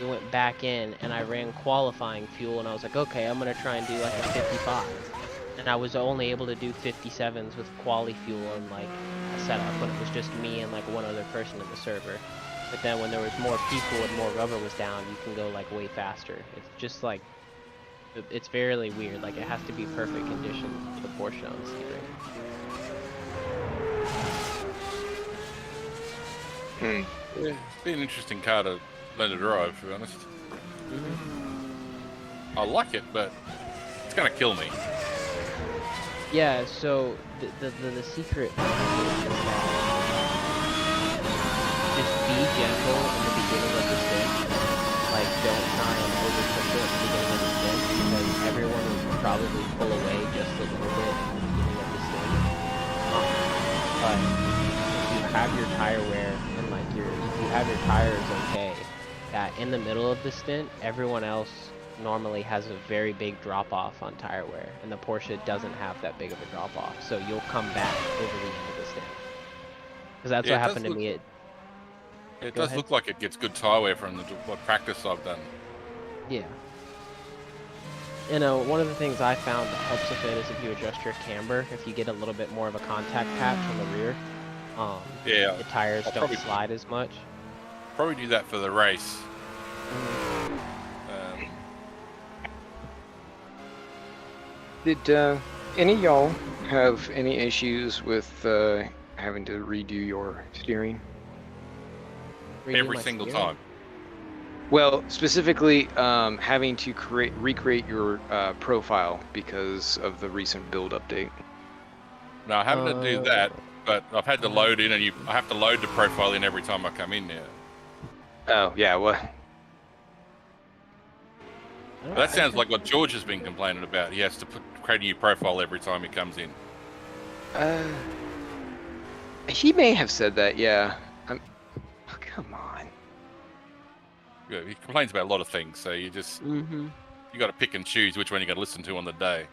we went back in, and I ran qualifying fuel, and I was like, okay, I'm gonna try and do like a 55. And I was only able to do 57s with quali fuel on like a setup when it was just me and like one other person in the server. But then when there was more people and more rubber was down, you can go like way faster. It's just like, it's fairly weird. Like it has to be perfect conditions for the Porsche on Sebring. Yeah, it's been an interesting car to learn to drive, to be honest. I like it, but it's gonna kill me. Yeah, so the secret is that just be gentle in the beginning of the stint. Like, don't try and overpush it at the beginning of the stint, because everyone will probably pull away just a little bit at the beginning of the stint. But if you have your tire wear and like if you have your tires okay, that in the middle of the stint, everyone else normally has a very big drop off on tire wear, and the Porsche doesn't have that big of a drop off, so you'll come back over the end of the stint. Because that's what happened to me. It does look like it gets good tire wear from what practice I've done. Yeah. You know, one of the things I found that helps with it is if you adjust your camber, if you get a little bit more of a contact patch on the rear, yeah, the tires don't slide as much. Probably do that for the race. Did any of y'all have any issues with having to redo your steering? Every single time. Well, specifically having to recreate your profile because of the recent build update. No, I haven't had to do that, but I've had to load in, and I have to load the profile in every time I come in there. Oh, yeah, well... That sounds like what George has been complaining about. He has to create a new profile every time he comes in. He may have said that, yeah. Oh, come on. Yeah, he complains about a lot of things, so you just... You got to pick and choose which one you got to listen to on the day.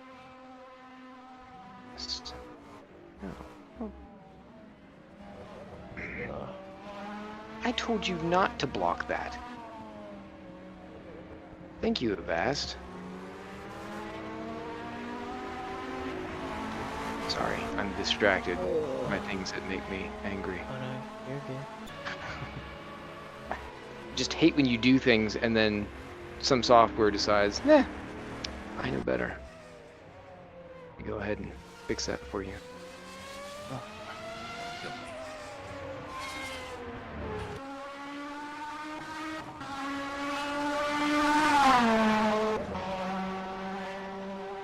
I told you not to block that. Thank you, Avast. Sorry, I'm distracted by things that make me angry. Oh no, you're good. Just hate when you do things and then some software decides, nah, I know better. Go ahead and fix that for you. Oh.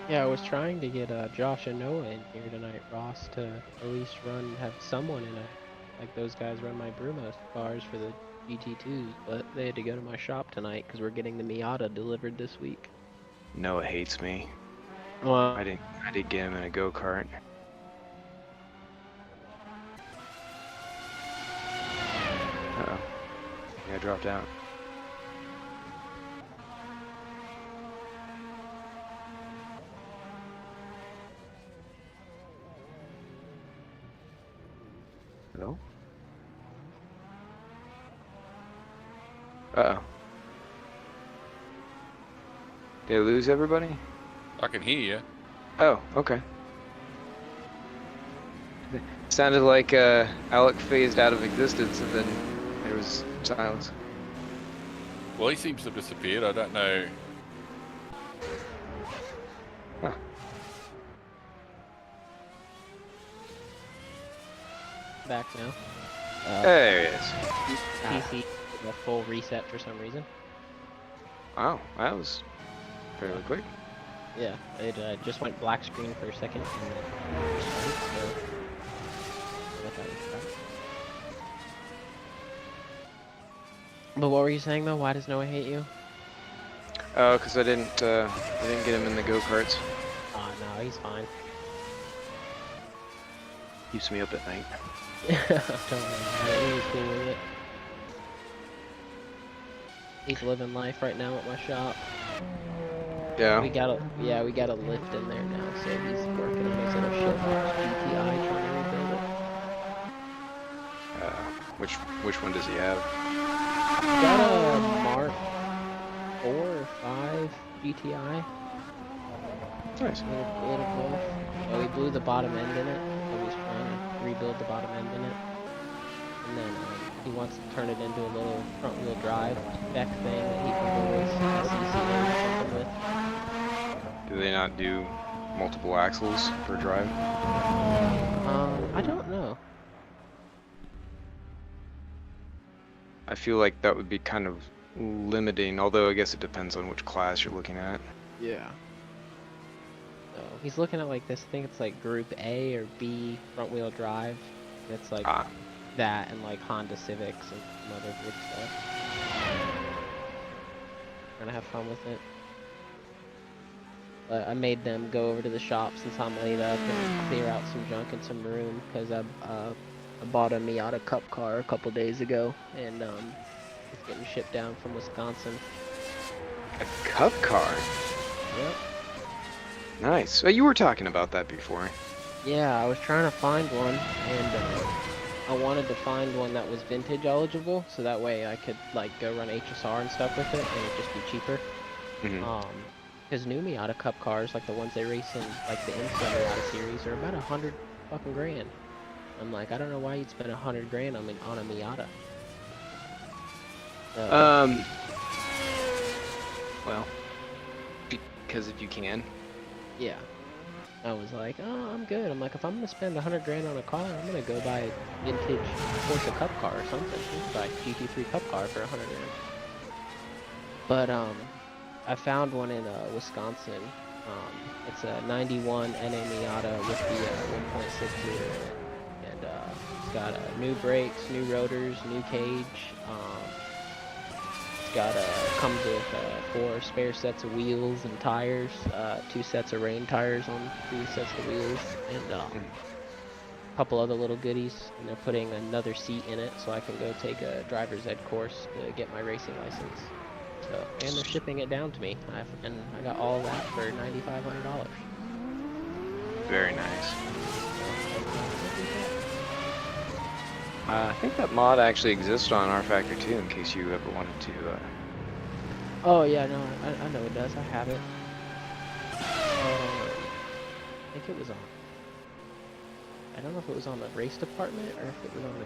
Yeah, I was trying to get Josh and Noah in here tonight, Ross, to at least have someone in like those guys run my Brumos cars for the GT2s, but they had to go to my shop tonight because we're getting the Miata delivered this week. Noah hates me. Well, I did get him in a go-kart. Uh-oh. Yeah, I dropped out. Hello? Uh-oh. Did I lose everybody? I can hear you. Oh, okay. Sounded like Alec phased out of existence and then there was silence. Well, he seems to have disappeared. I don't know. Huh. back now. There it is. PC a full reset for some reason. Wow, that was fairly quick. Yeah, it just went black screen for a second and then restarted, so But what were you saying though? Why does Noah hate you? Oh, because I didn't get him in the go-karts. Oh no, he's fine. Keeps me up at night. Don't worry, he was cool with it. He's living life right now at my shop. Yeah. We got a lift in there now, so he's working on his little shit GTI trying to rebuild it. Which one does he have? Got a Mark GTI. Nice. Little Golf. Oh, he blew the bottom end in it. So he's trying to rebuild the bottom end in it. And then he wants to turn it into a little front-wheel drive spec thing that he can go with CCA or something with. Do they not do multiple axles per drive? I don't know. I feel like that would be kind of limiting, although I guess it depends on which class you're looking at. Yeah. So he's looking at like this. I think it's like Group A or B front-wheel drive. It's like that and like Honda Civics and some other good stuff. Gonna have fun with it. I made them go over to the shop since I'm laid up and clear out some junk and some room because I bought a Miata Cup car a couple days ago and it's getting shipped down from Wisconsin. A cup car? Yep. Nice. You were talking about that before. Yeah, I was trying to find one and I wanted to find one that was vintage eligible so that way I could like go run HSR and stuff with it and it'd just be cheaper. Because new Miata Cup cars, like the ones they race in, like the IMSA Miata series, are about $100 fucking grand. I'm like, I don't know why you'd spend $100 grand on a Miata. Well, because if you can. Yeah. I was like, oh, I'm good. I'm like, if I'm gonna spend $100 grand on a car, I'm gonna go buy a vintage Forza Cup car or something. You can buy a GT3 Cup car for $100 grand. But I found one in Wisconsin. It's a 91 NA Miata with the 1.6 liter in it. And it's got new brakes, new rotors, new cage. It's got comes with 4 spare sets of wheels and tires, 2 sets of rain tires on 3 sets of wheels, and a couple other little goodies. And they're putting another seat in it so I can go take a driver's ed course to get my racing license. So, and they're shipping it down to me, and I got all that for $9,500. Very nice. I think that mod actually exists on R Factor 2 in case you ever wanted to. Oh yeah, no, I know it does. I have it. I think it was on. I don't know if it was on the race department or if it was on the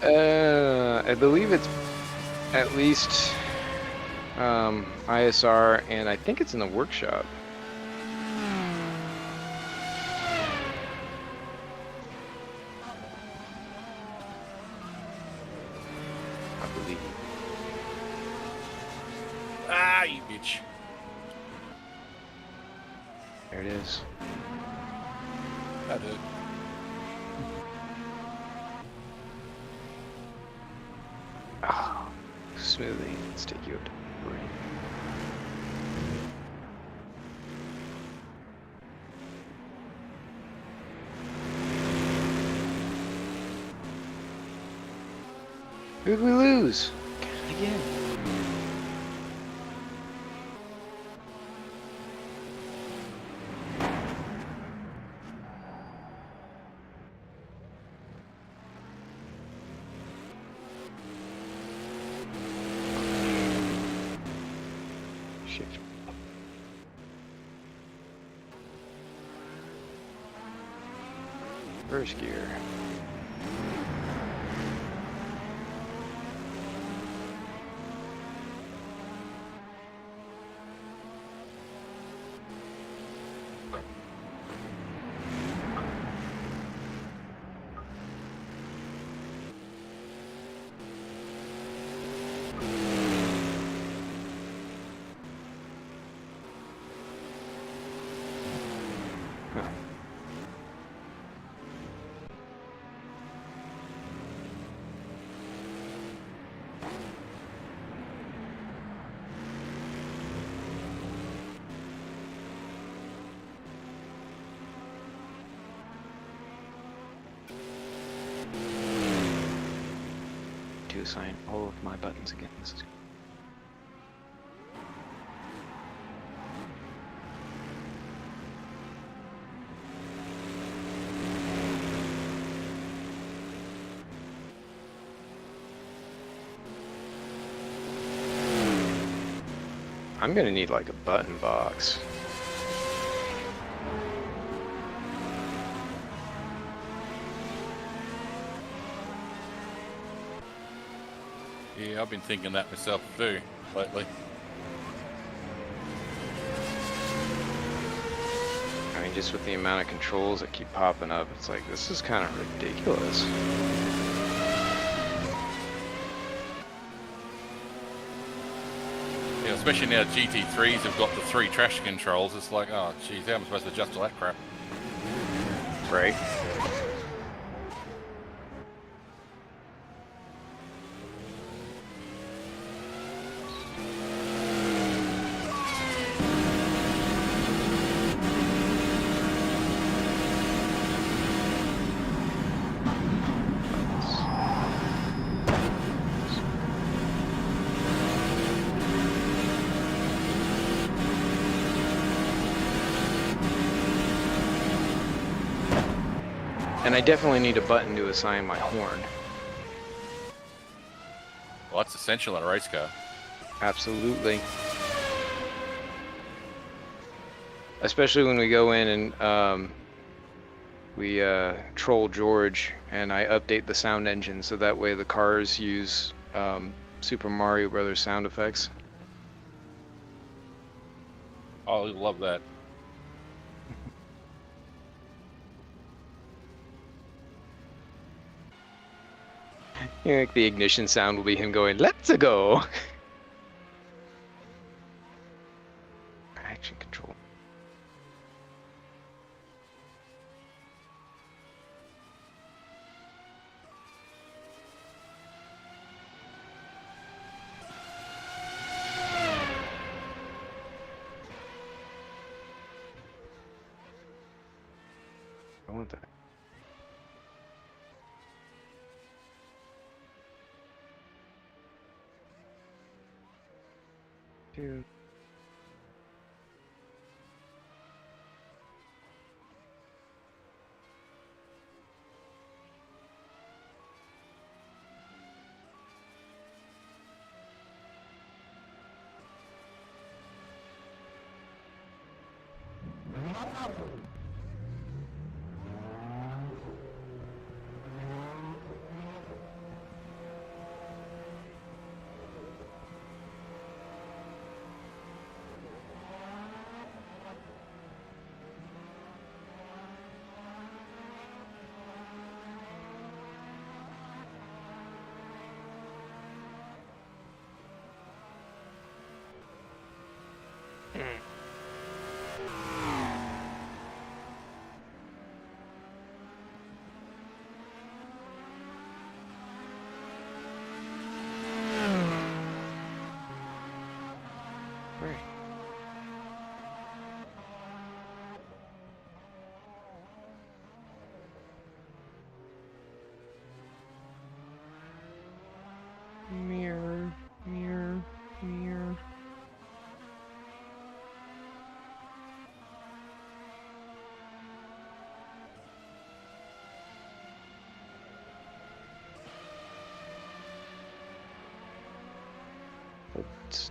different. I believe it's at least ISR, and I think it's in the workshop. I believe. Ah, you bitch. There it is. That did. Oh, smoothly. Let's take you up to Boreck. Who'd we lose? Again. Shit. First gear. To assign all of my buttons again. This is I'm gonna need like a button box. Yeah, I've been thinking that myself too, lately. I mean, just with the amount of controls that keep popping up, it's like, this is kind of ridiculous. Yeah, especially now GT3s have got the 3 traction controls. It's like, oh, geez, how am I supposed to adjust to that crap? Right? And I definitely need a button to assign my horn. Well, that's essential in a race car. Absolutely. Especially when we go in and we troll George and I update the sound engine so that way the cars use Super Mario Brothers sound effects. Oh, you'll love that. You know, like the ignition sound will be him going, "Let's go." Action control. I want that. Dude. Right. Mirror, mirror, mirror. Oops.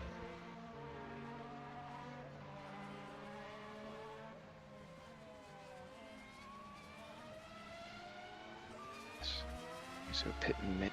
So pit and mid.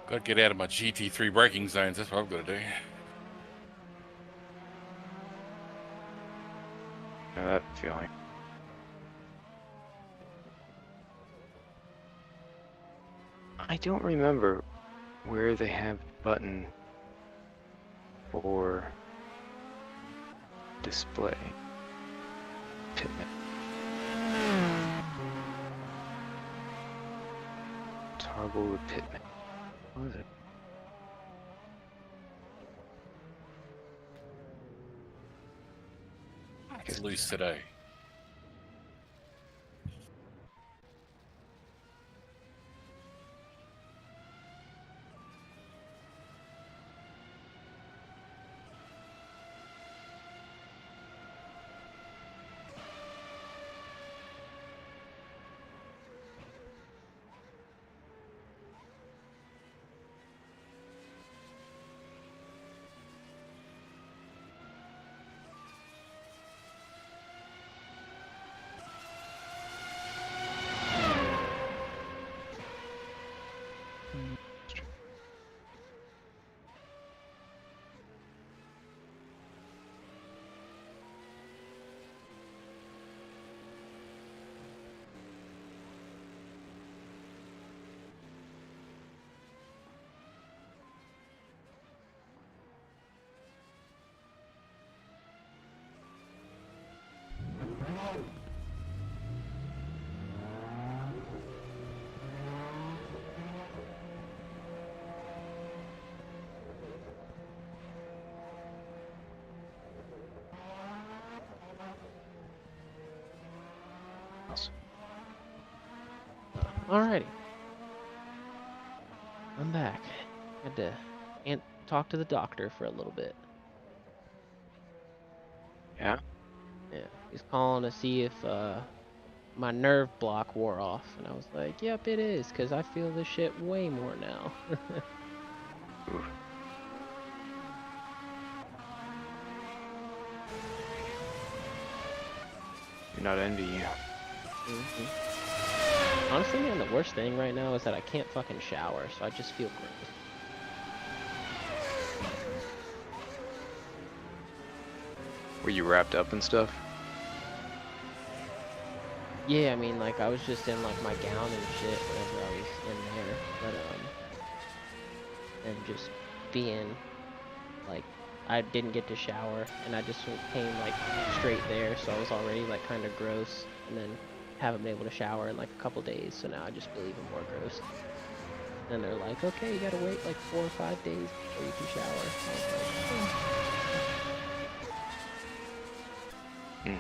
Got to get out of my GT3 braking zones. That's what I've got to do. Know that feeling. I don't remember where they have the button for display. Pitman. Toggle the pitman. What was it? It's loose today. Alrighty. I'm back. Had to talk to the doctor for a little bit. Yeah? Yeah. He's calling to see if my nerve block wore off. And I was like, yep, it is, because I feel this shit way more now. Oof. You're not envying you. Honestly, man, the worst thing right now is that I can't fucking shower, so I just feel gross. Were you wrapped up and stuff? Yeah, I mean, like, I was just in, like, my gown and shit whenever I was in there, but, and just being, like, I didn't get to shower, and I just came, like, straight there, so I was already, like, kind of gross, and then haven't been able to shower in, like, a couple days, so now I just feel even more gross. And they're like, okay, you gotta wait, like, 4 or 5 days before you can shower. I was like, oh.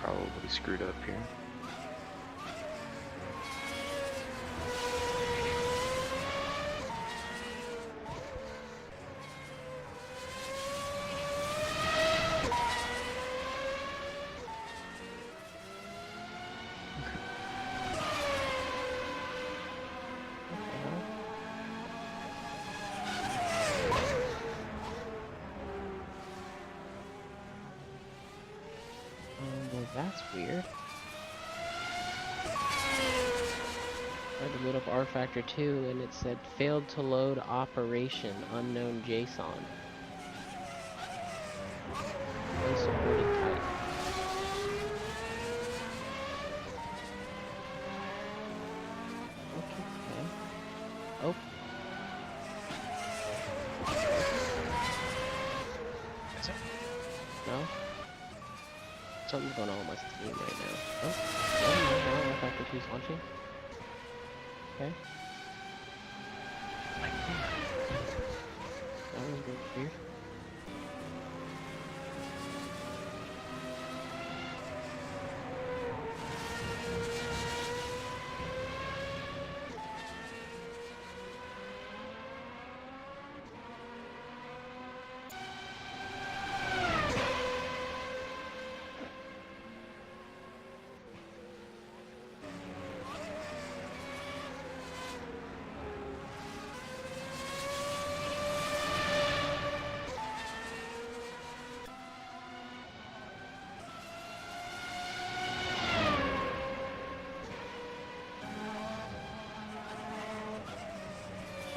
Probably screwed up here. Well, that's weird. Tried to load up R Factor 2 and it said failed to load operation unknown JSON. Unsupported type. Okay. Oh. Is it? No? Something's going on with my Steam right now. Oh, no, R Factor 2's launching. Okay. That was weird.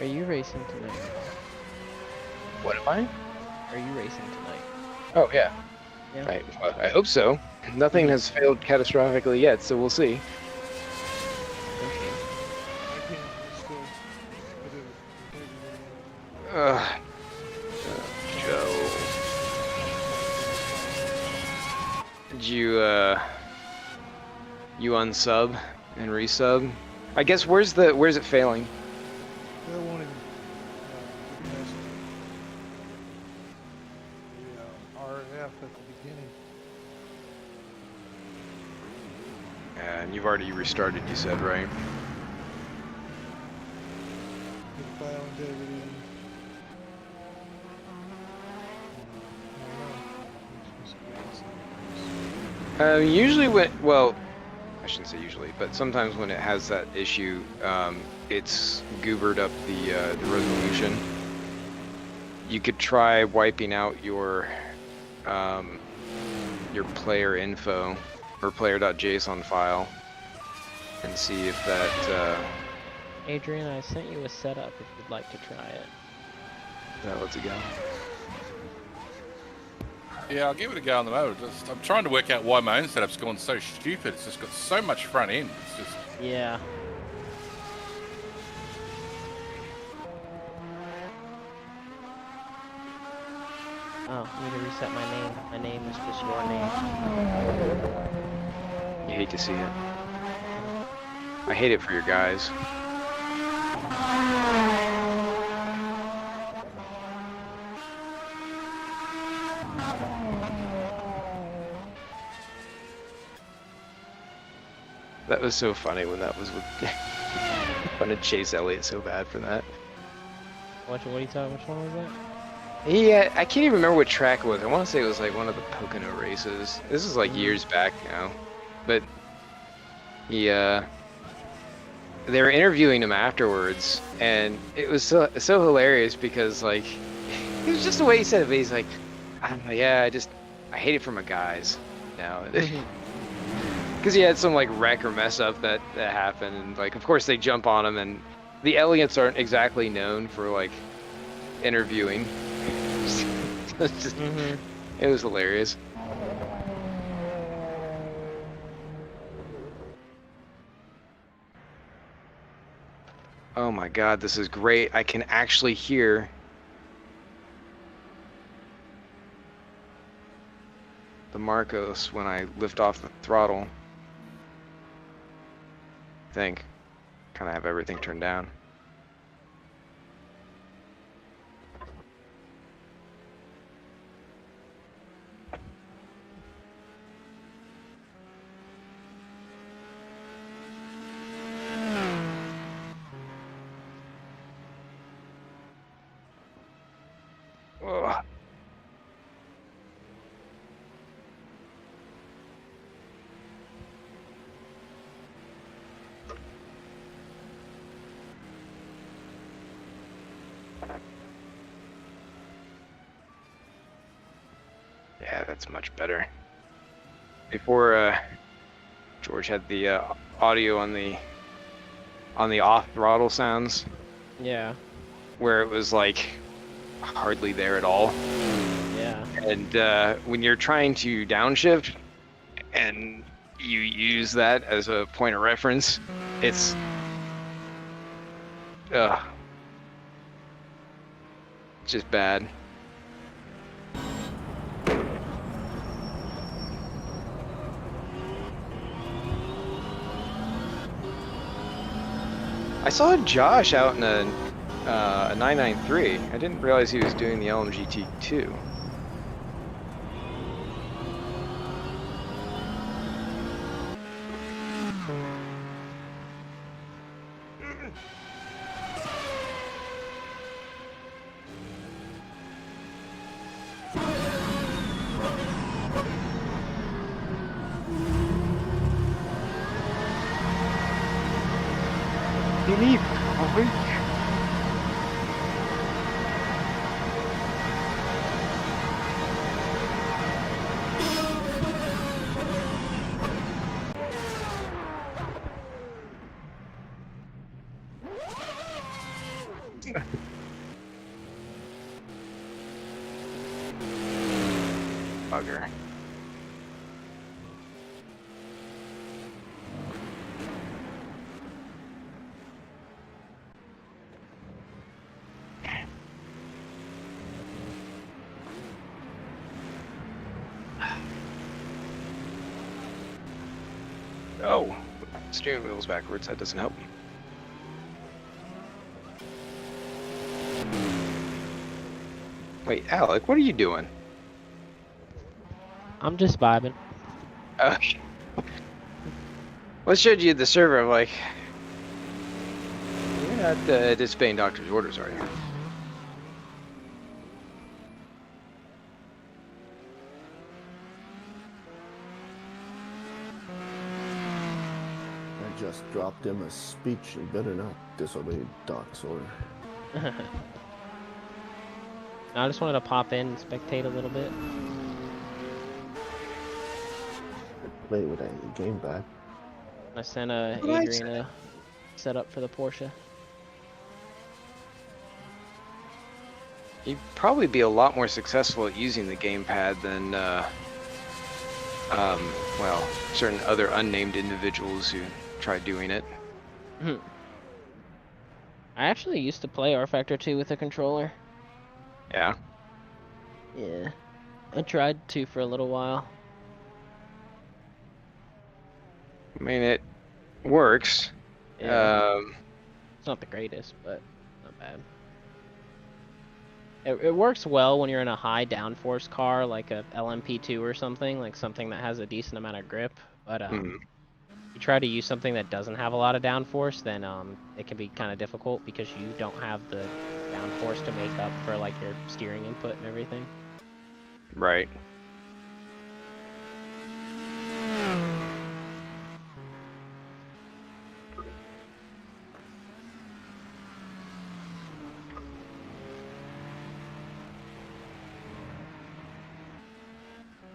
Are you racing tonight? What am I? Are you racing tonight? Oh yeah. Yeah. I hope so. Nothing has failed catastrophically yet, so we'll see. Okay. Joe. Did you you unsub and resub? I guess where's it failing? They won't even test the RF at the beginning. And you've already restarted, you said, right? Get the file integrity. Usually well, I shouldn't say usually, but sometimes when it has that issue, it's goobered up the resolution. You could try wiping out your player info or player.json file and see if that. Adrian, I sent you a setup if you'd like to try it. Lets it go. Yeah, I'll give it a go on the motor. I'm trying to work out why my own setup's gone so stupid. It's just got so much front end. It's just... Yeah. Oh, I need to reset my name. My name is just your name. You hate to see it. I hate it for your guys. That was so funny when that was with. I wanted to chase Elliot so bad for that. What are you talking? Which one was that? Yeah, I can't even remember what track it was. I want to say it was like one of the Pocono races. This is like years back now, but he they were interviewing him afterwards, and it was so hilarious because like it was just the way he said it. But he's like, yeah, I hate it for my guys now. Because he had some like wreck or mess up that happened, and like of course they jump on him, and the Elliots aren't exactly known for like interviewing. It's just, It was hilarious. Oh my god, this is great. I can actually hear the Marcos when I lift off the throttle. I think. Kind of have everything turned down. Ugh. Yeah, that's much better. Before George had the audio on the off throttle sounds. Yeah. Where it was like hardly there at all. Yeah. And when you're trying to downshift and you use that as a point of reference, it's just bad. I saw Josh out in a 993. I didn't realize he was doing the LMGT 2. Bugger. Oh, steering wheel's backwards. That doesn't help me. Wait, Alec, what are you doing? I'm just vibing. What showed you the server? I'm like, you're not disobeying doctor's orders, are you? I just dropped him a speech. You better not disobey Doc's order. I just wanted to pop in and spectate a little bit. Play with that game back. I sent Adrian a setup for the Porsche. You'd probably be a lot more successful at using the gamepad than, well, certain other unnamed individuals who tried doing it. I actually used to play R Factor 2 with a controller. Yeah. Yeah. I tried to for a little while. I mean, it works. Yeah. It's not the greatest, but not bad. It works well when you're in a high downforce car, like a LMP2 or something, like something that has a decent amount of grip. But you try to use something that doesn't have a lot of downforce, then it can be kind of difficult because you don't have the downforce to make up for like your steering input and everything. Right.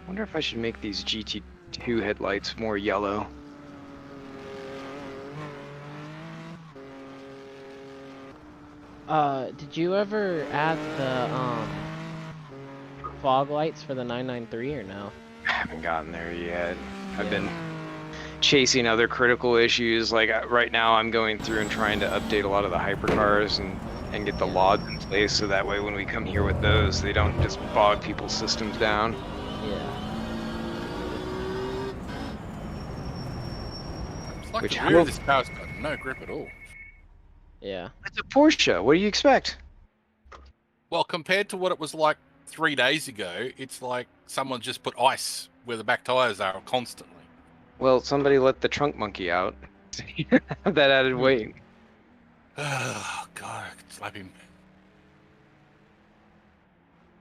Wonder if I should make these GT2 headlights more yellow. Did you ever add the fog lights for the 993 or no? I haven't gotten there yet. I've been chasing other critical issues. Like right now I'm going through and trying to update a lot of the hypercars and get the laws in place so that way when we come here with those, they don't just bog people's systems down. Yeah. It's like Which the rear of this car's got no grip at all. Yeah. It's a Porsche. What do you expect? Well, compared to what it was like 3 days ago, it's like someone just put ice where the back tires are constantly. Well, somebody let the trunk monkey out. That added weight. Oh, God, I could slap him.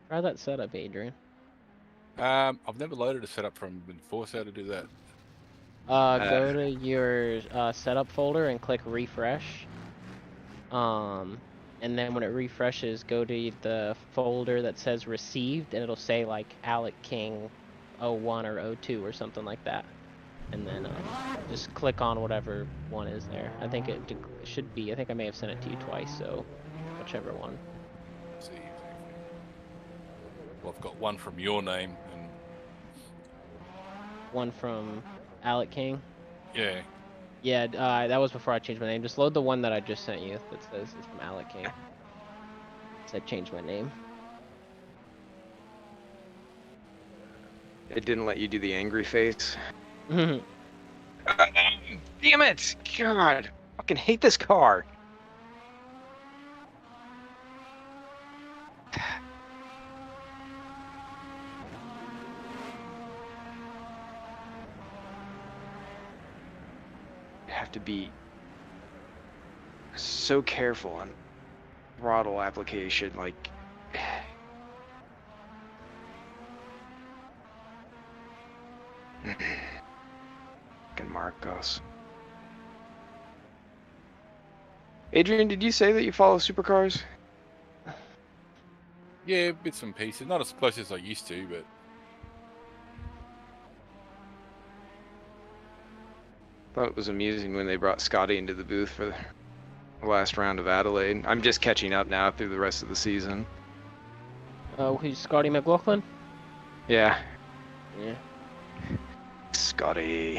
Try that setup, Adrian. I've never loaded a setup from before, so how to do that? Go to your setup folder and click refresh. And then when it refreshes, go to the folder that says received, and it'll say like Alec King 01 or 02 or something like that. And then just click on whatever one is there. I think it should be. I think I may have sent it to you twice, so whichever one. Let's see. Well, I've got one from your name and One from Alec King. yeah. Yeah, that was before I changed my name. Just load the one that I just sent you that says it's from Alec King. Said change my name. It didn't let you do the angry face. Mhm. Damn it! God, fucking hate this car. Have to be so careful on throttle application, like fucking Marcos. Adrian, did you say that you follow supercars? Yeah, bits and pieces. Not as close as I used to, but Thought it was amusing when they brought Scotty into the booth for last round of Adelaide. I'm just catching up now through the rest of the season. Oh, who's Scotty McLaughlin? Yeah, Yeah. Scotty.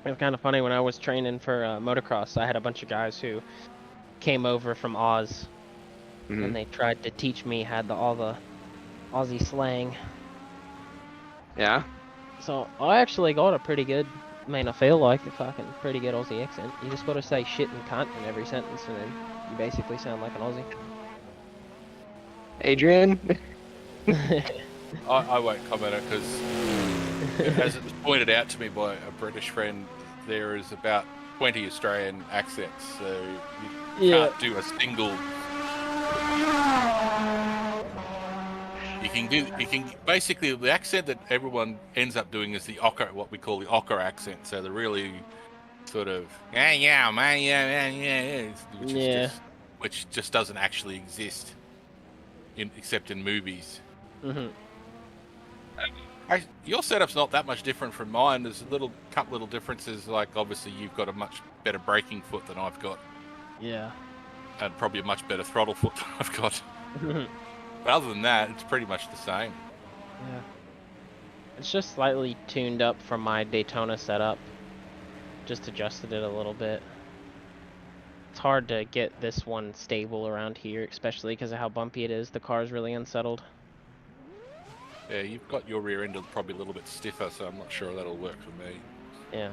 It was kind of funny when I was training for motocross. I had a bunch of guys who came over from Oz, Mhm. and they tried to teach me all the Aussie slang. Yeah. So I actually got a pretty good. I mean, I feel like a fucking pretty good Aussie accent. You just gotta say shit and cunt in every sentence, and then you basically sound like an Aussie. Adrian. I won't comment on it because, as it was pointed out to me by a British friend, there is about 20 Australian accents, so you can't do a single. You can basically the accent that everyone ends up doing is the ochre, what we call the ochre accent. So the really sort of yeah, which just doesn't actually exist except in movies. Mhm. Your setup's not that much different from mine. There's a couple little differences. Like obviously you've got a much better braking foot than I've got, Yeah. and probably a much better throttle foot than I've got. But other than that, it's pretty much the same. Yeah. It's just slightly tuned up from my Daytona setup. Just adjusted it a little bit. It's hard to get this one stable around here, especially because of how bumpy it is. The car's really unsettled. Yeah, you've got your rear end probably a little bit stiffer, so I'm not sure that'll work for me. Yeah.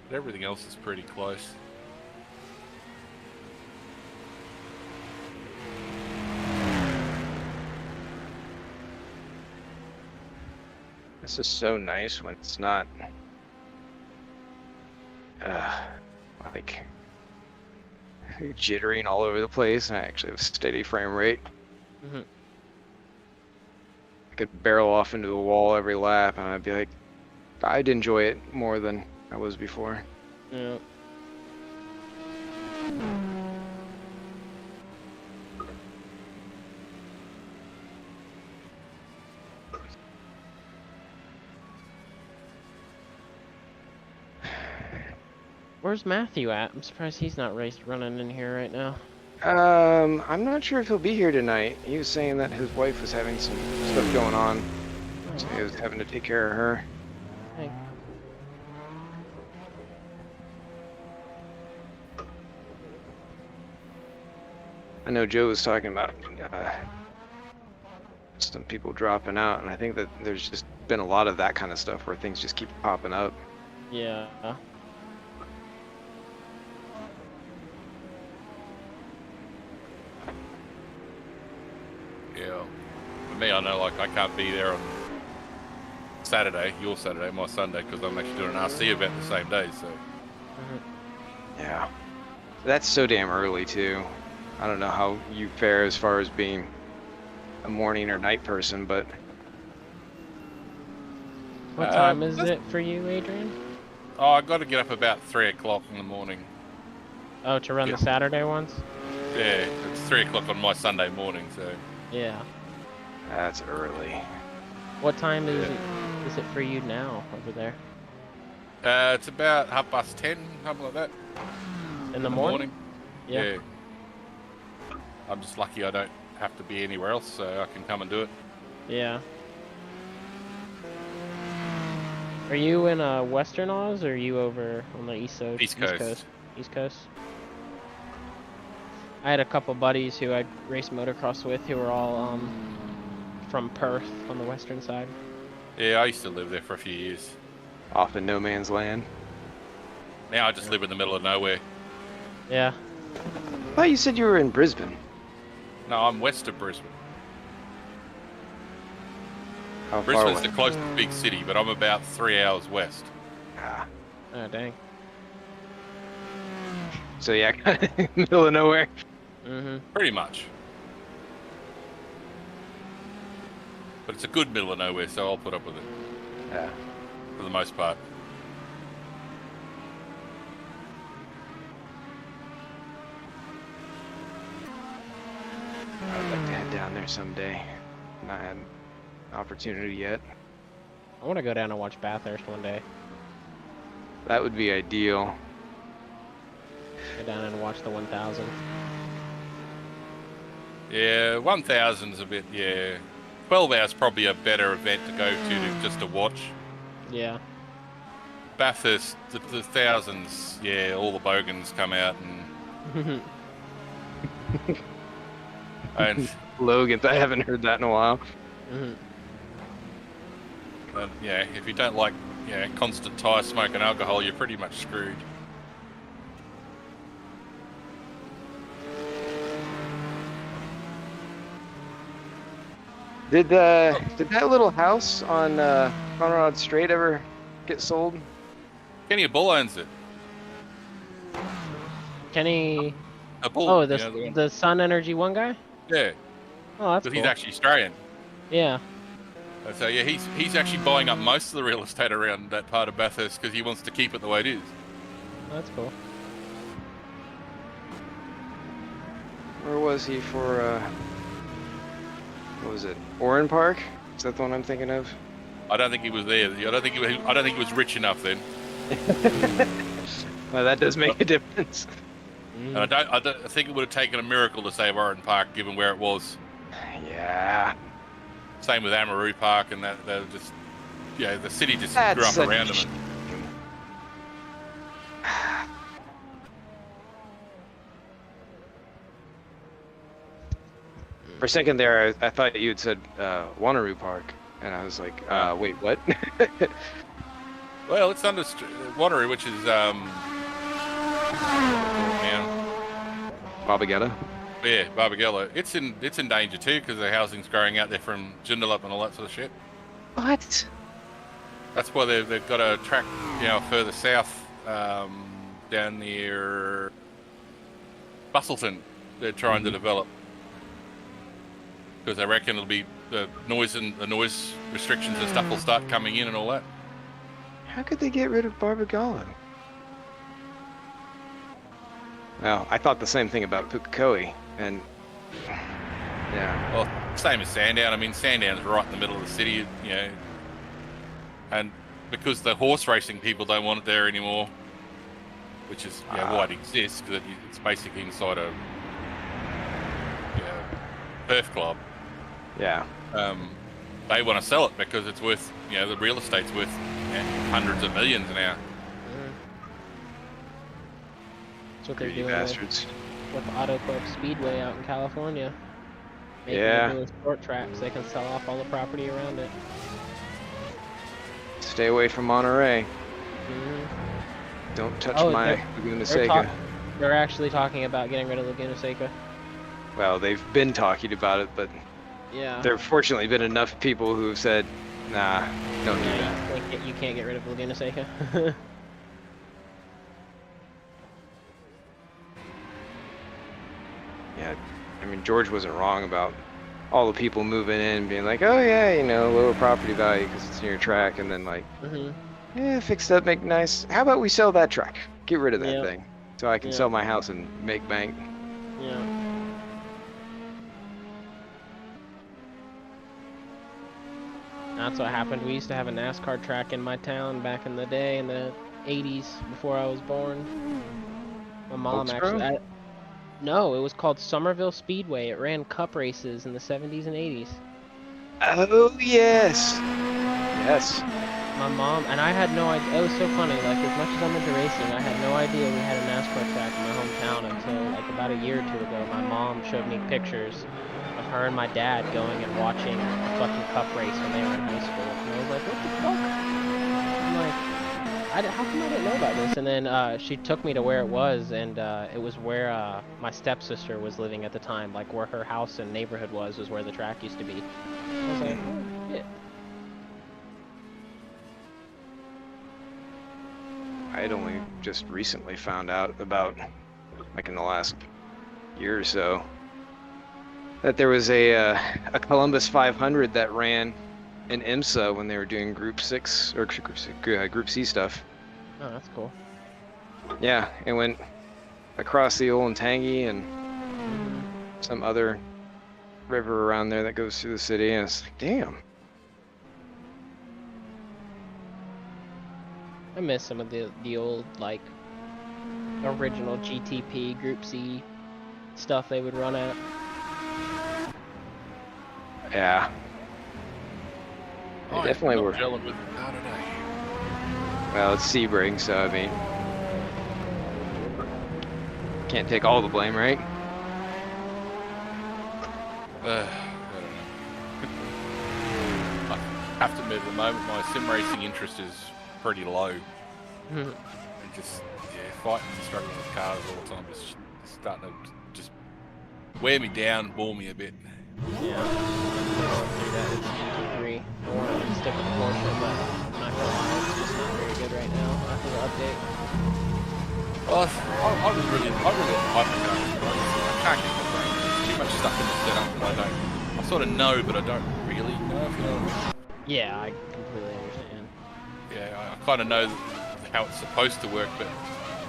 But everything else is pretty close. This is so nice when it's not like jittering all over the place, and I actually have a steady frame rate. Mhm. I could barrel off into a wall every lap, and I'd be like, I'd enjoy it more than I was before. Yeah. Where's Matthew at? I'm surprised he's not running in here right now. I'm not sure if he'll be here tonight. He was saying that his wife was having some stuff going on, so he was having to take care of her. Hey. I know Joe was talking about some people dropping out, and I think that there's just been a lot of that kind of stuff where things just keep popping up. Yeah. Yeah. For me, I know like I can't be there on Saturday, your Saturday, my Sunday, because I'm actually doing an RC event the same day. So Yeah. That's so damn early too. I don't know how you fare as far as being a morning or night person, but What time is it for you, Adrian? oh, I got to get up about 3 o'clock in the morning. Oh, to run Yeah. the Saturday ones? Yeah, it's 3 o'clock on my Sunday morning. So Yeah. that's early. What time is it for you now over there? it's about 10:30, something like that. In the morning? Yeah. I'm just lucky I don't have to be anywhere else, so I can come and do it. Yeah. Are you in Western Oz, or are you over on the East Coast? East Coast. East Coast. I had a couple buddies who I raced motocross with who were all from Perth on the western side. Yeah, I used to live there for a few years. Off in no man's land. Now I just live in the middle of nowhere. Yeah. I thought you said you were in Brisbane. No, I'm west of Brisbane. How far Brisbane's away? the closest big city, but I'm about 3 hours west. Ah. Oh, dang. So yeah, kind of middle of nowhere. Mm-hmm. Pretty much. But it's a good middle of nowhere, so I'll put up with it Yeah. for the most part. I'd like to head down there someday. Not had an opportunity yet. I want to go down and watch Bathurst one day. That would be ideal. Go down and watch the 1000. Yeah, 1000's a bit, yeah. 12 hours probably a better event to go to just to watch. Yeah. Bathurst, the thousands, yeah, all the bogans come out and Logan, I haven't heard that in a while. yeah, if you don't like constant tire smoke and alcohol, you're pretty much screwed. Did that little house on Conrad Strait ever get sold? Kenny Bull owns it. Kenny. A Bull. Oh, you know, the Sun Energy one guy. yeah, Oh, that's because cool. he's actually Australian. Yeah. So yeah, he's actually buying up most of the real estate around that part of Bathurst because he wants to keep it the way it is. Oh, that's cool. Where was he for? What was it? Oran Park? Is that the one I'm thinking of? I don't think he was there. I don't think he was rich enough then. Well, that does make a difference. And I think it would have taken a miracle to save Oran Park, given where it was. Yeah. Same with Amaroo Park, and that they were just, the city just That's grew up such around a them. For a second there, I thought you had said Wanneroo Park, and I was like, wait, what? Well, it's under Wanneroo, which is Bobagetta. yeah, Barbagallo. It's in danger too because the housing's growing out there from Joondalup and all that sort of shit. What? That's why they've got a track, further south, down near Bustleton. They're trying to develop because they reckon it'll be the noise restrictions and stuff will start coming in and all that. How could they get rid of Barbagallo? Well, I thought the same thing about Pukekohe, and yeah. Well, same as Sandown. I mean, Sandown's right in the middle of the city, and because the horse racing people don't want it there anymore, which is why it exists, because it's basically inside a turf club. Yeah. They want to sell it because it's worth, the real estate's worth hundreds of millions now. That's what they're Greedy doing bastards. with Auto Club Speedway out in California. Making Yeah. it into a sport track so they can sell off all the property around it. Stay away from Monterey. Mm-hmm. Don't touch Oh, my Laguna Seca. They're actually talking about getting rid of Laguna Seca. Well, they've been talking about it, but Yeah. there have fortunately been enough people who have said, nah, don't do that. Yeah, you can't get rid of Laguna Seca. Yeah, I mean, George wasn't wrong about all the people moving in being like, oh yeah, lower property value because it's near a track, and then like, fix it up, make it nice. How about we sell that track? Get rid of that thing so I can sell my house and make bank. Yeah. That's what happened. We used to have a NASCAR track in my town back in the day, in the 80s, before I was born. My mom Wilkesboro? actually... No, it was called Somerville Speedway. It ran cup races in the 70s and 80s. Oh, yes. Yes. My mom, and I had no idea. It was so funny. Like, as much as I'm into racing, I had no idea we had a NASCAR track in my hometown until, like, about a year or two ago. My mom showed me pictures of her and my dad going and watching a fucking cup race when they were in high school. And I was like, what the fuck? I'm like, how come I didn't know about this? And then she took me to where it was, and it was where my stepsister was living at the time. Like, where her house and neighborhood was where the track used to be. I was like, oh, shit. I had only just recently found out about, like in the last year or so, that there was a Columbus 500 that ran in IMSA when they were doing Group 6 or Group C stuff. Oh, that's cool. Yeah, it went across the Olentangy and some other river around there that goes through the city, and it's like, damn. I miss some of the old, like, original GTP Group C stuff they would run at. Yeah. They I am definitely not were. gelling with the car today. Well, it's Sebring, so I mean, can't take all the blame, right? I don't know. I have to admit, at the moment, my sim racing interest is pretty low. And just, fighting and struggling with cars all the time is starting to just wear me down, bore me a bit. Yeah. Do that in GT3. I want to stick with the Porsche, but I'm not gonna lie, it's just not very good right now after the update. Well, I really like hypercars. I can't get my brain. There's too much stuff in the setup that I sort of know, but I don't really know, if you know what I mean. Yeah, I completely understand. Yeah, I kind of know how it's supposed to work, but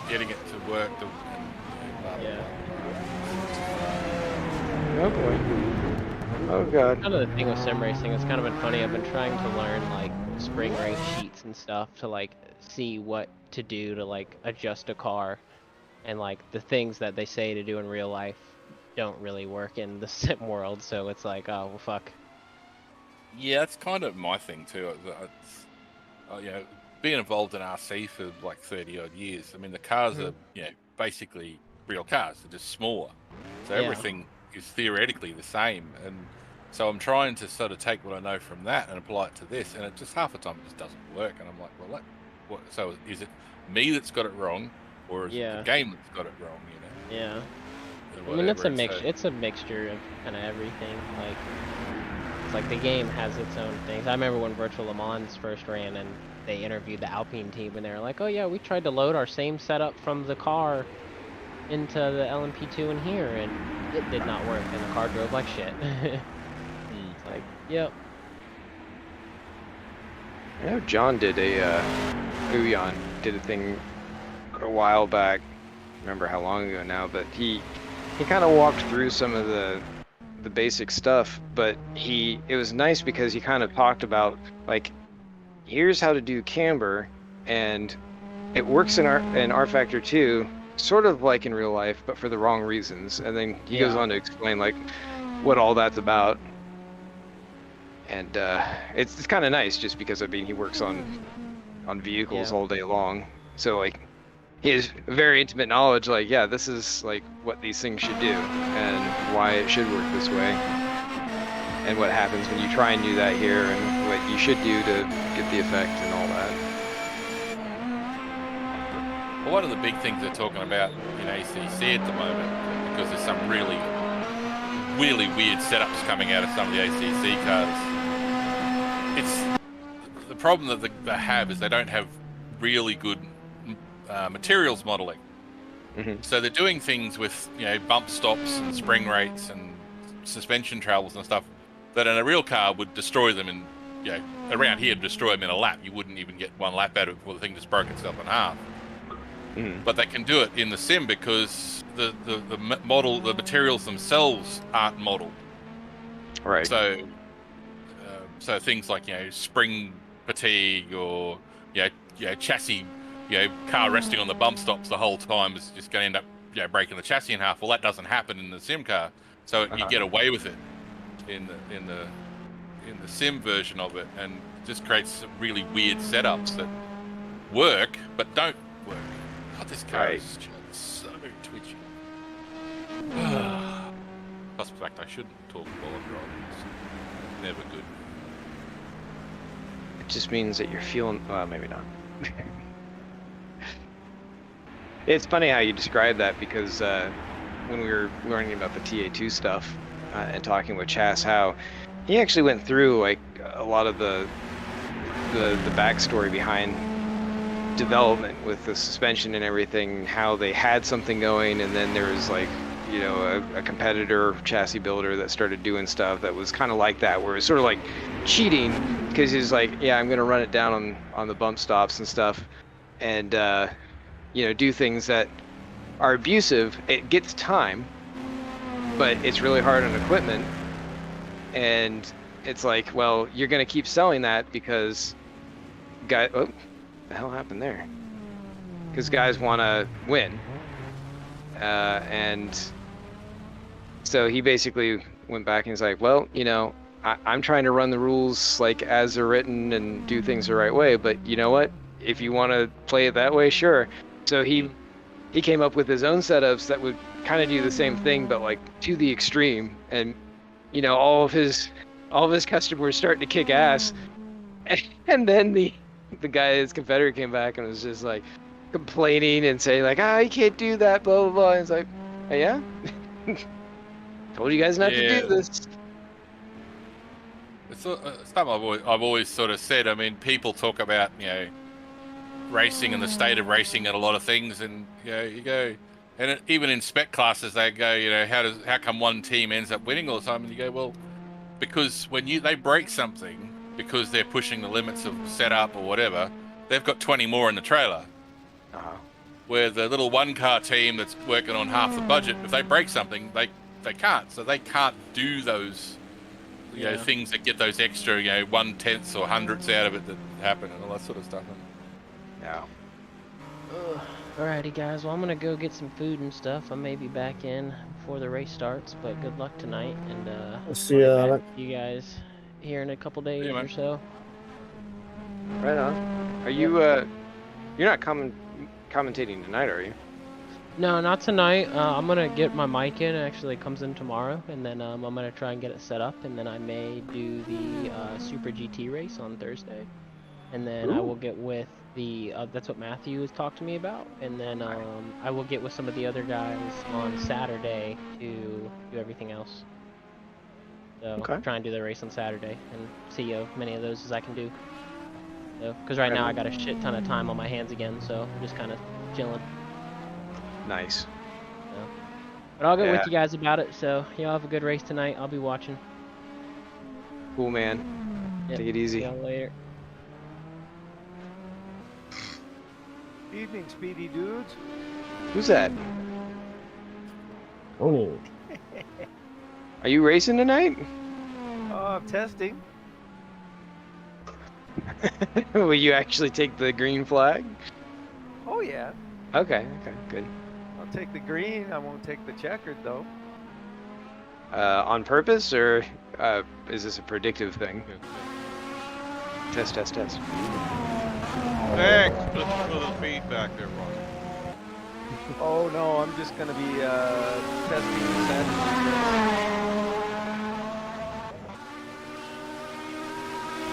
getting it to work, Yeah. Oh boy. Oh god. Kind of the thing with sim racing, it's kind of been funny. I've been trying to learn like spring race sheets and stuff to like see what to do to like adjust a car, and like the things that they say to do in real life don't really work in the sim world. So it's like, oh well, fuck. Yeah, that's kind of my thing too. Being involved in RC for like 30 odd years. I mean, the cars are, basically real cars. They're just smaller, so Yeah. everything is theoretically the same. And so I'm trying to sort of take what I know from that and apply it to this, and it just half the time it just doesn't work. And I'm like, well, what? So is it me that's got it wrong, or is it the game that's got it wrong? You know? Yeah. Or I mean, it's a whatever, mix. so- It's a mixture of kind of everything. Like, it's like the game has its own things. I remember when Virtual Le Mans first ran, and they interviewed the Alpine team, and they were like, "Oh yeah, we tried to load our same setup from the car into the LMP2 in here, and it did not work, and the car drove like shit." It's like, yep. I know John did Ouyan did a thing a while back. I remember how long ago now, but he kind of walked through some of the basic stuff, but it was nice because he kind of talked about like, here's how to do camber, and it works in R Factor 2, sort of like in real life, but for the wrong reasons. And then he goes on to explain like what all that's about. And it's kind of nice just because I mean he works on vehicles all day long, so like he has very intimate knowledge. Like, yeah, this is like what these things should do and why it should work this way, and what happens when you try and do that here, and what you should do to get the effect and all that. Well, one of the big things they're talking about in ACC at the moment, because there's some really weird setups coming out of some of the ACC cars. It's the problem that they have is they don't have really good materials modeling. So they're doing things with bump stops and spring rates and suspension travels and stuff that in a real car would destroy them in around here, destroy them in a lap. You wouldn't even get one lap out of it before the thing just broke itself in half. But they can do it in the sim because the materials themselves aren't modeled. Right. So things like spring fatigue or chassis, car resting on the bump stops the whole time is just going to end up breaking the chassis in half. Well, that doesn't happen in the sim car, so you get away with it in the sim version of it, and it just creates some really weird setups that work but don't work. God, this car is just so twitchy. Plus the fact I shouldn't talk while I'm driving. It's never good. It just means that you're feeling, well, maybe not. It's funny how you describe that, because when we were learning about the TA2 stuff and talking with Chas, how he actually went through like a lot of the backstory behind development with the suspension and everything, how they had something going, and then there was like a competitor chassis builder that started doing stuff that was kind of like that, where it was sort of like cheating, because he's like, yeah, I'm gonna run it down on the bump stops and stuff, and do things that are abusive. It gets time, but it's really hard on equipment, and it's like, well, you're gonna keep selling that because what the hell happened there? Because guys want to win, and so he basically went back and he's like, well, you know, I'm trying to run the rules like as they're written and do things the right way, but you know what? If you want to play it that way, sure. So he came up with his own setups that would kind of do the same thing, but like to the extreme. And you know, all of his customers starting to kick ass. And then the guy, his competitor, came back and was just like complaining and saying like, you can't do that, blah blah blah. And it's like, oh, yeah, told you guys not to do this. It's something I've always sort of said. I mean, people talk about, you know, racing and the state of racing and a lot of things, and you go, and even in spec classes they go, you know, how come one team ends up winning all the time? And you go, well, because when they break something because they're pushing the limits of setup or whatever, they've got 20 more in the trailer. Where the little one car team that's working on half the budget, if they break something, they can't. So they can't do those you know, things that get those extra, you know, 1/10 or hundredths out of it that happen and all that sort of stuff. Yeah. Alrighty, guys. Well, I'm gonna go get some food and stuff. I may be back in before the race starts, but good luck tonight, and I'll see you. you guys here in a couple days Yeah, or so. Right on. Are you you're not commentating tonight, are you? No, not tonight. I'm gonna get my mic in. It actually comes in tomorrow, and then I'm gonna try and get it set up, and then I may do the Super GT race on Thursday, and then I will get with the that's what Matthew has talked to me about, and then I will get with some of the other guys on Saturday to do everything else. So try and do the race on Saturday and see as many of those as I can do. So, because right now I got a shit ton of time on my hands again, so I'm just kind of chilling. Nice. So, but I'll get with you guys about it. So y'all have a good race tonight. I'll be watching. Cool, man. Yep. Take it easy. See y'all later. Evening, speedy dudes. Who's that? Oh. Are you racing tonight? Oh, I'm testing. Will you actually take the green flag? Oh, yeah. Okay, good. I'll take the green. I won't take the checkered, though. On purpose, or is this a predictive thing? Test. Thanks for the feedback there, Ron. Oh, no, I'm just going to be testing the Saturday.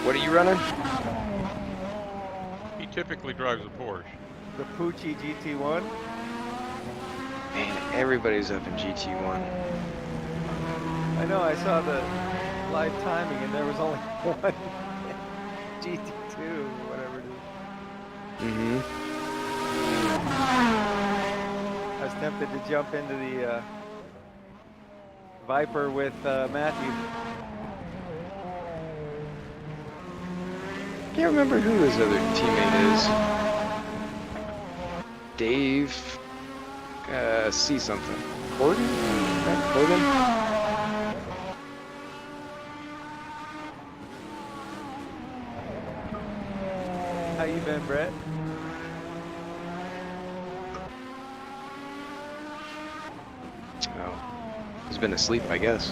What are you running? He typically drives a Porsche. The Pucci GT1. Man, everybody's up in GT1. I know, I saw the live timing, and there was only one GT2, or whatever it is. I was tempted to jump into the Viper with Matthew. I can't remember who his other teammate is. Dave, see something. Gordon? Gordon? How you been, Brett? Oh, he's been asleep, I guess.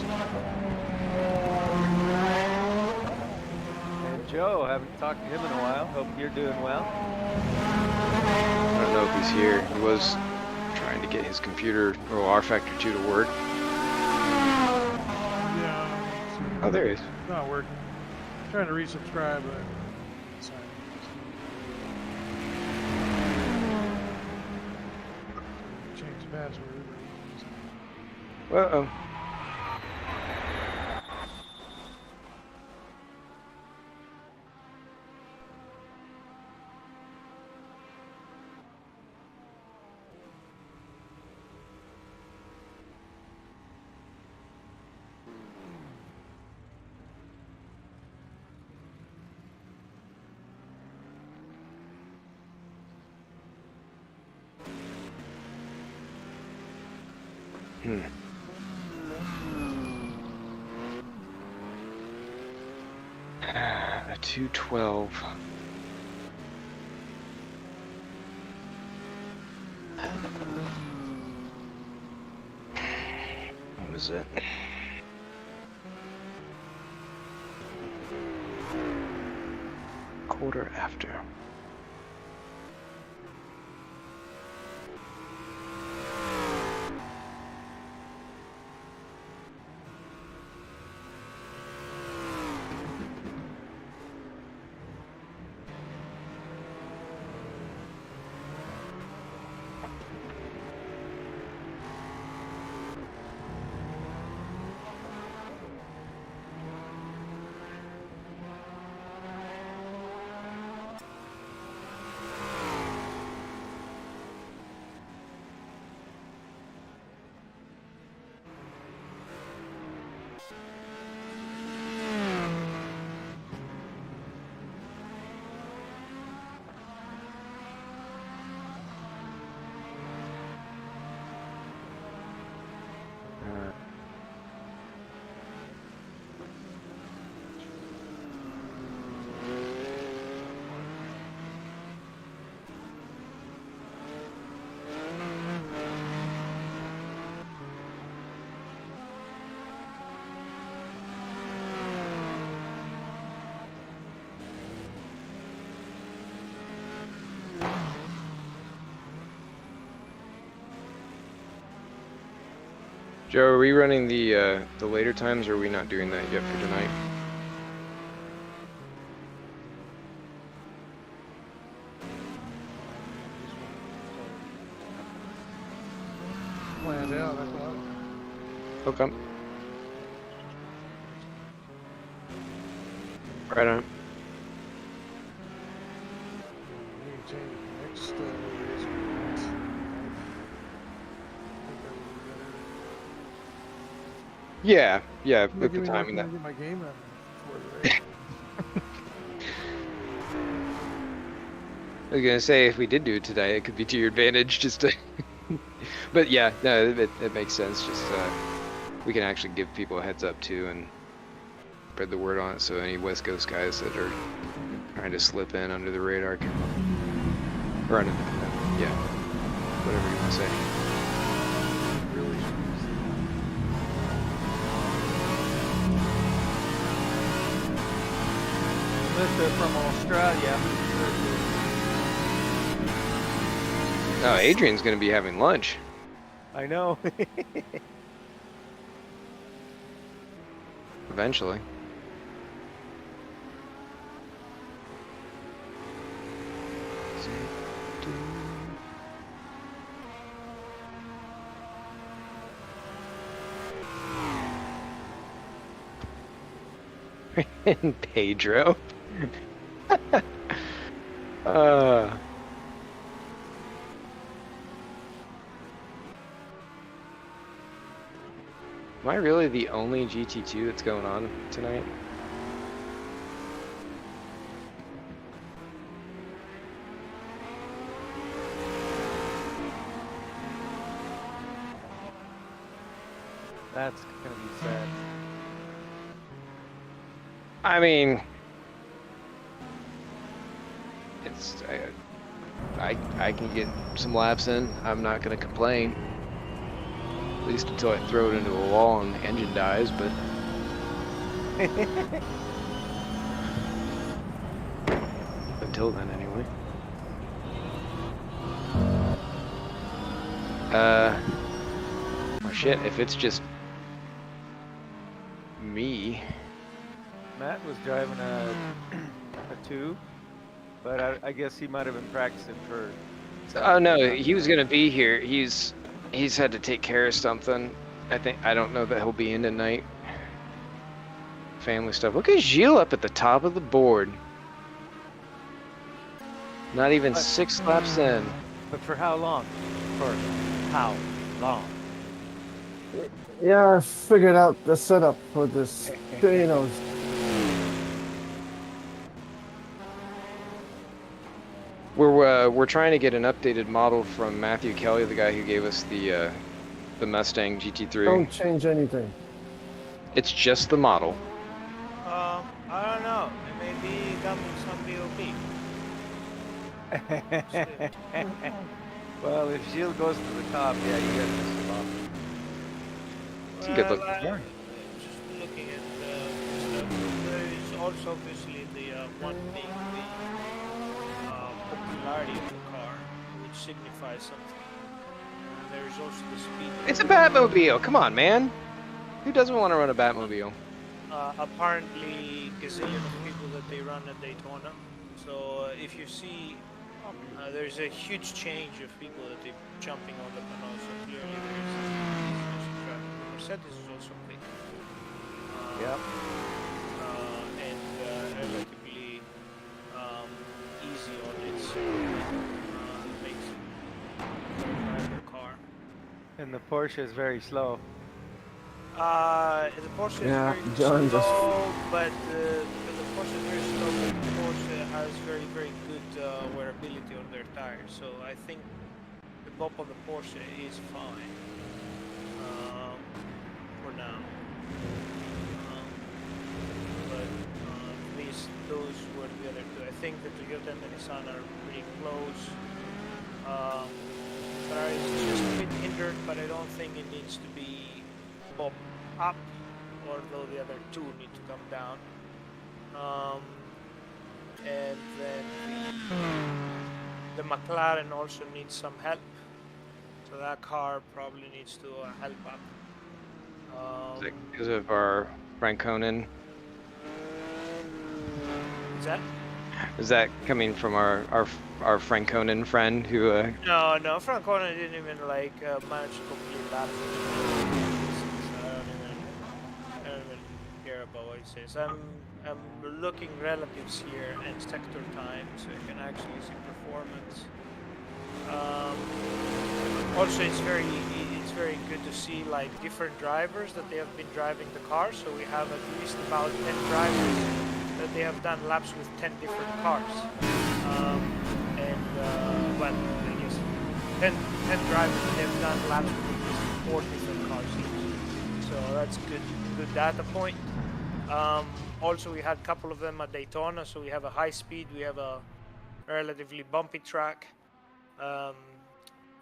And Joe, haven't talked to him in a while. Hope you're doing well. I don't know if he's here. He was trying to get his computer, or R Factor 2 to work. Yeah. Oh, there he is. It's not working. I'm trying to resubscribe, but sorry. Change the password. Uh-oh. A 212. is it? Quarter after. Joe, are we running the later times, or are we not doing that yet for tonight? Planned out, I thought. Okay. Right on. Maybe change the next race. Yeah, yeah, Give with the me timing enough that. time to get my game done before the race. I was gonna say, if we did do it today, it could be to your advantage, just to. But yeah, no, it makes sense. Just we can actually give people a heads up too, and spread the word on it, so any West Coast guys that are trying to slip in under the radar can run it. Yeah, whatever you want to say. Really Mister from Australia. Oh, Adrian's gonna be having lunch. I know. Eventually. And Pedro. Am I really the only GT2 that's going on tonight? That's gonna be sad. I mean, it's I can get some laps in. I'm not gonna complain. At least until I throw it into a wall and the engine dies, but until then anyway. Oh shit, if it's just me. Matt was driving a 2, but I guess he might have been practicing for. Oh no, he was gonna be here. He's had to take care of something. I don't know that he'll be in tonight. Family stuff. Look at Gilles up at the top of the board. Not even 6 laps in. But for how long? For how long? Yeah, I figured out the setup for this. You know, We're trying to get an updated model from Matthew Kelly, the guy who gave us the Mustang GT3. don't change anything. It's just the model. I don't know. It may be coming some BOP. Well, if Gilles goes to the top, yeah, you got this spot. It's a good looking Well, car. just looking at stuff, there is also obviously the one being the popularity of the car, which signifies something. And there is also the speed. It's a Batmobile. Come on, man. Who doesn't want to run a Batmobile? Apparently, gazillion of people that they run at Daytona. So if you see, there's a huge change of people that they're jumping on the panel. So clearly there's also traffic. The Mercedes is also quick. Yep. And relatively easy on its makes it drive the car. And the Porsche is very slow. The Porsche Yeah, is very John just- slow, but the Porsche is very slow, but the Porsche has very, very good wearability on their tires. So I think the bump on the Porsche is fine for now. But at least those were the other two. I think the Toyota and the Nissan are pretty close. Ferrari is just a bit hindered, but I don't think it needs to be pop up, although the other two need to come down. And then the McLaren also needs some help, so that car probably needs to help up. Is it because of our Franconin? Is that? Is that coming from our Franconin friend who? No, Francona didn't even like manage to complete that. I don't even care about what he says. I'm looking relatives here and sector time, so you can actually see performance. Also, it's very good to see like different drivers that they have been driving the car. So we have at least about 10 drivers that they have done laps with 10 different cars. Well, I guess 10 drivers that they've done laps with at least 4 different cars each. So that's good data point. Also, we had a couple of them at Daytona, so we have a high speed, we have a relatively bumpy track.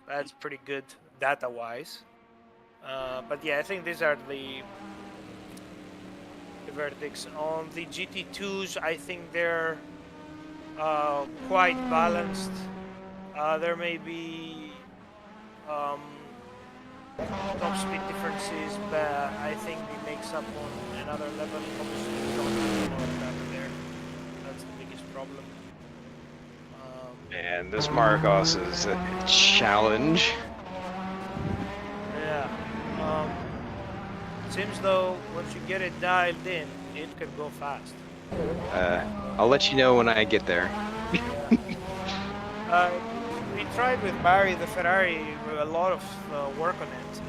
That's pretty good data-wise. But yeah, I think these are the verdicts. On the GT2s, I think they're quite balanced. There may be top speed differences, but I think it makes up on another level. Obviously, we don't have a lot of that there. That's the biggest problem. And this Marcos is a challenge. Yeah. Seems though once you get it dialed in, it can go fast. I'll let you know when I get there. We tried with Barry the Ferrari a lot of work on it.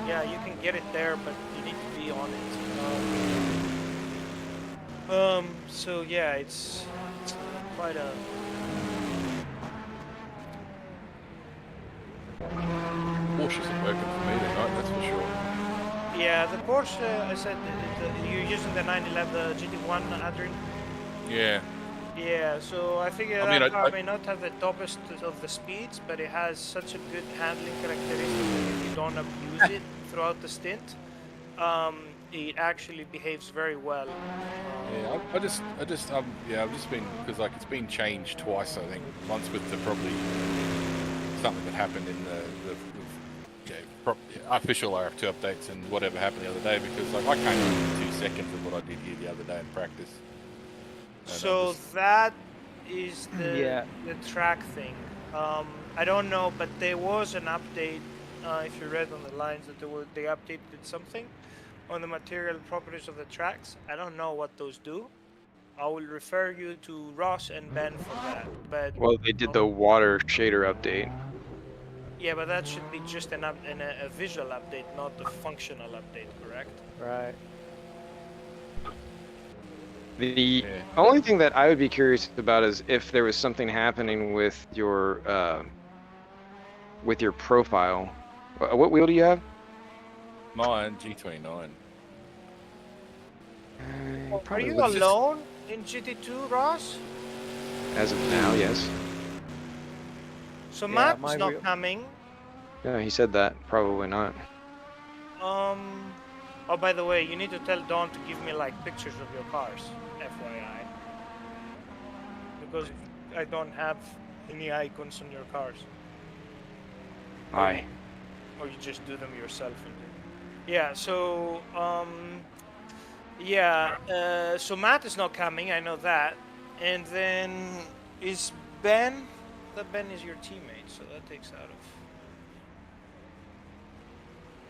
Yeah, you can get it there, but you need to be on it. So yeah, it's quite a. Porsches are working for me tonight, that's for sure. Yeah, the Porsche. I said you're using the 911, the GT1, Adrian. Yeah. Yeah, so I figure I mean, that car may not have the toppest of the speeds, but it has such a good handling characteristic that if you don't abuse it throughout the stint, it actually behaves very well. Yeah, I've just been, because like it's been changed twice, I think. Once with the probably something that happened in the official RF2 updates and whatever happened the other day, because like I can't do 2 seconds of what I did here the other day in practice. And So that is the track thing. I don't know, but there was an update. If you read on the lines that they updated something on the material properties of the tracks. I don't know what those do. I will refer you to Ross and Ben for that. But Well, they did the water shader update. yeah, but that should be just a visual update, not a functional update, correct? Right. The only thing that I would be curious about is if there was something happening with your profile. What wheel do you have? mine, G29. Are you alone in GT2, Ross? As of now, yes. So Yeah, Matt's my not wheel- coming. Yeah, he said that. Probably not. Oh, by the way, you need to tell Dawn to give me like pictures of your cars, FYI. Because I don't have any icons on your cars. Aye. Or you just do them yourself. Yeah, so, yeah, so Matt is not coming, I know that. And then is Ben, that Ben is your teammate, so that takes out of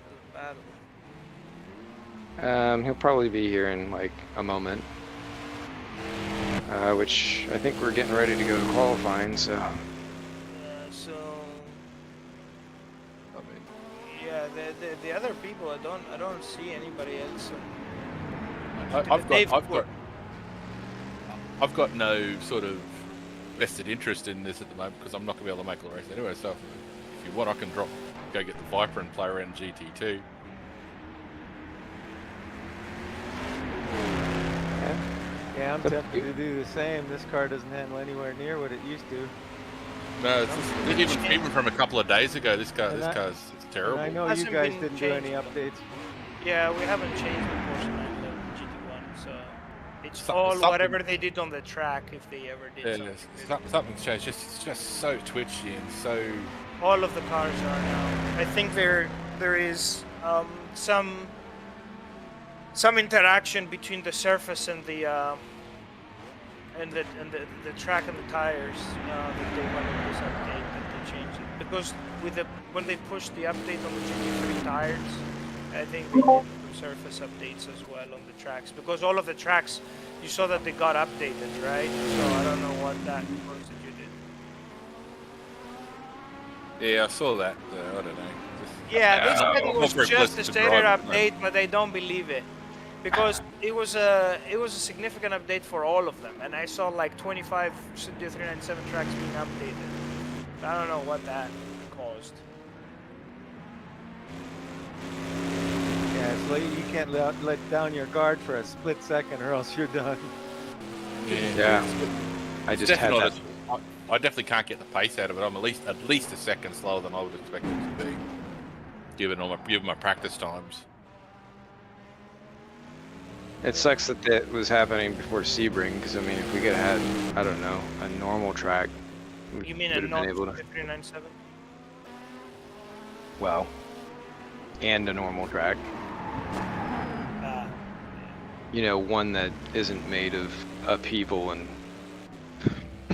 the battle. He'll probably be here in like a moment. Which I think we're getting ready to go to qualifying, so. So, yeah, the other people, I don't see anybody else. I've got no sort of vested interest in this at the moment because I'm not going to be able to make the race anyway. So if you want, I can go get the Viper and play around GT2. Yeah, I'm tempted to do the same. This car doesn't handle anywhere near what it used to. No, it's even from a couple of days ago, this car's it's terrible. And I know you guys didn't do any updates. Yeah, we haven't changed the Porsche 911 GT1, so it's all whatever they did on the track, if they ever did. Yeah, something's changed. It's just so twitchy and so. All of the cars are now. I think there is some interaction between the surface and the track and the tires that they wanted this update, that they changed it because when they pushed the update on the GT3 tires, I think they did some surface updates as well on the tracks because all of the tracks you saw that they got updated, right? So I don't know what that was that you did. Yeah, I saw that. I don't know. Yeah, they said it was just a standard update, but they don't believe it. Because it was a significant update for all of them, and I saw like 25 397 tracks being updated. I don't know what that caused. Yeah, it's like you can't let down your guard for a split second, or else you're done. Yeah. I just had that. I definitely can't get the pace out of it. I'm at least a second slower than I would expect it to be, given my practice times. It sucks that that was happening before Sebring, because I mean, if we could have had, I don't know, a normal track, we You mean would a have been able to. 397? Well, and a normal track. You know, one that isn't made of upheaval and.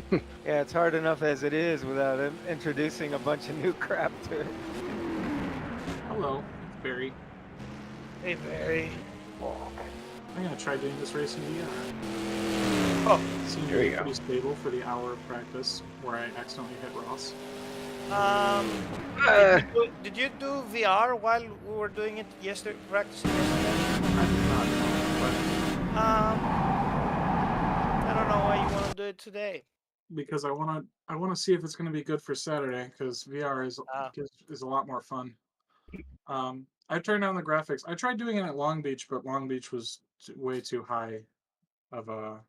Yeah, it's hard enough as it is without introducing a bunch of new crap to it. Hello, it's Barry. Hey, Barry. I'm gonna try doing this race in VR. Oh, seemed to be pretty stable for the hour of practice where I accidentally hit Ross. Did you do VR while we were doing it yesterday? Practicing yesterday? I did not know, I don't know why you want to do it today. because I want to see if it's going to be good for Saturday, because VR is a lot more fun. I turned down the graphics. I tried doing it at Long Beach, but Long Beach was way too high of a.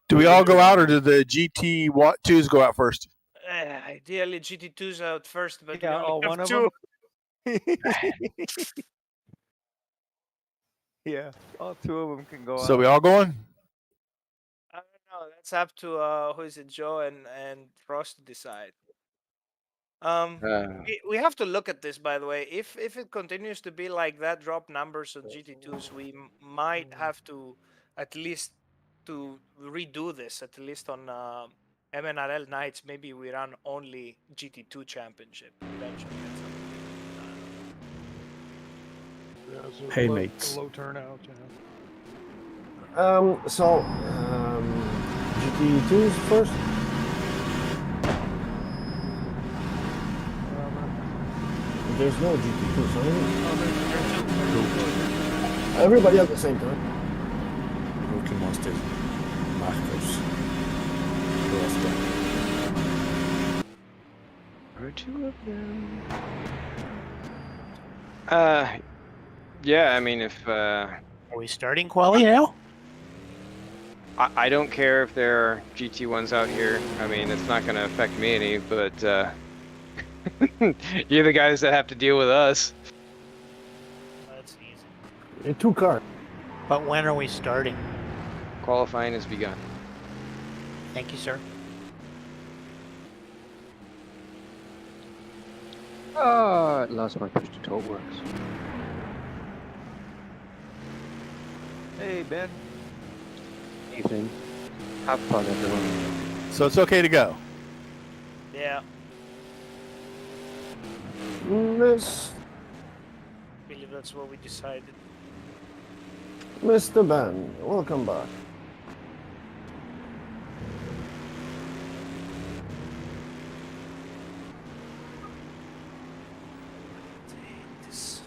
Do we all go out, or did the GT2s go out first? Ideally, GT2's out first, but Yeah, we only one have of two. them. Yeah, all two of them can go out. So we all going? I don't know. That's up to who is it, Joe and Frost to decide. We have to look at this, by the way. If it continues to be like that, drop numbers on GT2s, we might have to at least to redo this, at least on MNRL nights. Maybe we run only GT2 championship eventually. Hey, mates. Low turnout, So, GT2s first? There's no GT2s, everybody at the same time. Broken Monsters, Marcos, Or two of them. Yeah, I mean, if Are we starting quali now? I don't care if there are GT1s out here. I mean, it's not going to affect me any, but you're the guys that have to deal with us. That's easy. Two cars. But when are we starting? Qualifying has begun. Thank you, sir. Oh, I lost my push to tote works. Hey, Ben. Evening. Have fun, everyone. So it's okay to go. Yeah. Miss, I believe that's what we decided. Mr. Ben, welcome back. This.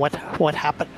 What happened?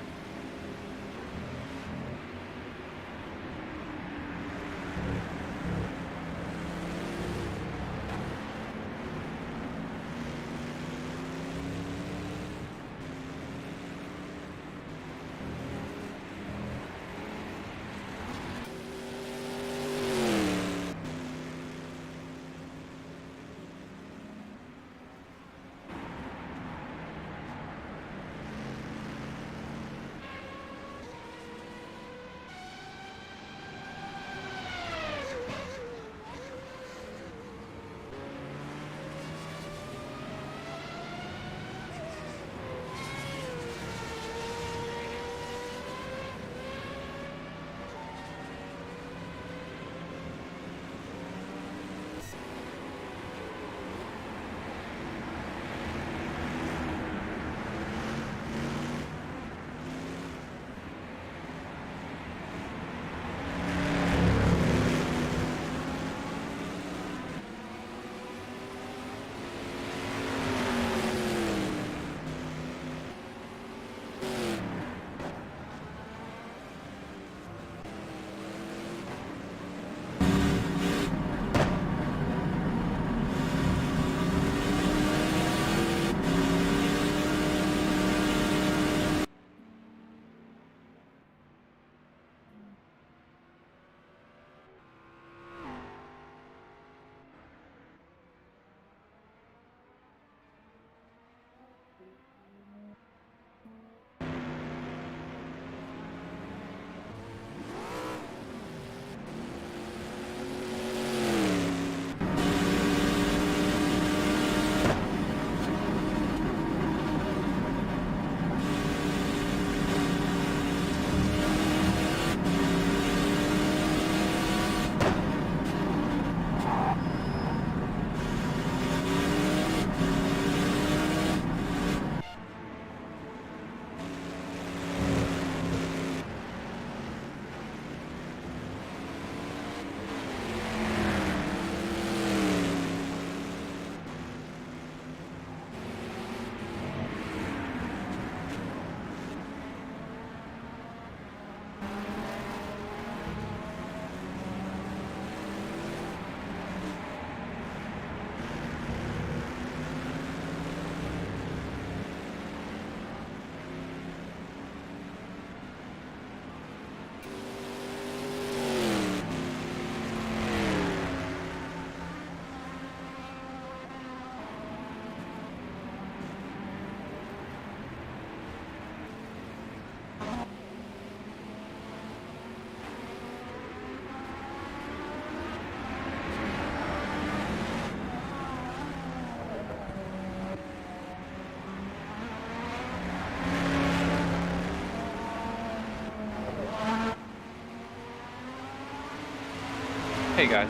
Hey guys.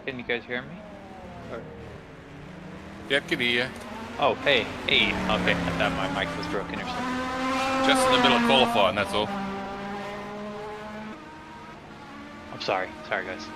Can you guys hear me? Or... Yep, can hear you. Oh, hey. Okay, I thought my mic was broken or something. Just in the middle of qualifying, that's all. I'm sorry. Sorry, guys.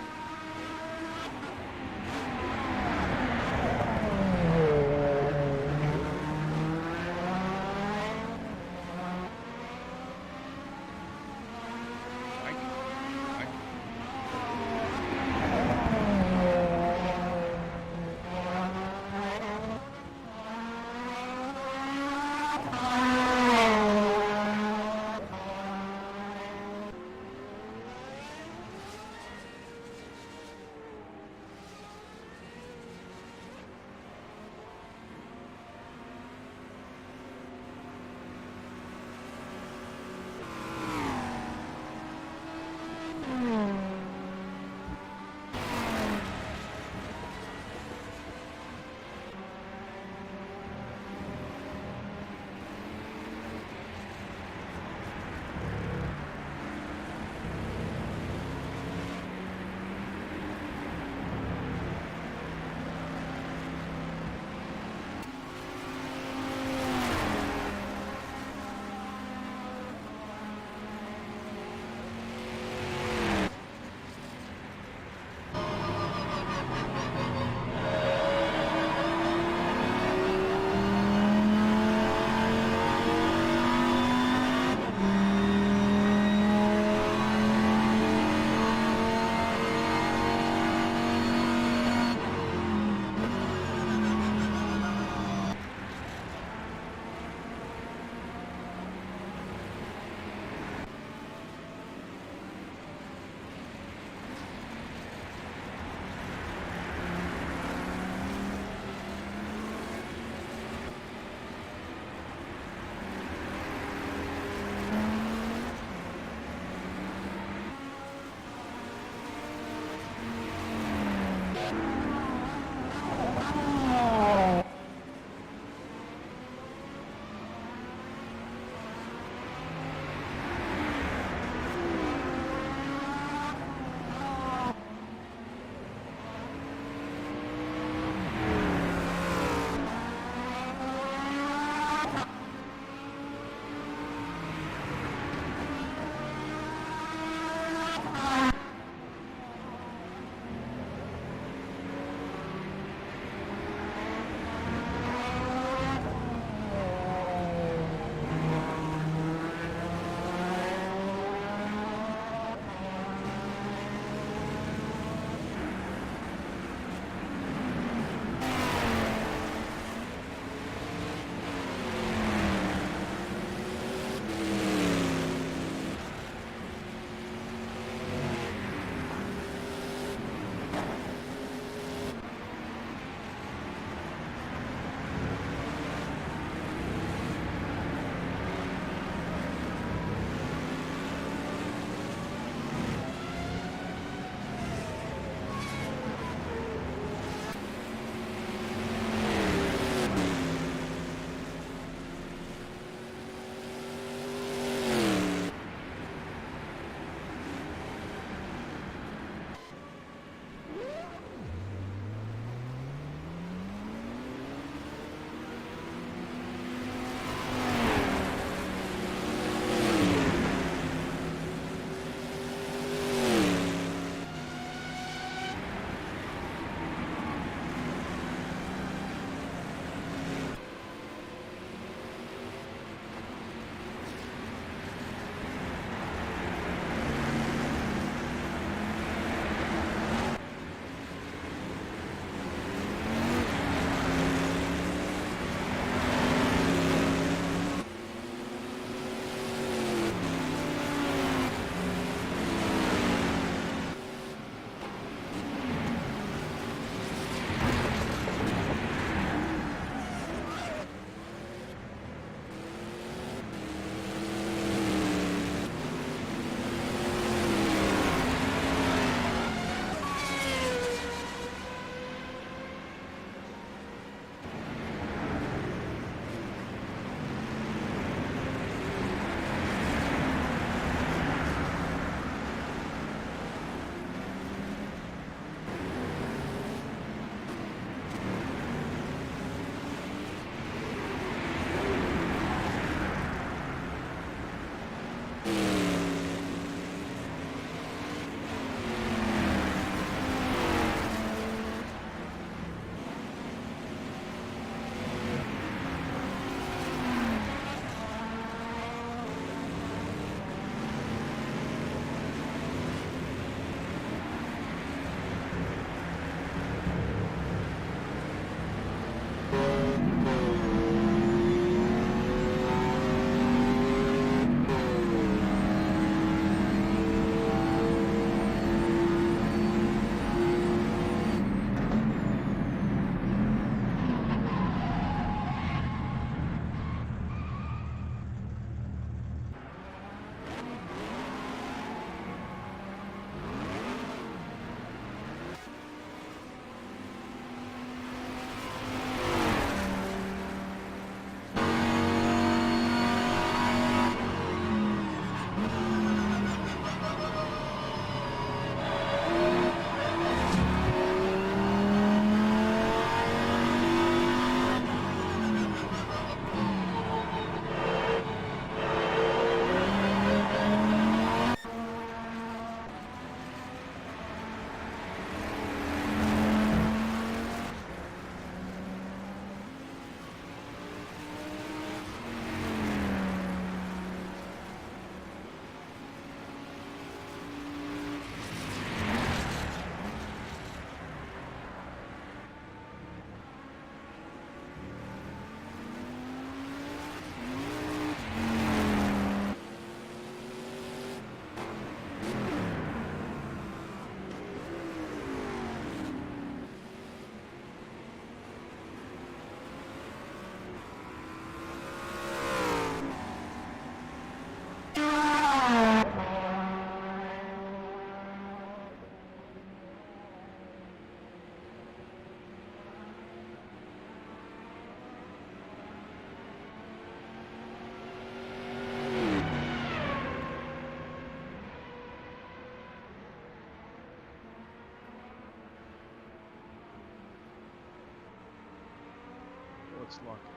Just lock it.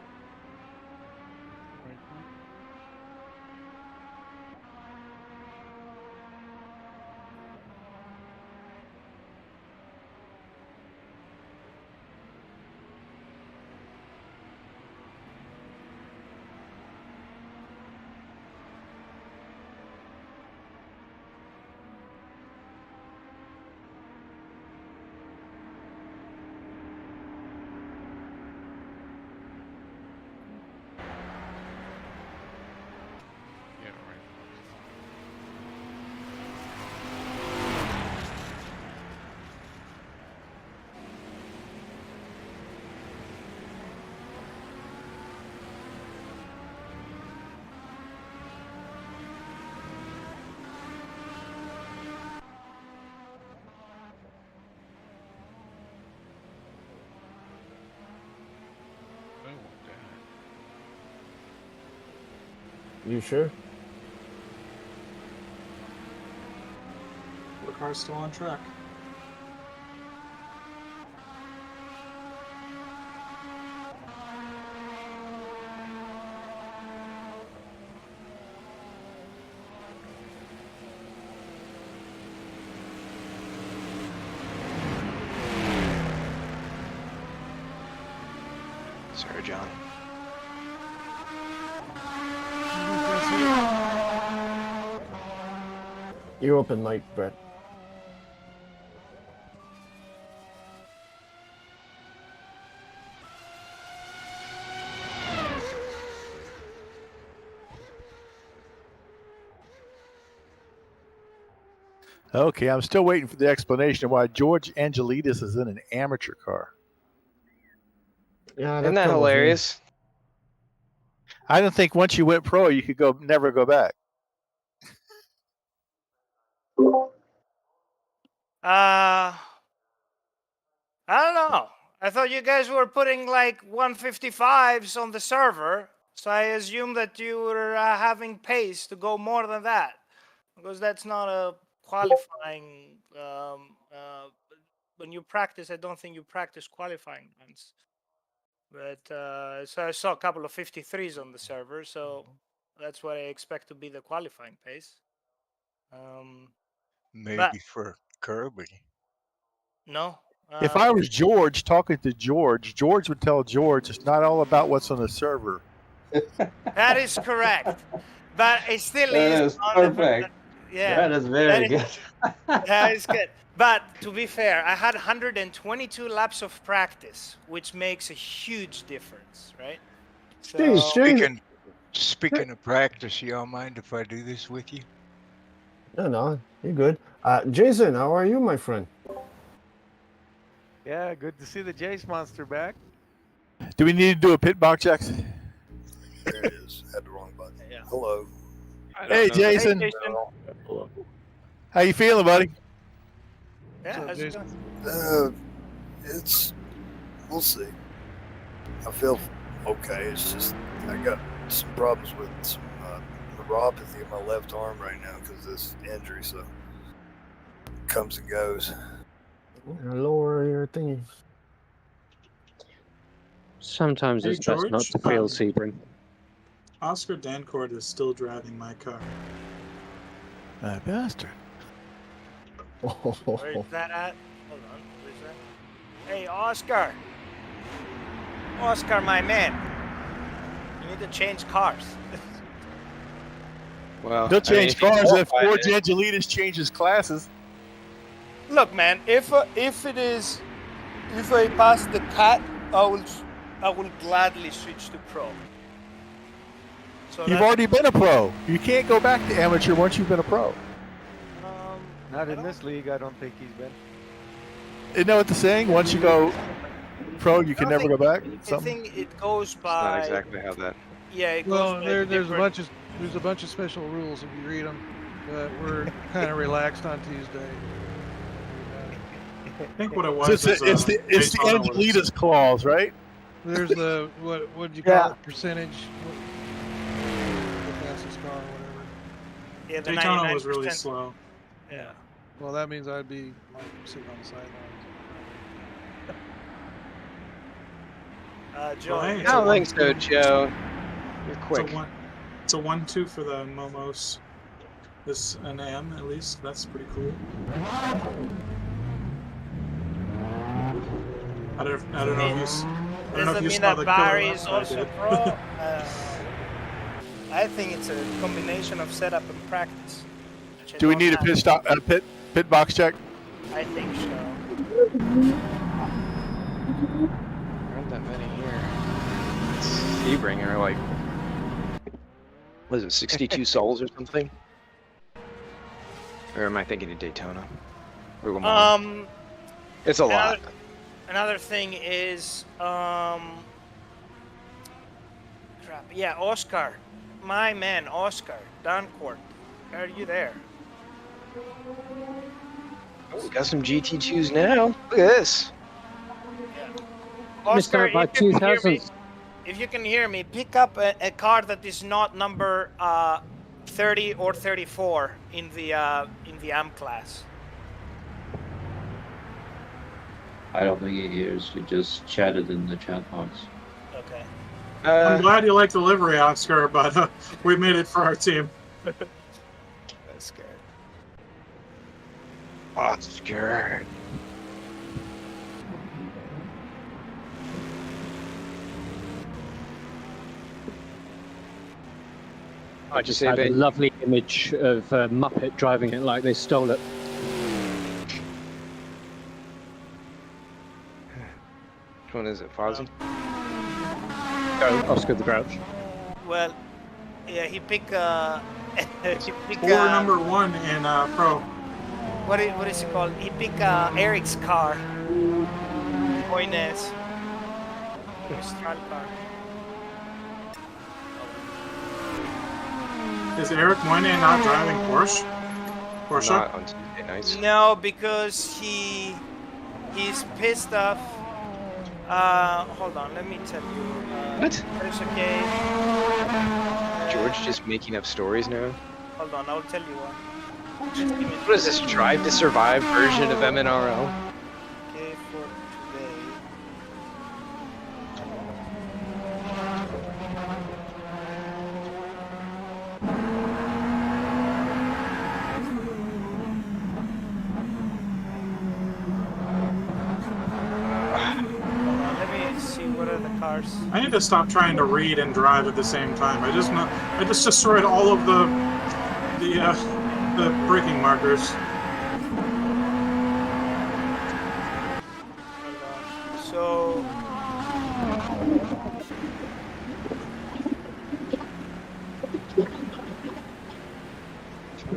Right. Yeah, right. I want that. You sure? The car's still on track. Sorry, John. You're open mic, Brett. Okay, I'm still waiting for the explanation of why George Angelides is in an amateur car. Yeah, Isn't that troubles me. hilarious? I don't think once you went pro, you could never go back. I don't know. I thought you guys were putting like 155s on the server, so I assume that you were having pace to go more than that, because that's not a qualifying. When you practice, I don't think you practice qualifying runs. But so I saw a couple of 53s on the server, so that's what I expect to be the qualifying pace. Maybe for Kirby. No. If I was George talking to George, George would tell George it's not all about what's on the server. That is correct, but it still That is is perfect. Yeah, That is very good. That is good. But to be fair, I had 122 laps of practice, which makes a huge difference, right? So, Speaking of practice, y'all mind if I do this with you? No, you're good. Jason, how are you, my friend? Yeah, good to see the Jace monster back. Do we need to do a pit box check? There it is. Had the wrong button. Yeah. Hello. Hey, Jason. Hey, Jason. How you feeling, buddy? Yeah, how's it going? It's, we'll see. I feel okay. It's just I got some problems with some neuropathy in my left arm right now because of this injury, so it comes and goes. Lower your thingy. Sometimes Hey, it's best not George, to feel Sebring. Oscar Dancourt is still driving my car. That bastard. Where's that at? Hold on. Where's that? Hey, Oscar. Oscar, my man. You need to change cars. Well, They'll change cars if George Angelides Angelides changes classes. Look, man. If I pass the cat, I will gladly switch to pro. So You've already been a pro. You can't go back to amateur once you've been a pro. Not in this league, I don't think he's been. You know what the saying? Once you go pro, you can never go back. I Something. think it goes Not by. exactly how that. Yeah, it goes Well, by there's a different- bunch of special rules if you read them, but we're kind of relaxed on Tuesday. I think what it was It's the Daytona was- Angelides clause, right? There's the what do you call it? Percentage. What fastest car or whatever. Yeah, the Daytona was really 99%. slow. Yeah. Well, that means I'd be like sitting on the sidelines. Joe. Right. I don't think so, Joe. You're quick. It's a 1-2 for the Momos. This an M at least. That's pretty cool. I don't know if you saw that the Barry killer is lap I also did. pro. I think it's a combination of setup and practice. which I Do we don't need a have. pit stop? A pit box check? I think so. There aren't that many here. Sebring are like, what is it, 62 souls or something? Or am I thinking of Daytona? Or Le Mans? It's a lot. Another thing is, crap. Yeah, Oscar, my man, Oscar Dancourt. Are you there? Oh, we got some GT2s now. Look at this. Oscar, out by if you can hear 2000. me, if you can hear me, pick up a car that is not number 30 or 34 in the AM class. I don't think he hears. He just chatted in the chat box. Okay. I'm glad you like the livery, Oscar, but we made it for our team. That's good. Oscar. I just had a lovely image of Muppet driving it like they stole it. Which one is it, Fozzie? Oh, Oscar the Grouch. Well, yeah, he picked number 1 in pro. What is it called? He picked Eric's car. Moines. Mistral car. Is Eric Moynihan not driving Porsche? Not on Tuesday nights. No, because he's pissed off. Hold on, let me tell you. What? It's okay. George just making up stories now? Hold on, I'll tell you what. What is this, Drive to Survive version of MNRL? Okay, for today. Let me see what are the cars. I need to stop trying to read and drive at the same time. I just destroyed all of the braking markers. So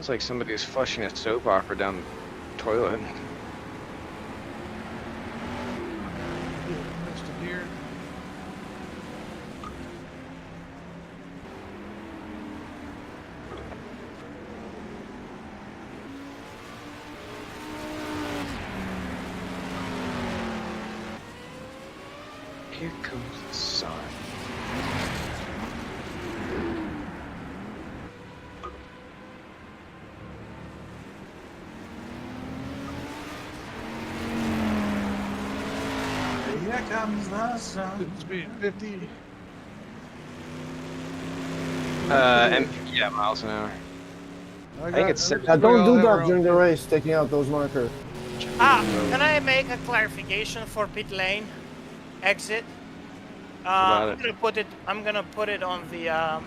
Sounds like somebody's flushing a soap opera down the toilet. Next to here. Here comes the sun. Here comes the sun. Speed 50. Yeah, miles an hour. I think it's Don't do that during the race, taking out those markers. can I make a clarification for pit lane exit? I'm gonna put it on the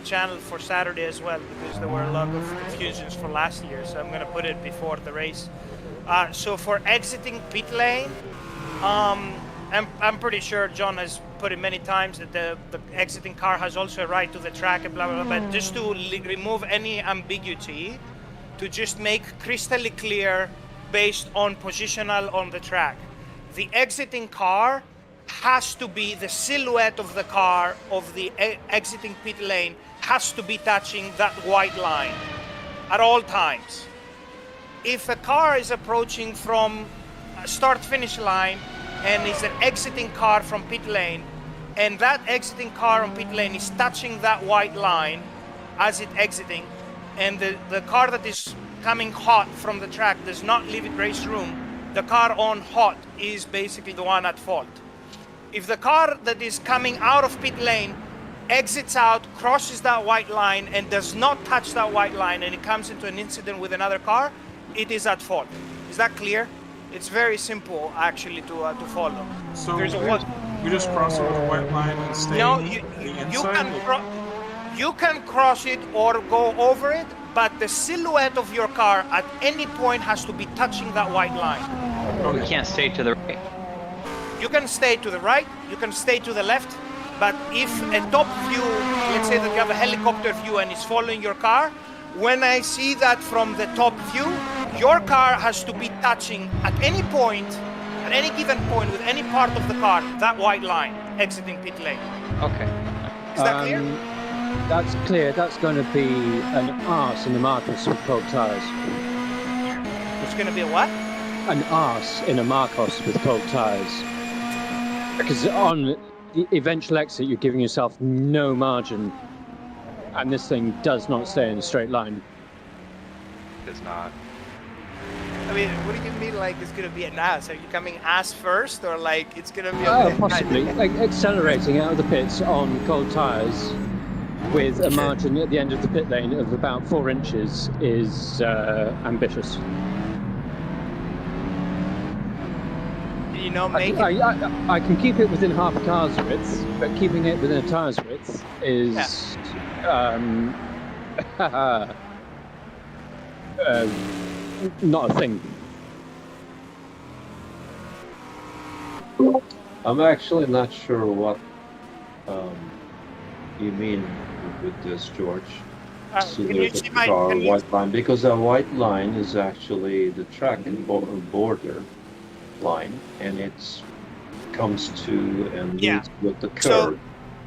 channel for Saturday as well, because there were a lot of confusions for last year, so I'm gonna put it before the race. So for exiting pit lane, I'm pretty sure John has put it many times that the exiting car has also a right to the track and blah blah blah. But just to remove any ambiguity, to just make crystal clear based on positional on the track, the exiting car has to be the silhouette of the car of the exiting pit lane has to be touching that white line at all times. If a car is approaching from start-finish line and is an exiting car from pit lane, and that exiting car on pit lane is touching that white line as it exiting, and the car that is coming hot from the track does not leave it race room, the car on hot is basically the one at fault. if the car that is coming out of pit lane exits out, crosses that white line, and does not touch that white line, and it comes into an incident with another car, it is at fault. Is that clear? It's very simple, actually, to follow. So There's a what? you just cross over the white line and stay No, the inside? you can cross it or go over it, but the silhouette of your car at any point has to be touching that white line. You can't stay to the right. You can stay to the right, you can stay to the left, but if a top view, let's say that you have a helicopter view and it's following your car, when I see that from the top view, your car has to be touching at any point, at any given point with any part of the car, that white line exiting pit lane. Okay. Is that clear? That's clear. That's going to be an arse in the Marcos with cold tires. It's going to be a what? An arse in a Marcos with cold tires. Because on the eventual exit, you're giving yourself no margin, and this thing does not stay in a straight line. Does not. I mean, what do you mean, like, it's going to be an ass? Are you coming ass first, or, like, it's going to be Oh, possibly. Like, accelerating out of the pits on cold tires with a margin at the end of the pit lane of about 4 inches is ambitious. You know, make I can keep it within half a car's width, but keeping it within a tire's width is not a thing. I'm actually not sure what you mean with this, George. can you see my white line, because a white line is actually the track and border line, and it comes to and meets with the curve.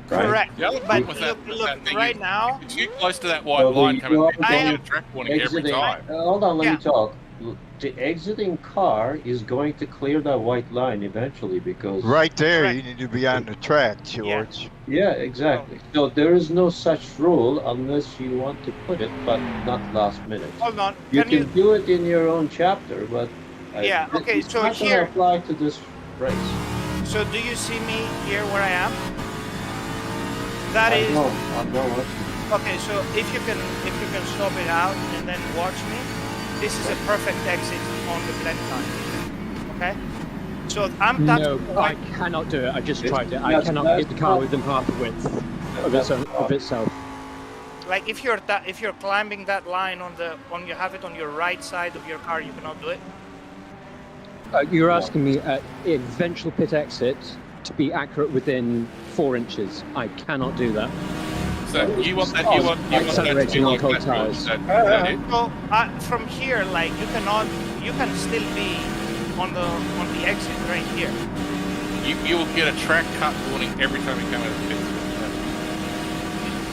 Right? Correct. The other But problem with look, that thing right is, now, if you get close to that white line coming through, you get a track warning every time. Hold on, let me talk. The exiting car is going to clear that white line eventually, because Right there, you need to be on the track, George. yeah, exactly. So there is no such rule unless you want to put it, but not last minute. hold on. You Can can you? do it in your own chapter, but Yeah, okay, it's so not gonna here- apply to this race. So do you see me here where I am? That I is. know what. Okay, so if you can stop it out and then watch me, this is a perfect exit on the blend line. Okay? So I'm touching No, I cannot do it. I just tried it. I cannot hit the car within half the width of itself. like if you're climbing that line on you have it on your right side of your car, you cannot do it. You're asking me at eventual pit exit to be accurate within 4 inches. I cannot do that. So you want that? You want that to be like that, George? Is that it? So from here, like you can still be on the exit right here. You will get a track cut warning every time you come out of the pit.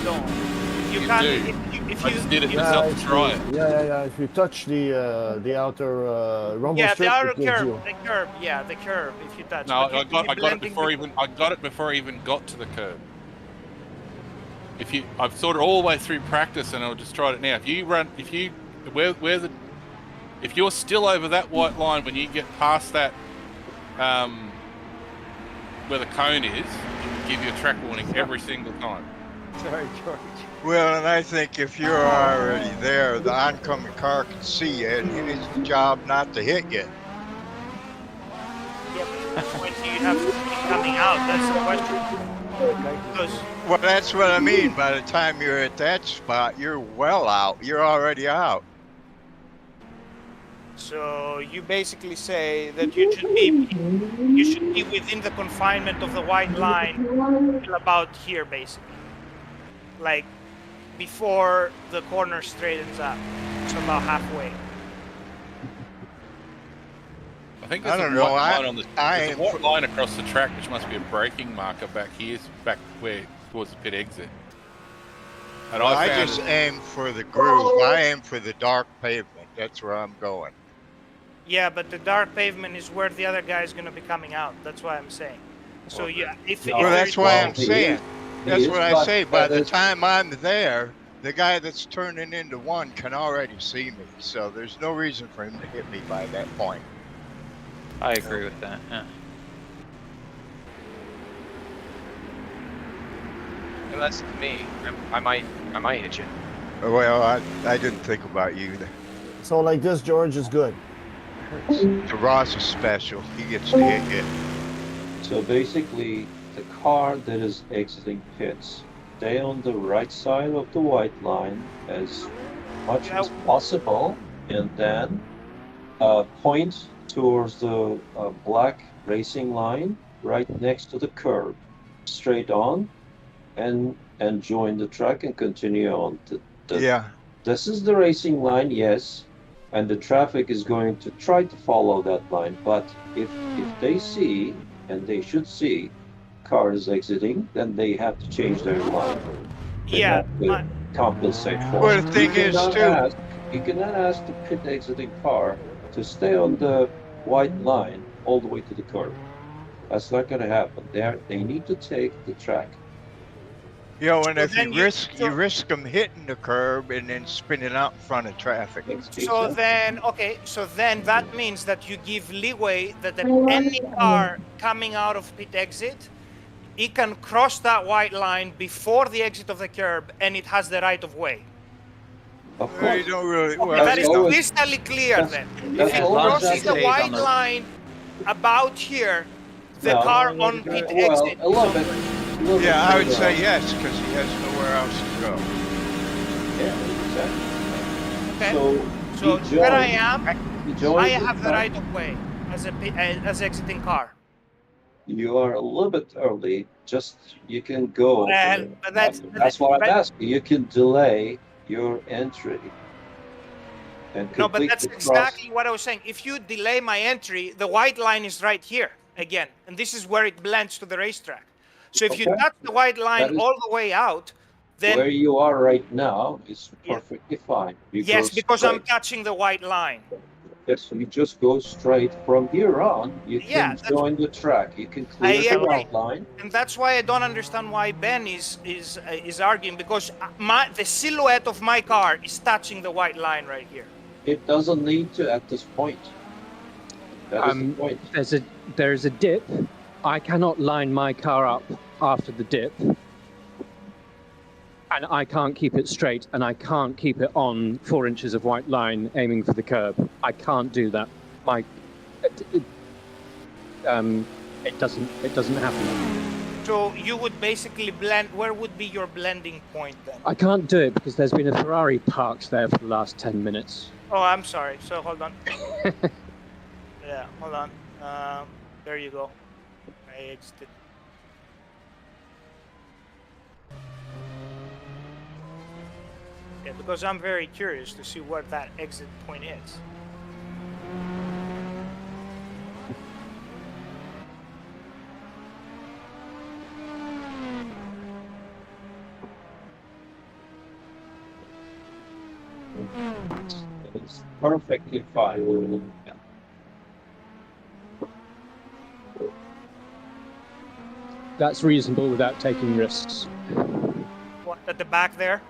Don't. You You can't. do. If I you just did it if- myself to try it. Yeah. If you touch the outer rumble Yeah, strip, the outer it gives curve, you. the curve. If you touch. No, But I you- got you're it blending before I even got to the curb. I've thought it all the way through practice, and I'll just try it now. If you're still over that white line when you get past that, where the cone is, it will give you a track warning every single time. Sorry, George. Well, and I think if you're already there, the oncoming car can see you, and it's the job not to hit you. When do you have somebody coming out? That's the question. Because Well, that's what I mean. By the time you're at that spot, you're well out. You're already out. so you basically say that you should be within the confinement of the white line till about here, basically, like before the corner straightens up. So about halfway. I think I there's don't a know, white I- line on the I there's a ain't white line across the track, which must be a braking marker back here, back where towards the pit exit. And Well, I found just it- aim for the groove. I aim for the dark pavement. That's where I'm going. Yeah, but the dark pavement is where the other guy is going to be coming out. That's why I'm saying. So yeah, if Well, that's why I'm saying. That's what I but- say. By but the it's- time I'm there, the guy that's turning into one can already see me. So there's no reason for him to hit me by that point. I agree with that. Yeah. Unless it's me, I might hit you. Well, I didn't think about you. So like this, George is good. The Ross is special. He gets to hit you. So basically, the car that is exiting pits, stay on the right side of the white line as much as possible, and then point towards the black racing line right next to the curb, straight on, and join the track and continue on. Yeah. This is the racing line, yes, and the traffic is going to try to follow that line. But if they see, and they should see, cars exiting, then they have to change their line. They have to compensate for Well, it. the thing is, too, You cannot ask the pit exiting car to stay on the white line all the way to the curb. That's not going to happen. They need to take the track. you know, and if you risk them hitting the curb and then spinning out in front of traffic. So then that means that you give leeway that any car coming out of pit exit, it can cross that white line before the exit of the curb, and it has the right of way. Of course. You don't really, That is crystal clear then. If it crosses the white line about here, the car on pit exit. A little bit. Yeah, I would say yes, because he has nowhere else to go. Yeah, exactly. Okay. So where I am, I have the right of way as exiting car. You are a little bit early. Just you can go. But that's what I'm asking. You can delay your entry. And no, but that's exactly what I was saying. If you delay my entry, the white line is right here again, and this is where it blends to the racetrack. So if you touch the white line all the way out, then where you are right now is perfectly fine. Yes, because I'm touching the white line. Yes, so you just go straight from here on. You can join the track. You can clear the white line. And that's why I don't understand why Ben is arguing, because the silhouette of my car is touching the white line right here. It doesn't need to at this point. That is the point. There's a dip. I cannot line my car up after the dip, and I can't keep it straight, and I can't keep it on 4 inches of white line aiming for the curb. I can't do that. It doesn't happen. So you would basically blend. Where would be your blending point then? I can't do it because there's been a Ferrari parked there for the last 10 minutes. Oh, I'm sorry. So hold on. Yeah, hold on. There you go. I exited. Yeah, because I'm very curious to see what that exit point is. It's perfectly fine. That's reasonable without taking risks. What, at the back there?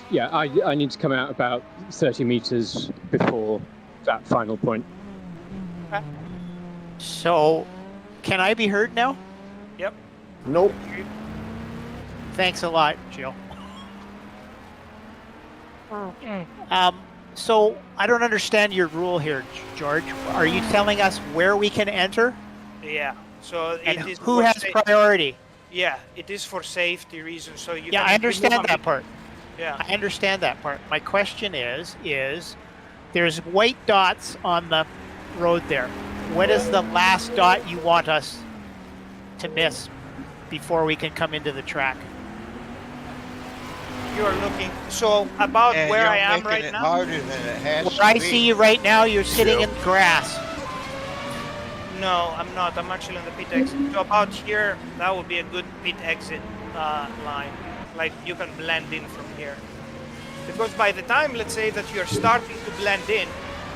Yeah, I need to come out about 30 meters before that final point. Okay. So, can I be heard now? Yep. Nope. Thanks a lot, Jill. So I don't understand your rule here, George. Are you telling us where we can enter? Yeah. So And it is who for has priority? Yeah, it is for safety reasons. So you. Yeah, can I understand remove that part. Yeah. I understand that part. My question is there's white dots on the road there. What is the last dot you want us to miss before we can come into the track? You're looking. So about And where you're I am making right it now. harder than it has Where to I be. see you right now, you're sitting in the grass. No, I'm not. I'm actually on the pit exit. So about here, that would be a good pit exit line. Like you can blend in from here. Because by the time, let's say that you're starting to blend in,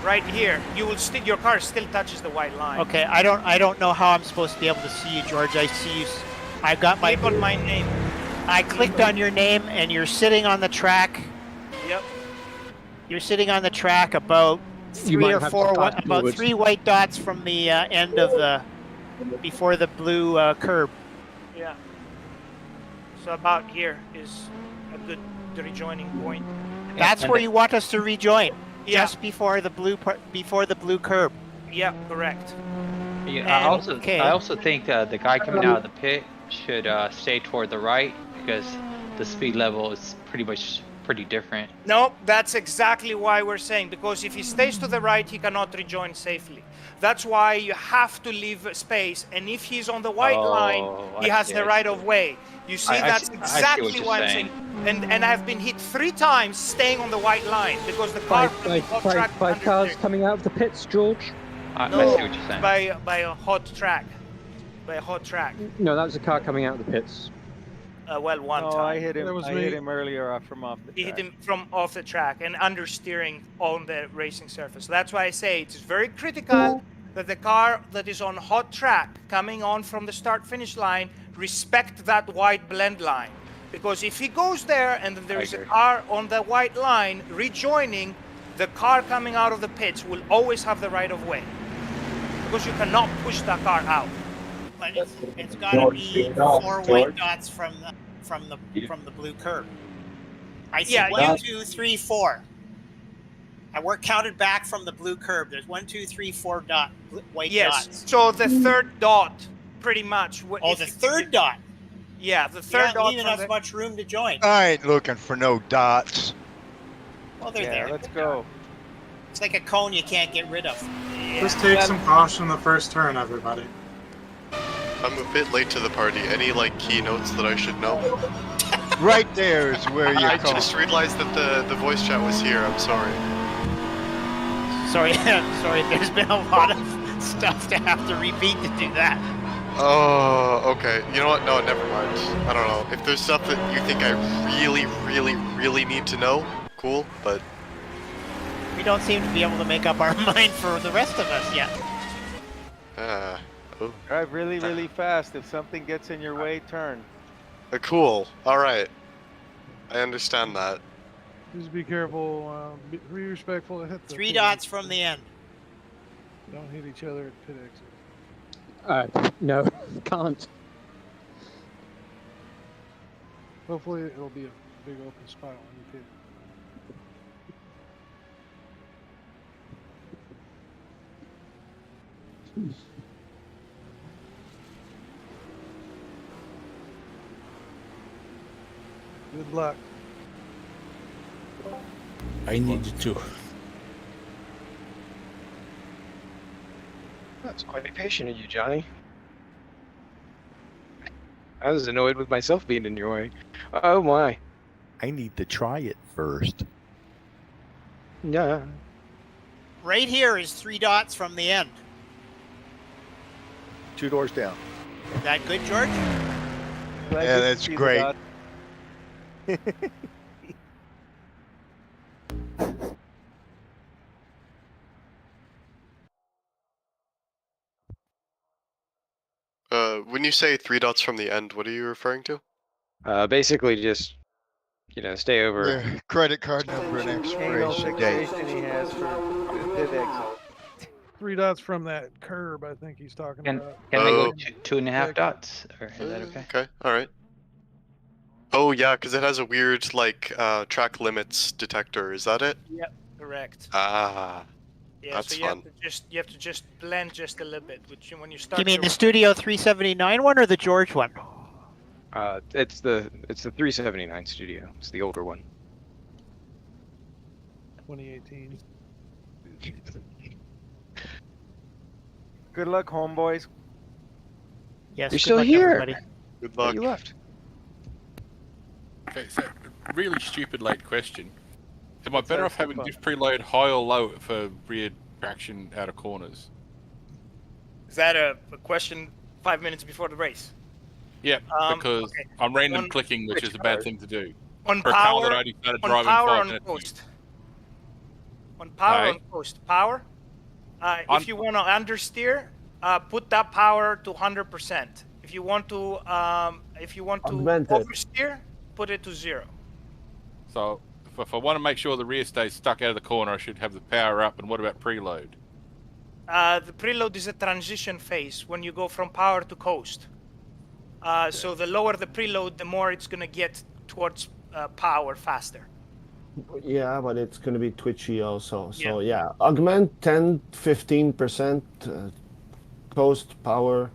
right here, you will still your car still touches the white line. Okay, I don't know how I'm supposed to be able to see you, George. I see you. I got my. Click on my name. I clicked on your name, and you're sitting on the track. Yep. You're sitting on the track about three or four, about 3 white dots from the end of the, before the blue curb. Yeah. So about here is a good rejoining point. That's where you want us to rejoin. Yeah. Just before the blue curb. Yeah, correct. Yeah, I also think the guy coming out of the pit should stay toward the right because the speed level is pretty different. No, that's exactly why we're saying, because if he stays to the right, he cannot rejoin safely. That's why you have to leave space, and if he's on the white line, he has the right of way. You see, that's exactly what I'm saying. And I've been hit 3 times staying on the white line because the car by cars coming out of the pits, George. I see what you're saying. By a hot track. By a hot track. No, that was a car coming out of the pits. Well, one time. I hit him. I hit him earlier from off the track. He hit him from off the track and understeering on the racing surface. That's why I say it's very critical that the car that is on hot track coming on from the start-finish line respect that white blend line. Because if he goes there and then there is a car on the white line rejoining, the car coming out of the pits will always have the right of way. Because you cannot push that car out. But it's got to be 4 white dots from the blue curb. I see 1, 2, 3, 4. And we're counted back from the blue curb. There's 1, 2, 3, 4 white dots. Yes. So the third dot, pretty much. The third dot. Yeah, the third dot. Leaving us much room to join. I ain't looking for no dots. Well, they're there. Let's go. It's like a cone you can't get rid of. Just take some caution in the first turn, everybody. I'm a bit late to the party. Any keynotes that I should know? Right there is where you I just realized that the voice chat was here. I'm sorry. Sorry, there's been a lot of stuff to have to repeat to do that. Oh, okay. You know what? No, never mind. I don't know. If there's stuff that you think I really, really, really need to know, cool, but... We don't seem to be able to make up our mind for the rest of us yet. Drive really, really fast. If something gets in your way, turn. Cool. Alright. I understand that. Just be careful. Be respectful. Hit the 3 dots from the end. Don't hit each other at pit exit. No, can't. Hopefully it'll be a big open spot when you pit. Good luck. I need to. That's quite patient of you, Johnny. I was annoyed with myself being in your way. Oh my. I need to try it first. Yeah. Right here is 3 dots from the end. 2 doors down. Is that good, George? Yeah, that's great. When you say 3 dots from the end, what are you referring to? Basically just, stay over. Yeah, credit card number and expiration date. He has for pit exit. 3 dots from that curb, I think he's talking about. Can they go 2.5 dots? Or is that okay? Okay, alright. Oh yeah, because it has a weird, track limits detector, is that it? Yep, correct. Ah, Yeah, that's so you fun. have to just blend just a little bit, which when you start. You mean the Studio 379 one or the George one? It's the 379 Studio. It's the older one. 2018. Good luck, homeboys. Yes, You're still here. Everybody. Good luck. You left. Okay, so really stupid late question. Am I better off having diff preload high or low for rear traction out of corners? Is that a question 5 minutes before the race? Yeah, because I'm random clicking, which is a bad thing to do. On for a car that I only started driving 5 minutes. Coast. On power on coast. Power. If you want to understeer, put that power to 100%. If you want to oversteer, put it to 0. So if I want to make sure the rear stays stuck out of the corner, I should have the power up. And what about preload? The preload is a transition phase when you go from power to coast. So the lower the preload, the more it's gonna get towards power faster. Yeah, but it's going to be twitchy also. So yeah, augment 10-15% coast power,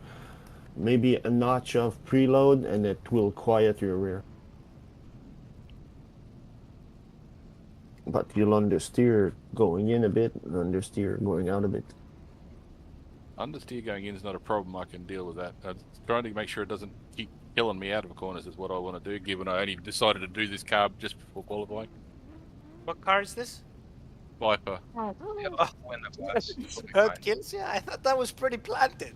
maybe a notch of preload, and it will quiet your rear. But you'll understeer going in a bit and understeer going out a bit. Understeer going in is not a problem. I can deal with that. I'm trying to make sure it doesn't keep killing me out of corners is what I want to do, given I only decided to do this carb just before qualifying. What car is this? Viper. That kills you? I thought that was pretty planted.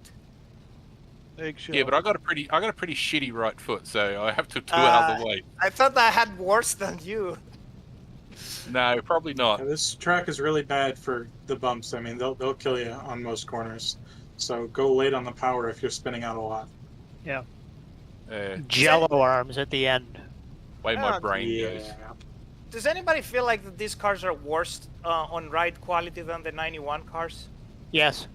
Eggshell. Yeah, but I got a pretty shitty right foot, so I have to do it out of the way. I thought I had worse than you. No, probably not. Yeah, this track is really bad for the bumps. I mean, they'll kill you on most corners. So go late on the power if you're spinning out a lot. Yeah. Jello arms at the end. Way my brain goes. Does anybody feel like that these cars are worse on ride quality than the 91 cars? Yes.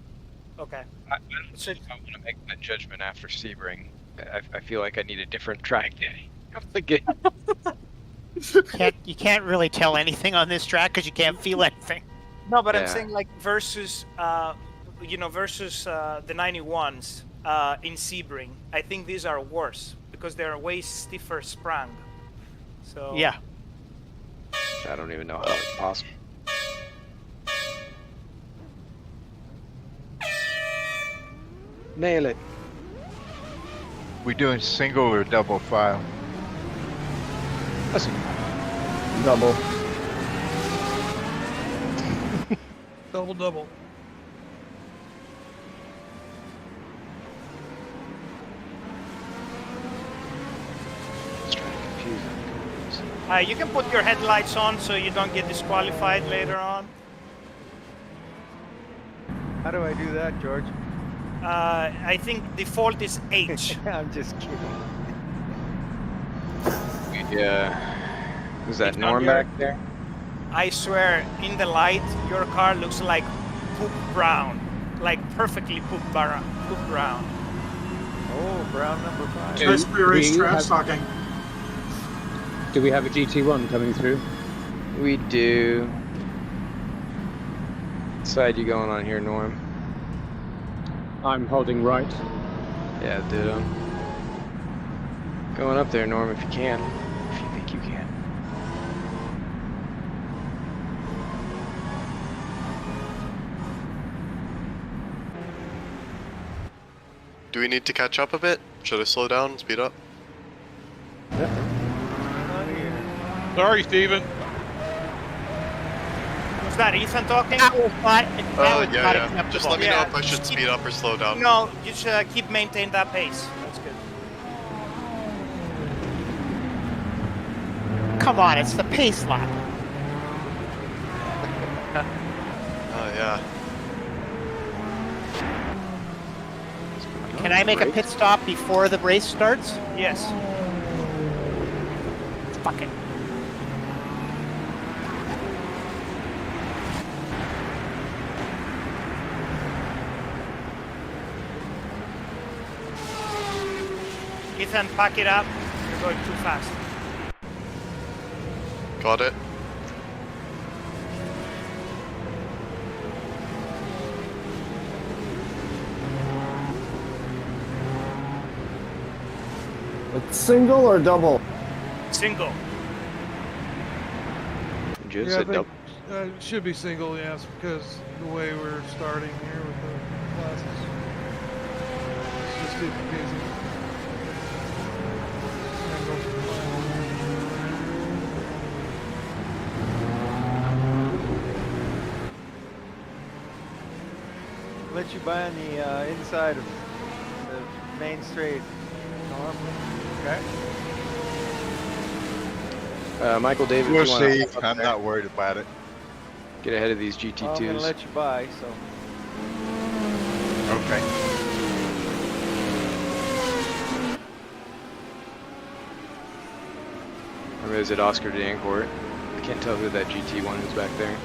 Okay. I want to make that judgment after Sebring. I feel like I need a different track day. You can't really tell anything on this track because you can't feel anything. No, but I'm saying like versus, versus the 91s in Sebring. I think these are worse because they're way stiffer sprung. So yeah. I don't even know how it's possible. Nail it. We doing single or double file? Listen. Double. Double. Let's try to confuse them. you can put your headlights on so you don't get disqualified later on. How do I do that, George? I think default is H. I'm just kidding. Is that Norm back there? I swear, in the light, your car looks like poop brown. Like perfectly poop brown. Oh, brown number 5. Nice pre-race trash talking. Do we have a GT1 coming through? We do. What side you going on here, Norm? I'm holding right. Yeah, ditto. Going up there, Norm, if you can. If you think you can. Do we need to catch up a bit? Should I slow down, speed up? Sorry, Steven. Was that Ethan talking? That was not Yeah. Just let me know if I should speed up or slow down. No, you should keep maintain that pace. That's good. Come on, it's the pace lap. Oh, yeah. Can I make a pit stop before the race starts? Yes. Fuck it. Ethan, pack it up. You're going too fast. Got it. It's single or double? Single. Just Yeah, I a think, double. it should be single, yes, because the way we're starting here with the classes. It's just duplicating. Let you by on the inside of the main straight. Norm. Okay. Michael David, We'll you wanna see. hop up I'm there? not worried about it. Get ahead of these GT2s. Well, I'm gonna let you by, so. Okay. Or is it Oscar Dancourt? I can't tell who that GT1 is back there.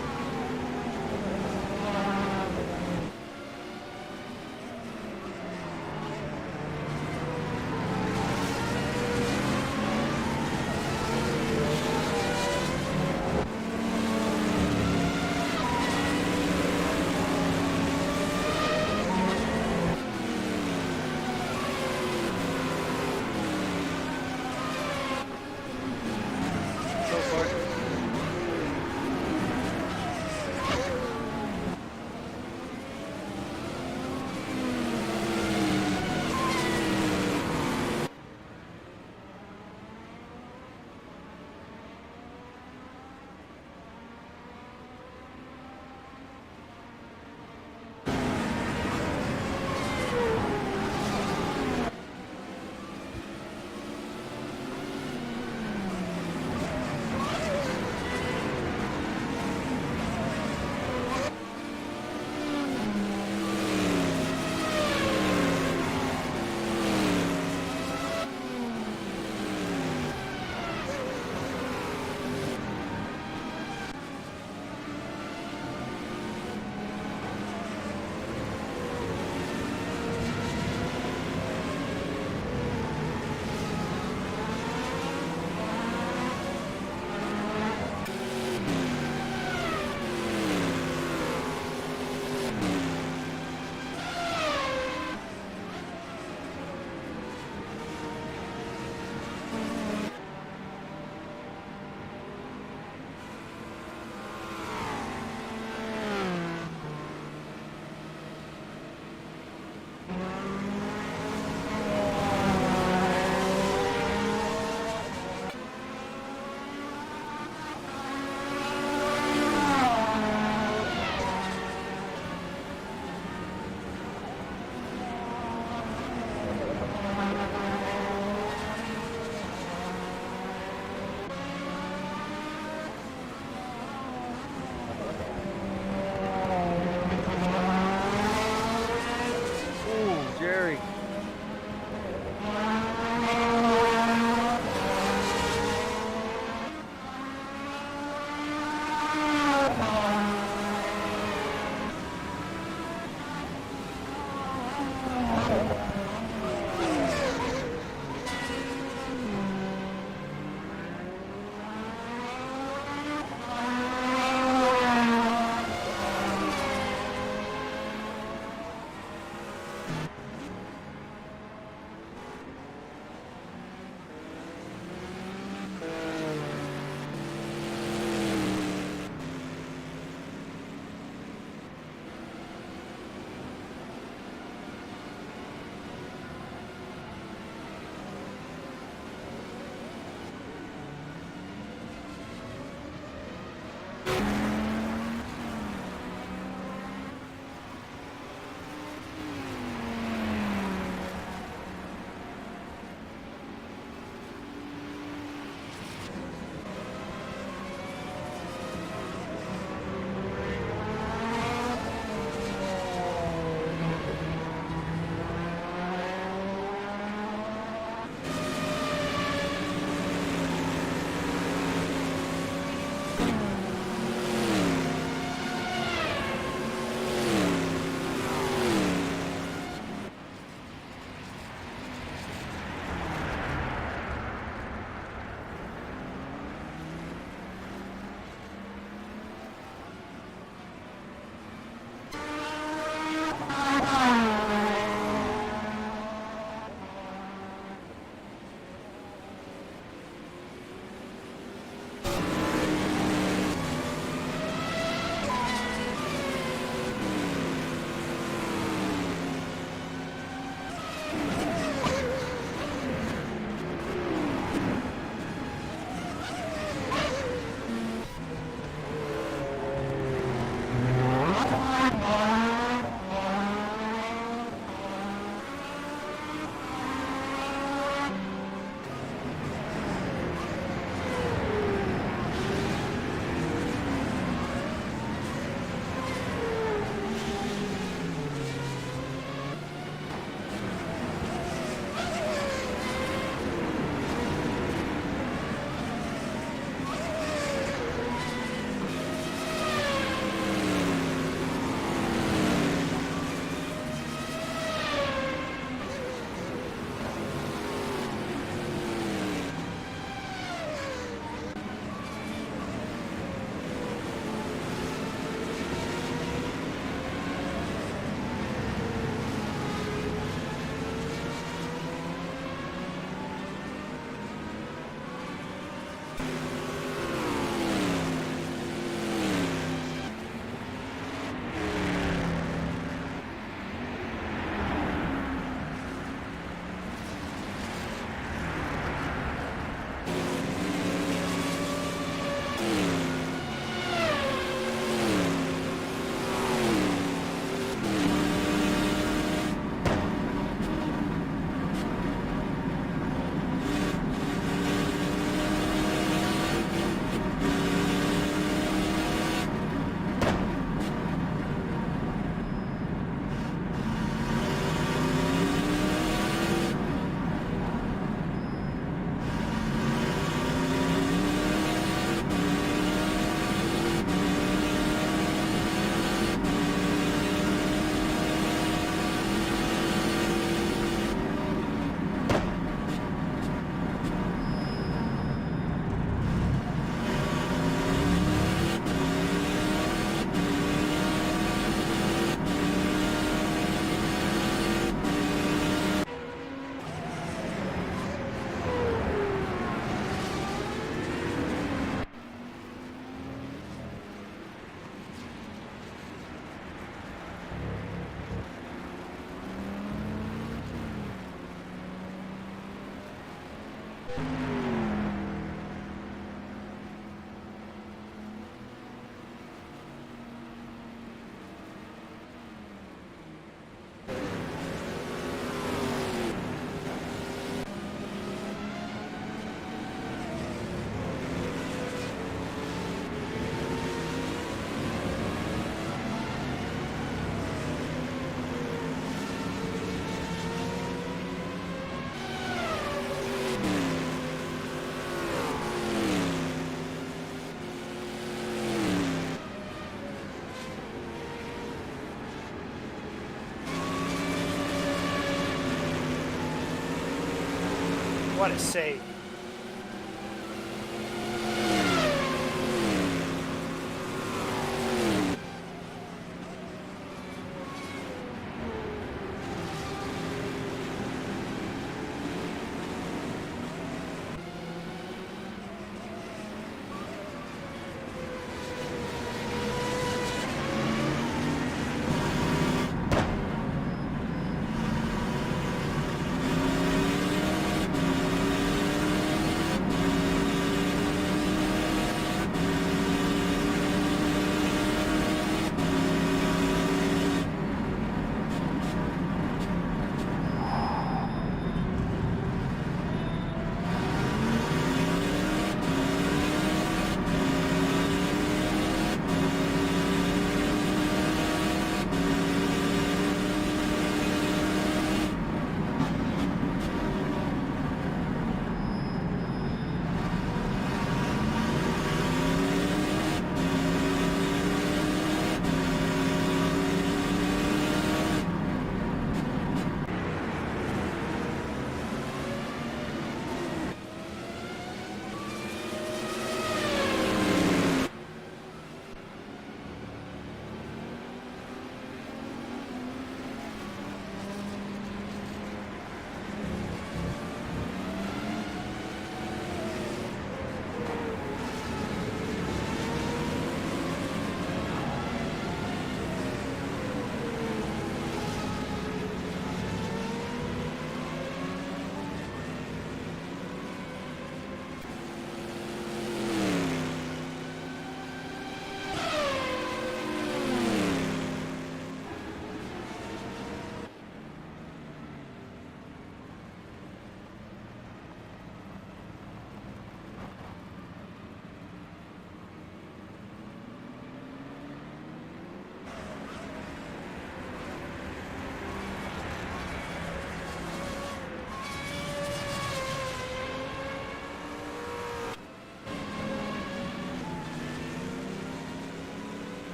What a save.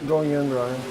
Going in, Ryan.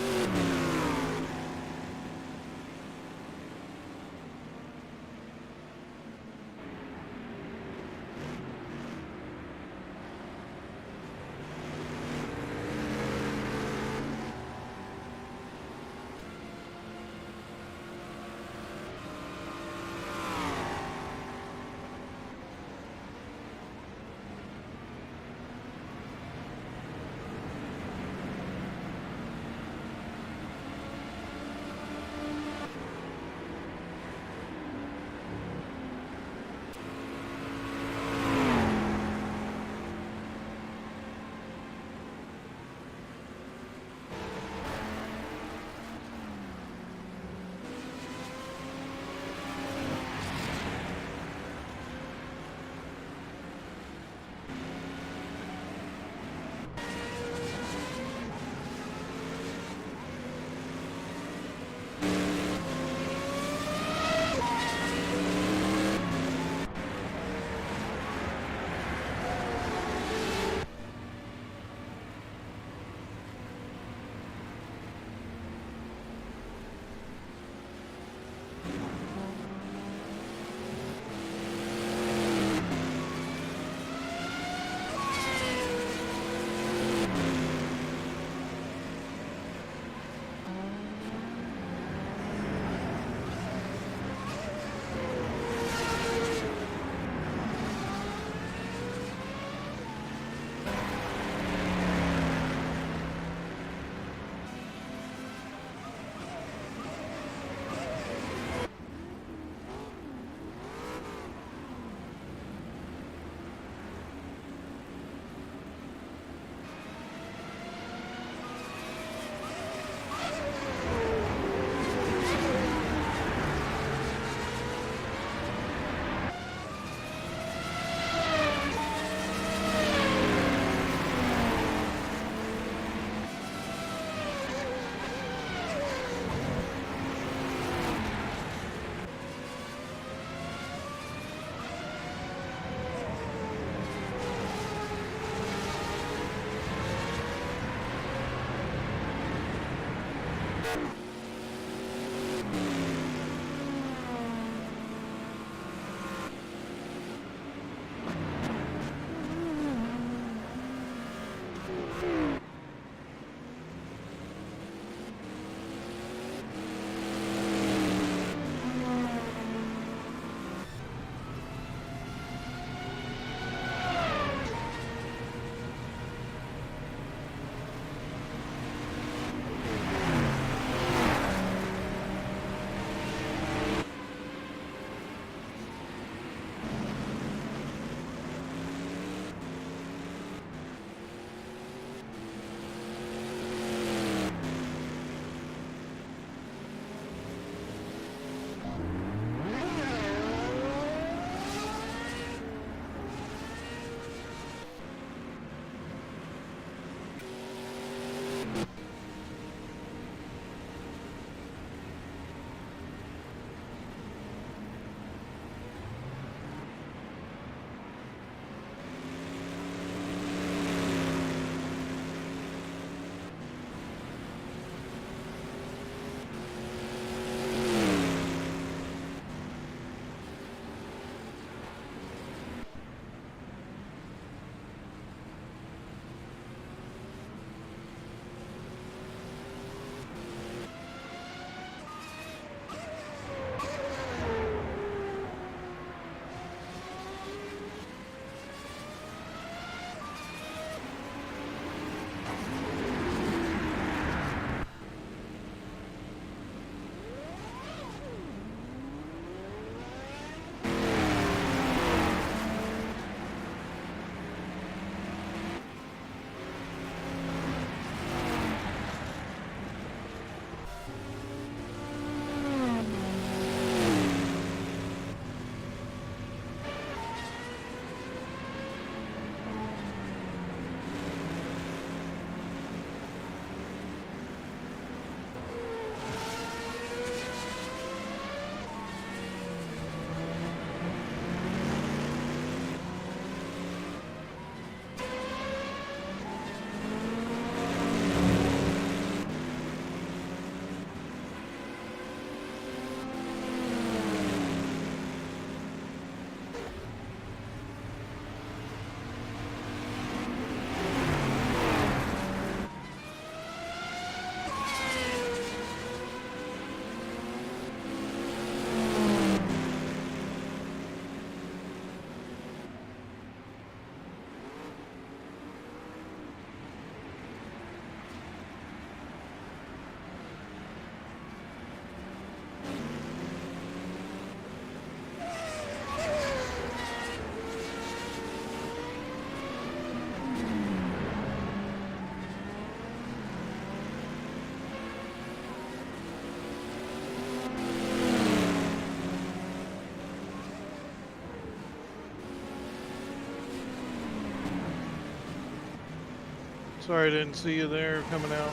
Sorry I didn't see you there coming out.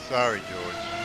Sorry, George.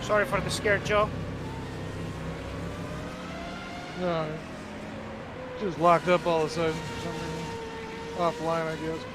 Sorry for the scare, Joe. No, just locked up all of a sudden for some reason. Offline, I guess.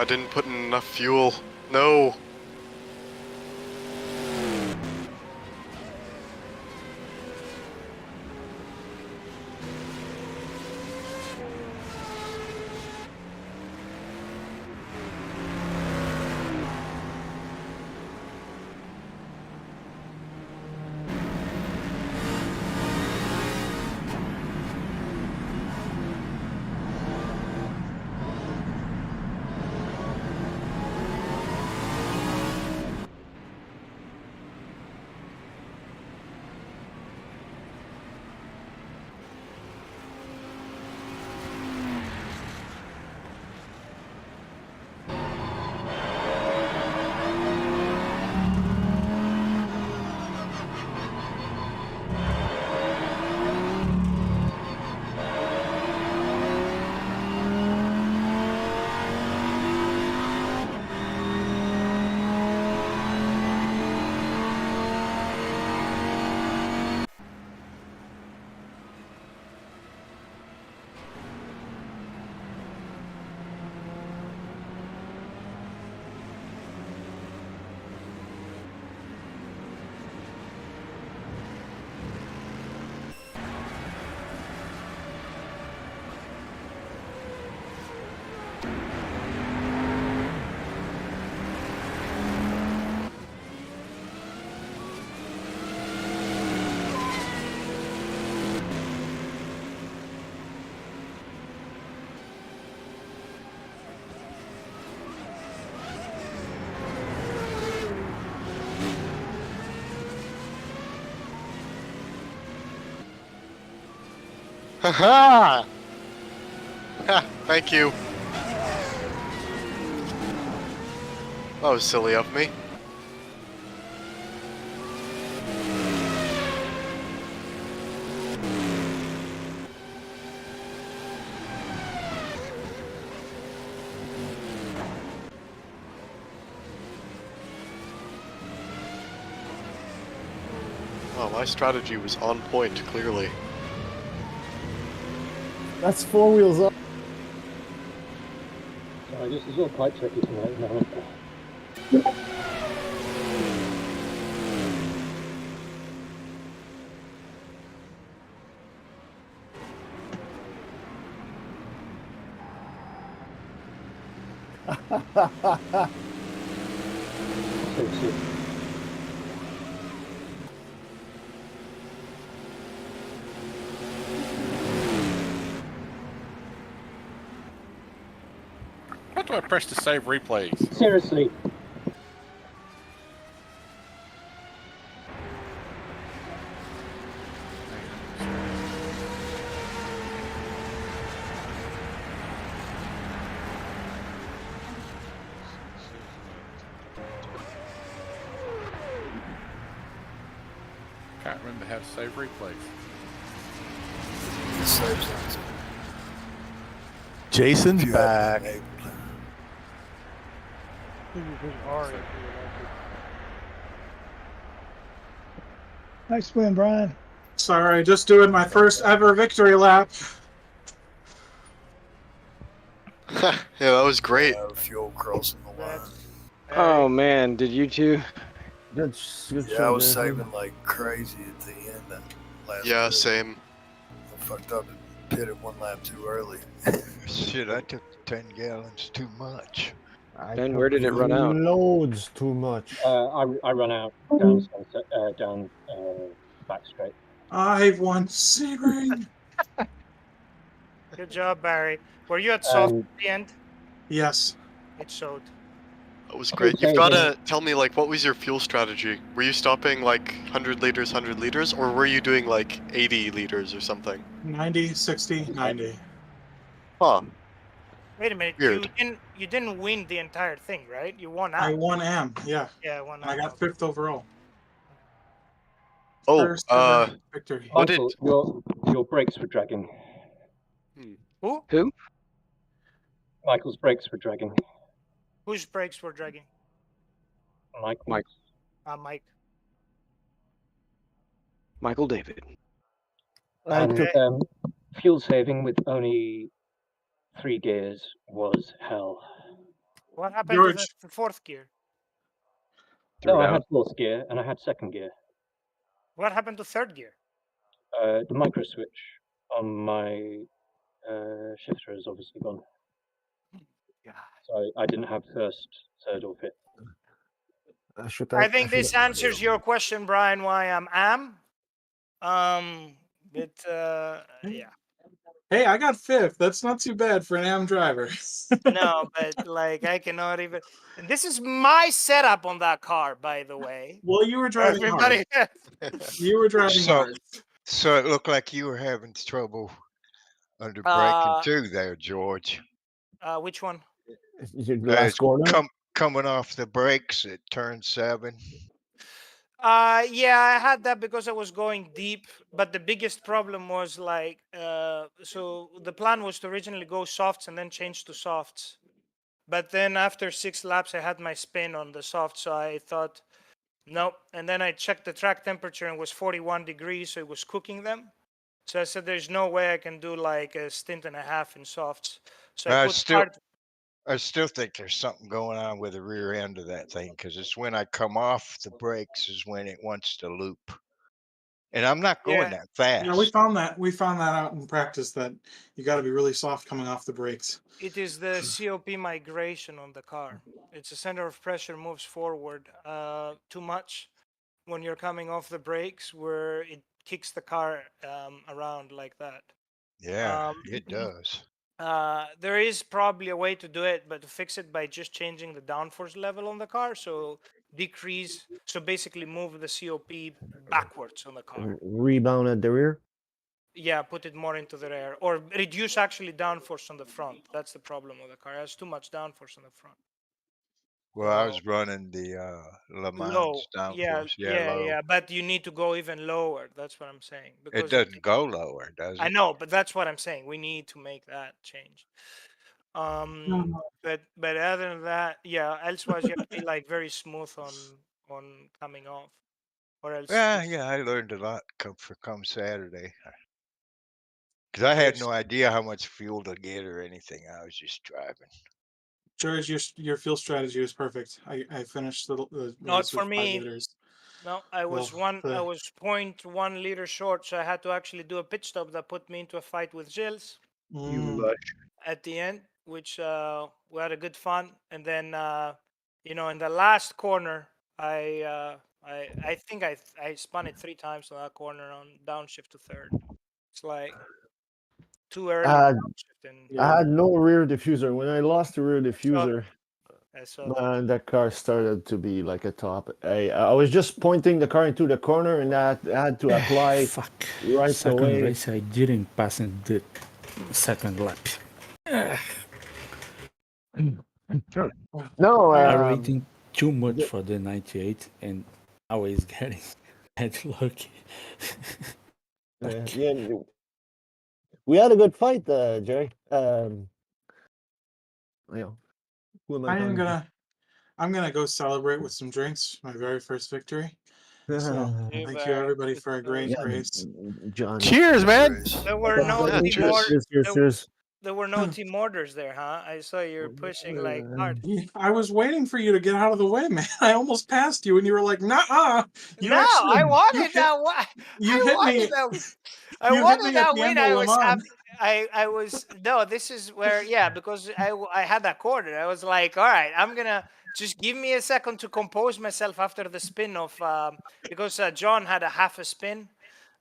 I didn't put in enough fuel. No. Haha! Ha! Thank you. That was silly of me. Oh, my strategy was on point, clearly. That's 4 wheels up. Sorry, this is all quite tricky tonight now. How do I press to save replays? Seriously. Can't remember how to save replays. Jason's back. Nice win, Brian. Sorry, just doing my first ever victory lap. Yeah, that was great. Fuel crossing the line. Oh man, did you two? Good Yeah, I was saving like crazy at the end. That last Yeah, pit. same. I fucked up and pitted 1 lap too early. Shit, I took 10 gallons too much. Ben, where did it run out? Loads too much. I run out down sunset, down back straight. I've won Sebring. Good job, Barry. Were you at soft at the end? Yes. It showed. That was great. You've got to tell me, like, what was your fuel strategy? Were you stopping, like, 100 liters, or were you doing, like, 80 liters or something? 90, 60, 90. Huh. Wait a minute. Weird. You didn't win the entire thing, right? You won out. I won M, yeah. Yeah, I won And I out. got 5th overall. Oh, First ever victory. what did... Michael, your brakes were dragging. Who? Who? Michael's brakes were dragging. Whose brakes were dragging? Mike. Mike. Michael David. And fuel saving with only 3 gears was hell. What happened George. to the fourth gear? No, I had fourth gear and I had second gear. What happened to third gear? The micro switch on my shifter is obviously gone. So I didn't have first, third, or fifth. I think this answers your question, Brian, why I'm am. But yeah. Hey, I got fifth. That's not too bad for an AM driver. No, but like I cannot even. And this is my setup on that car, by the way. Well, you were driving Everybody. You were driving hard. So it looked like you were having trouble under braking too there, George. Which one? Your last corner? Coming off the brakes at turn 7. Yeah, I had that because I was going deep, but the biggest problem was like, so the plan was to originally go softs and then change to softs. But then after 6 laps, I had my spin on the soft, so I thought, nope. And then I checked the track temperature and it was 41 degrees, so it was cooking them. So I said, there's no way I can do like a stint and a half in softs. So I still think there's something going on with the rear end of that thing, because it's when I come off the brakes is when it wants to loop. And I'm not going that fast. Yeah, we found that out in practice, that you got to be really soft coming off the brakes. It is the COP migration on the car. It's a center of pressure moves forward too much when you're coming off the brakes, where it kicks the car around like that. Yeah, it does. There is probably a way to do it, but to fix it by just changing the downforce level on the car. So decrease, so basically move the COP backwards on the car. Rebound at the rear? Yeah, put it more into the rear, or reduce actually downforce on the front. That's the problem with the car. It has too much downforce on the front. Well, I was running the Le Mans Low, downforce. Low. yeah, but you need to go even lower. That's what I'm saying. It doesn't go lower, does it? I know, but that's what I'm saying. We need to make that change. But other than that, yeah. Elsewise, you have to be like very smooth on coming off, or else. Yeah. I learned a lot come Saturday. Because I had no idea how much fuel to get or anything. I was just driving. George, your fuel strategy was perfect. I finished the Not for with 5 me. liters. No, I was I was 0.1 liter short, so I had to actually do a pit stop that put me into a fight with Gilles at the end, which we had a good fun. And then in the last corner, I think I spun it 3 times on that corner on downshift to third. It's like too early. I had no rear diffuser. When I lost the rear diffuser, man, that car started to be like a top. I was just pointing the car into the corner, and I had to apply right Second away. race, I didn't pass in the second lap. No, I'm waiting too much for the 98, and always getting lucky. Yeah, we had a good fight, Jerry. I'm gonna go celebrate with some drinks. My very first victory. So thank you everybody for a great race. John. Cheers, man. There were no team orders. Cheers. There were no team orders there, huh? I saw you were pushing like hard. I was waiting for you to get out of the way, man. I almost passed you, and you were like, "Nah." I wanted that one. You hit me. I wanted that win. I was happy. I was no. This is where because I had that corner. I was like, all right, I'm gonna just give me a second to compose myself after the spin of because John had a half a spin.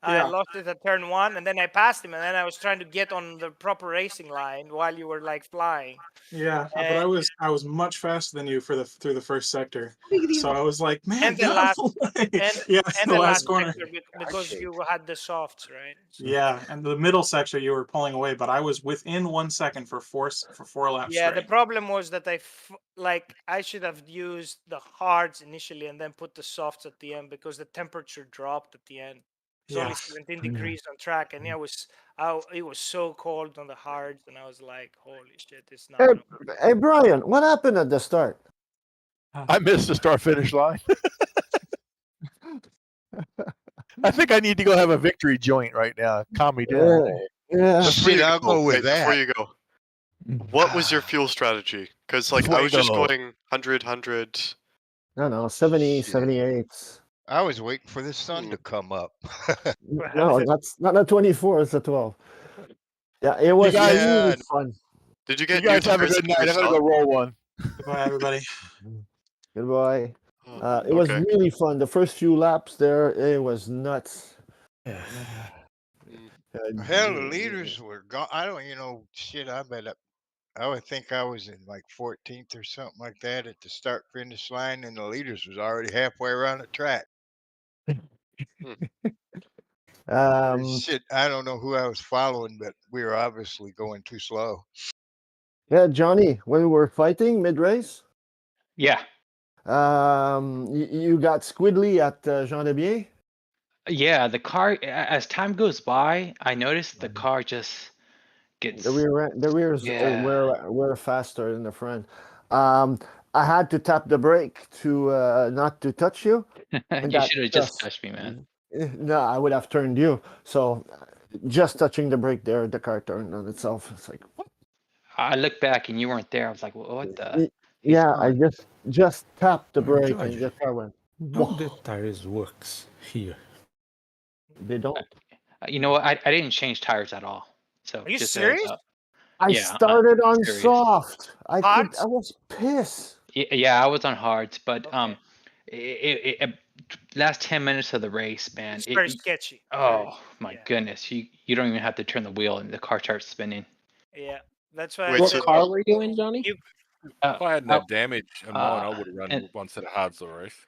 I lost it at turn 1, and then I passed him, and then I was trying to get on the proper racing line while you were like flying. Yeah, but I was much faster than you through the first sector. So I was like, man, and the last corner because you had the softs, right? So. Yeah, and the middle section you were pulling away, but I was within 1 second for 4 laps. Yeah, straight. the problem was that I should have used the hards initially and then put the softs at the end, because the temperature dropped at the end. It's only 17 degrees on track, and it was so cold on the hards, and I was like, "Holy shit, it's not." Hey, Brian, what happened at the start? I missed the start-finish line. I think I need to go have a victory joint right now. Calm me down. Yeah. Before you go, What was your fuel strategy? Because like I was just Fuego. going 100. No, 70, Shit. 78. I was waiting for the sun to come up. No, that's not a 24. It's a 12. Yeah, it was guys- really Yeah. fun. Did you You get new guys have a tires good and night. new I'm gonna go stock? roll one. Bye, everybody. Goodbye. Oh, It was okay. really fun. The first few laps there, it was nuts. Hell, the leaders were gone. I don't, shit. I would think I was in like 14th or something like that at the start finish line, and the leaders was already halfway around the track. Shit, I don't know who I was following, but we were obviously going too slow. Yeah, Johnny, when we were fighting mid race, Yeah. you got squiddly at Jean de Bien. Yeah, the car, as time goes by, I noticed the car just gets. The rears Yeah. were faster than the front. I had to tap the brake to not to touch you. And You that should have just touched me, man. No, I would have turned you. So just touching the brake there, the car turned on itself. It's like, what? I looked back and you weren't there. I was like, well, what the? Yeah, I just tapped the brake George, and the car went. how the tires works here? They don't. You know what? I didn't change tires at all. So Are you just serious? I Yeah, started on serious. soft. I Hard? was pissed. Yeah, I was on hards, but last 10 minutes of the race, man. It's very sketchy. Oh my goodness, you don't even have to turn the wheel and the car starts spinning. Yeah, that's why. Wait, I so- said, What car were you in, Johnny? If I hadn't had damage on mine, I would have run and- one set of hards the race.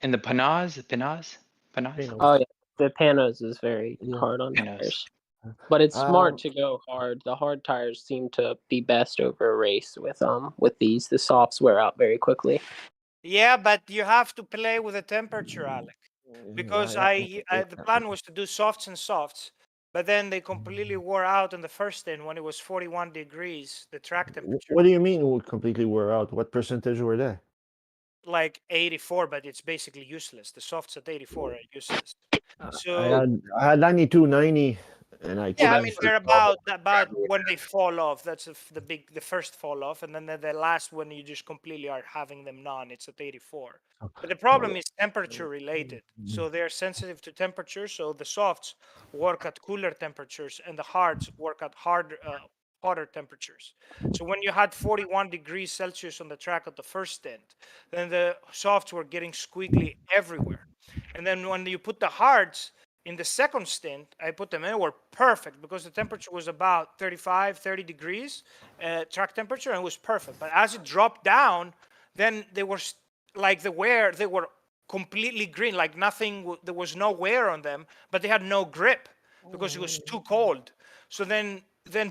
And the Panaz. Oh yeah, the Panos is very hard on Panos. tires. But it's smart to go hard. The hard tires seem to be best over a race with these. The softs wear out very quickly. yeah, but you have to play with the temperature, Alec. Because the plan was to do softs and softs, but then they completely wore out in the first stint when it was 41 degrees, the track temperature. What do you mean we completely wore out? What percentage were they? Like 84, but it's basically useless. The softs at 84 are useless. So I had 92, 90, and I yeah, I mean they're about when they fall off. That's the first fall off, and then the last one you just completely are having them none. It's at 84. But the problem is temperature related. So they're sensitive to temperature. So the softs work at cooler temperatures, and the hards work at hotter temperatures. So when you had 41 degrees Celsius on the track at the first stint, then the softs were getting squiggly everywhere. And then when you put the hards in the second stint, I put them in, were perfect because the temperature was about 35, 30 degrees track temperature, and it was perfect. But as it dropped down, then they were like they were completely green, like nothing, there was no wear on them, but they had no grip because it was too cold. So then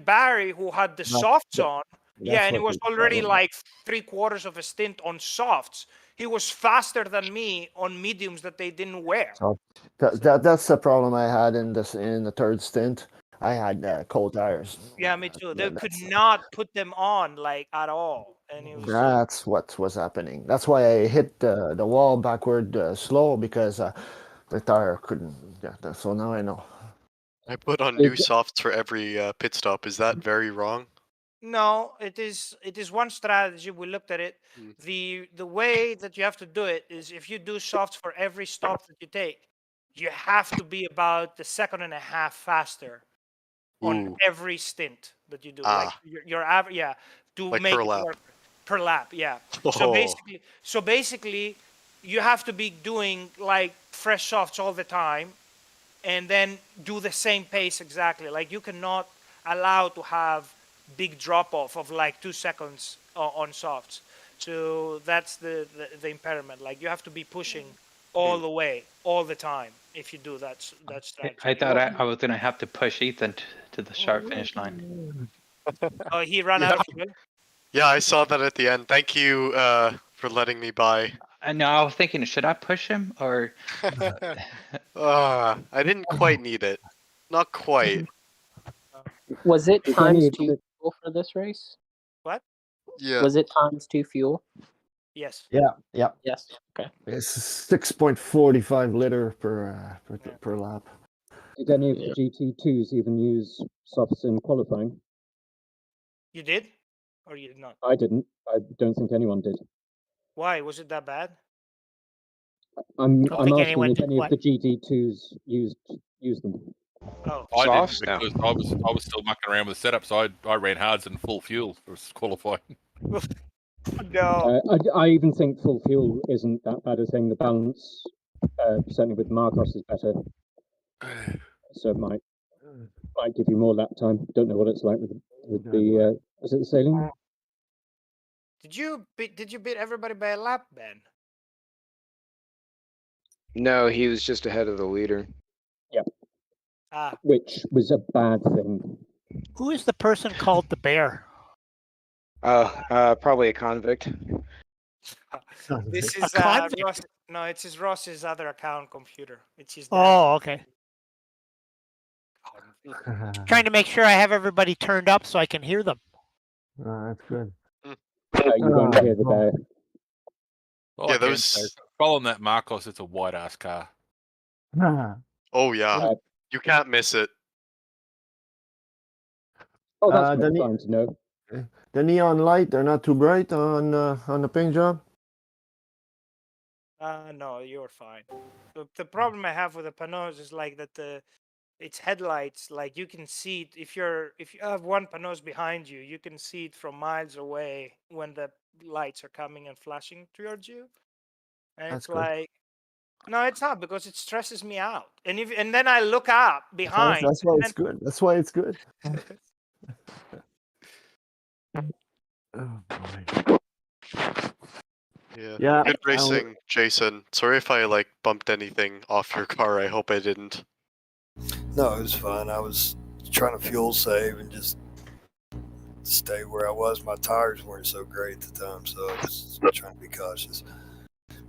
Barry, who had the softs on, and it was already like 3/4 of a stint on softs. He was faster than me on mediums that they didn't wear. So that's the problem I had in the third stint. I had cold tires. Yeah, me too. They could not put them on like at all, and it was That's what was happening. That's why I hit the wall backward slow because the tire couldn't. Yeah, so now I know. I put on new softs for every pit stop. Is that very wrong? No, it is one strategy. We looked at it. The way that you have to do it is if you do softs for every stop that you take, you have to be about the 1.5 seconds faster on every stint that you do. Like your average, to like make per it lap. work per lap. Yeah. Oh. So basically, you have to be doing like fresh softs all the time, and then do the same pace exactly. Like you cannot allow to have big drop off of like 2 seconds on softs. So that's the impairment. Like you have to be pushing all the way, all the time. If you do that strategy. I thought I was gonna have to push Ethan to the sharp finish line. Oh, he ran out of fuel. Yeah, I saw that at the end. Thank you for letting me by. No, I was thinking, should I push him or? I didn't quite need it. Not quite. Was it times 2 fuel for this race? What? Yeah. Was it times 2 fuel? Yes. Yeah. Yes. Okay. It's 6.45 liter per lap. Did any of the GT2s even use softs in qualifying? You did, or you did not? I didn't. I don't think anyone did. Why was it that bad? I'm Don't I'm think asking anyone if did any of what? the GT2s used them. Oh, I Softs? didn't because I was still mucking around with the setup, so I ran hards and full fuel for qualifying. No. I even think full fuel isn't that bad a thing. The balance, certainly with Marcos, is better. So it might give you more lap time. Don't know what it's like with the was it the sailing? Did you beat everybody by a lap, Ben? No, he was just ahead of the leader. Yep. Ah. Which was a bad thing. Who is the person called the bear? Probably a convict. This is convict? Ross. No, it's his Ross's other account computer. It's his dad. Oh, okay. Trying to make sure I have everybody turned up so I can hear them. That's good. You won't hear the bear. Well, yeah, those following that Marcos, it's a white ass car. Oh yeah, you can't miss it. Oh, that's fine to know. The neon light, they're not too bright on the paint job? No, you're fine. The problem I have with the Panoz is like that its headlights, like you can see it if you have one Panoz behind you, you can see it from miles away when the lights are coming and flashing towards you. And That's it's good. like, no, it's not, because it stresses me out. And then I look up behind. That's why it's good. That's why it's good. Oh boy. Yeah. Good racing, Jason. Sorry if I like bumped anything off your car. I hope I didn't. No, it was fine. I was trying to fuel save and just stay where I was. My tires weren't so great at the time, so I was trying to be cautious.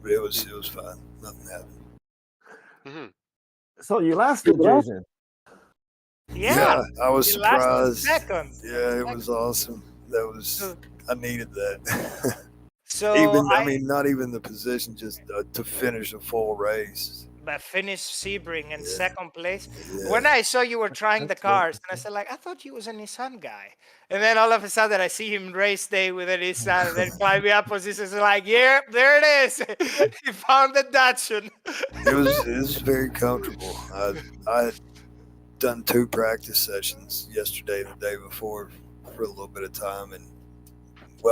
But it was fine. Nothing happened. So you lasted, Jason. Yeah, I was you lasted surprised. second. Yeah, it was awesome. I needed that. So I mean, not even the position, just to finish a full race. But finished Sebring in second place. When I saw you were trying the cars, and I said, like, I thought you was a Nissan guy. And then all of a sudden, I see him race day with a Nissan, and then climbing up positions. Like, yeah, there it is. He found the Datsun. It was very comfortable. I had done 2 practice sessions yesterday and the day before for a little bit of time, and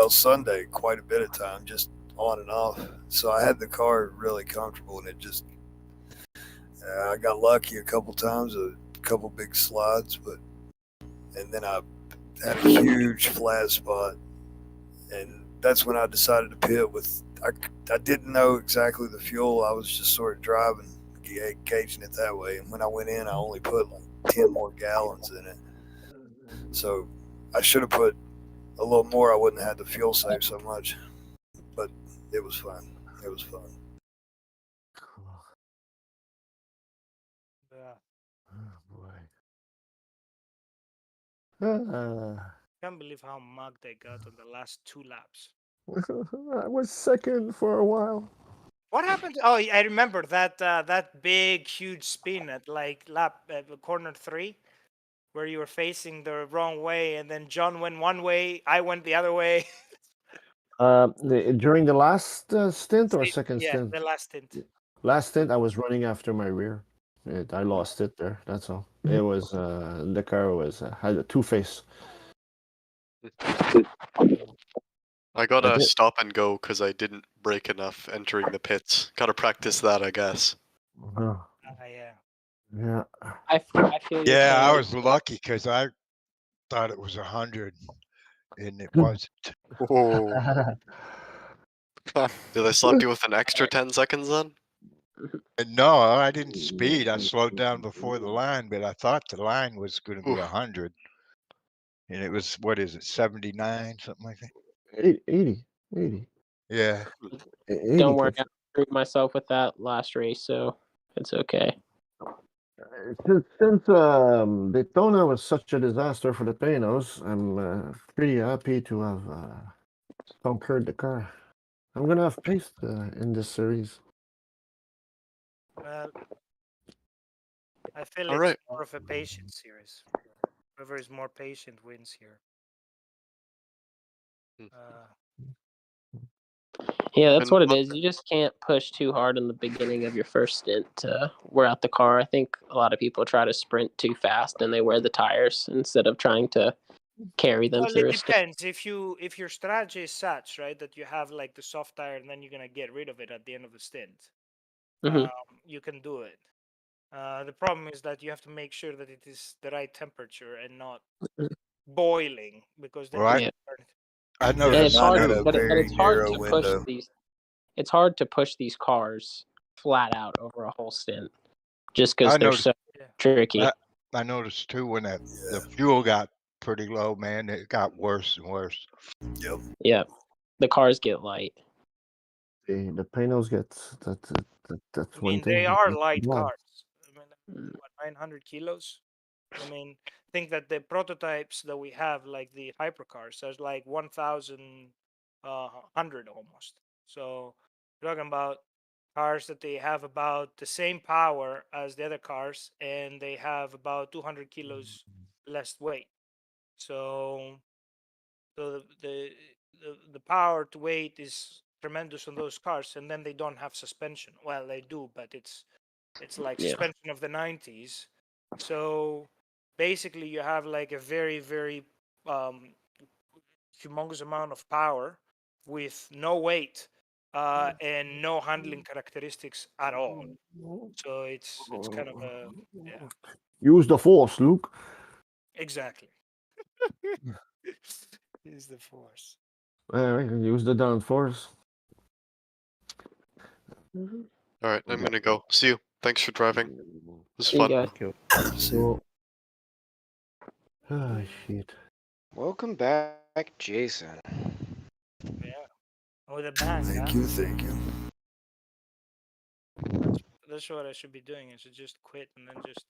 Sunday quite a bit of time, just on and off. So I had the car really comfortable, and it just I got lucky a couple times, a couple big slides, and then I had a huge flat spot, and that's when I decided to pit with. I didn't know exactly the fuel. I was just sort of driving, gauging it that way. And when I went in, I only put like 10 more gallons in it. So I should have put a little more. I wouldn't have had the fuel save so much, but it was fun. It was fun. Can't believe how mugged they got on the last 2 laps. I was second for a while. What happened? Oh, I remember that big, huge spin at like lap corner 3, where you were facing the wrong way, and then John went one way, I went the other way. During the last stint or second stint? Yeah, the last stint. Last stint, I was running after my rear. I lost it there. That's all. It was the car was had a 2-face. I gotta stop and go because I didn't brake enough entering the pits. Gotta practice that, I guess. Yeah. I feel Yeah, I was lucky because I thought it was 100, and it wasn't. Oh. Did I slap you with an extra 10 seconds then? No, I didn't speed. I slowed down before the line, but I thought the line was going to be 100. And it was, what is it, 79, something like that? 80. Yeah. Don't worry, I screwed myself with that last race, so it's okay. Since Daytona was such a disaster for the Panos, I'm pretty happy to have conquered the car. I'm gonna have pace in this series. Well, I feel All it's right. more of a patient series. Whoever is more patient wins here. Yeah, that's And what it is. You just can't push too hard in the beginning of your first stint to wear out the car. I think a lot of people try to sprint too fast and they wear the tires instead of trying to carry them Well, through it a stint. depends. If your strategy is such, right, that you have like the soft tire and then you're gonna get rid of it at the end of the stint, Mhm. you can do it. The problem is that you have to make sure that it is the right temperature and not boiling, because then Well, you I burn it. I And noticed it's hard, Mine had too. a but very it's hard narrow to push window. these. It's hard to push these cars flat out over a whole stint, just because I they're noticed. so tricky. I noticed too when the fuel got pretty low, man. It got worse and worse. Yep. Yeah, the cars get light. The panels get that's I one mean, thing. they are light Wow. cars. I mean, what, 900 kilos? I mean, think that the prototypes that we have, like the hypercars, there's like 1,100 almost. So we're talking about cars that they have about the same power as the other cars, and they have about 200 kilos less weight. So, the power to weight is tremendous on those cars, and then they don't have suspension. Well, they do, but it's like Yeah. suspension of the 90s. So basically you have like a very, very humongous amount of power with no weight and no handling characteristics at all. So it's kind of a, yeah, Use the force, Luke. exactly. Use the force. Use the downforce. All right, I'm gonna go. See you. Thanks for driving. It was See you fun. guys. So, oh shit. Welcome back, Jason. Yeah. With a bang. Thank Huh? you, thank you. That's what I should be doing. I should just quit and then just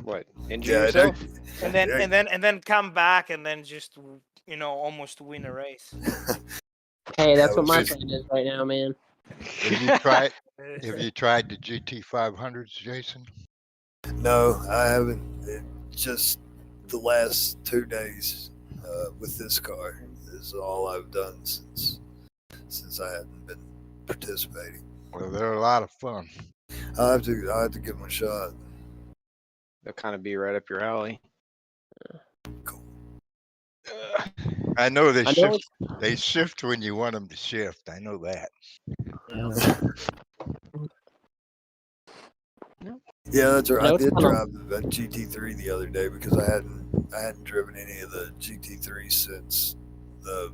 What? Injure Yeah, yourself? and then come back and then just almost win a race. Hey, that's That what my was- plan is right now, man. Have you tried? Have you tried the GT500s, Jason? No, I haven't. Just the last 2 days with this car is all I've done since I hadn't been participating. Well, they're a lot of fun. I have to give them a shot. They'll kind of be right up your alley. I know they I know shift. They shift when you want them to shift. I know that. Yeah, that's right. No, I it's did kinda- drive a GT3 the other day because I hadn't driven any of the GT3s since the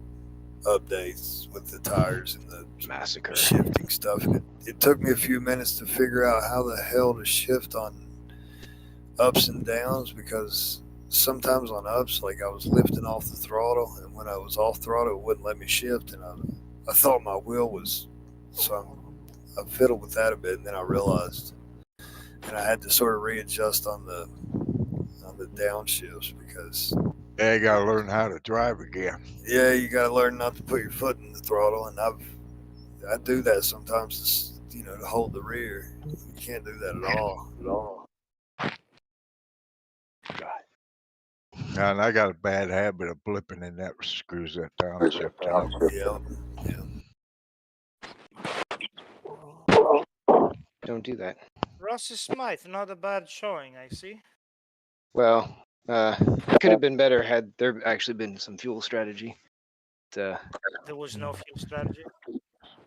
updates with the tires and the Massacre shifting stuff. And it took me a few minutes to figure out how the hell to shift on ups and downs, because sometimes on ups, like I was lifting off the throttle, and when I was off throttle, it wouldn't let me shift, and I thought my wheel was, so I fiddled with that a bit, and then I realized, and I had to sort of readjust on the downshifts, because Yeah, you gotta learn how to drive again. yeah, you got to learn not to put your foot in the throttle, and I do that sometimes, to hold the rear. You can't do that at all. And I got a bad habit of blipping, and that screws that downshift up. Don't do that. Rossi Smythe, not a bad showing, I see. Well, it could have been better had there actually been some fuel strategy. There was no fuel strategy.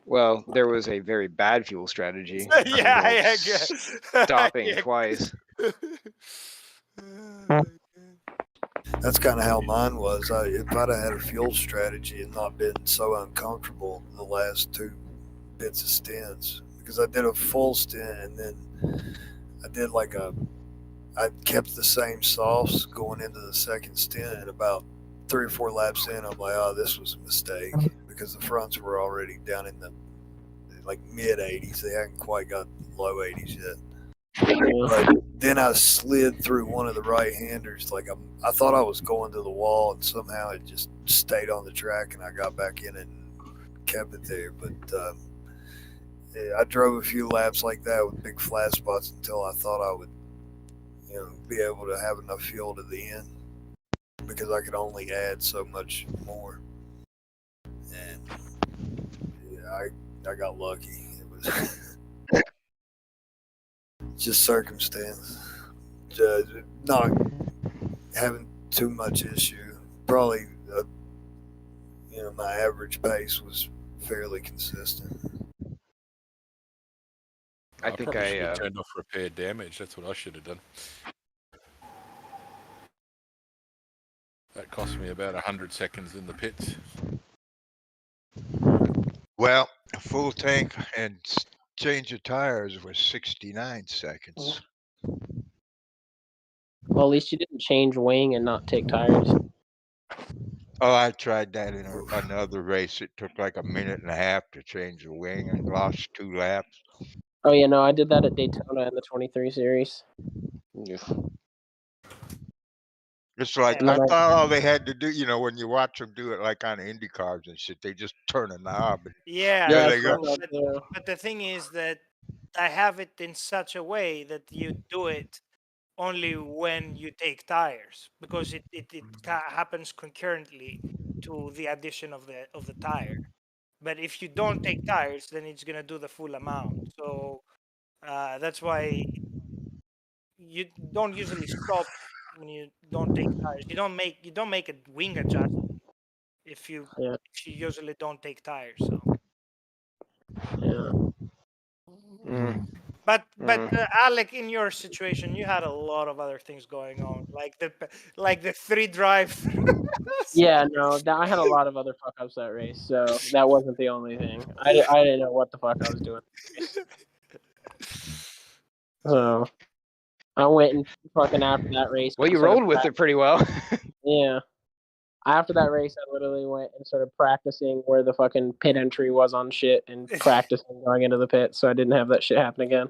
Well, there was a very bad fuel strategy. Yeah, I involved stopping Yeah. twice. That's kind of how mine was. If I'd have had a fuel strategy and not been so uncomfortable the last 2 bits of stints, because I did a full stint and then I did I kept the same softs going into the second stint, and about 3 or 4 laps in, I'm like, oh, this was a mistake, because the fronts were already down in the mid 80s. They hadn't quite got low 80s yet. But then I slid through one of the right-handers. I thought I was going to the wall, and somehow it just stayed on the track, and I got back in and kept it there. But I drove a few laps like that with big flat spots until I thought I would, be able to have enough fuel to the end. because I could only add so much more. And yeah, I got lucky. It was just circumstance. Not having too much issue. Probably, my average pace was fairly consistent. I I think probably should have turned off repair damage. That's what I should have done. That cost me about 100 seconds in the pits. Well, a full tank and change of tires was 69 seconds. Well, at least you didn't change wing and not take tires. Oh, I tried that in another race. It took like a minute and a half to change the wing and lost 2 laps. Oh yeah, no, I did that at Daytona in the 23 series. Yeah. It's like, I thought all they had to do, when you watch them do it like on Indy cars and shit, they just turn a knob. And Yeah, there they go. but the thing is that I have it in such a way that you do it only when you take tires, because it happens concurrently to the addition of the tire. But if you don't take tires, then it's gonna do the full amount. So that's why you don't usually stop when you don't take tires. You don't make a wing adjustment if you usually don't take tires. So yeah. But Alec, in your situation, you had a lot of other things going on, like the 3 drive. Yeah, no, I had a lot of other fuck ups that race, so that wasn't the only thing. I didn't know what the fuck I was doing. So I went and fucking after that race. Well, you rolled with it pretty well. Yeah. After that race, I literally went and started practicing where the fucking pit entry was on shit and practicing going into the pit, so I didn't have that shit happen again.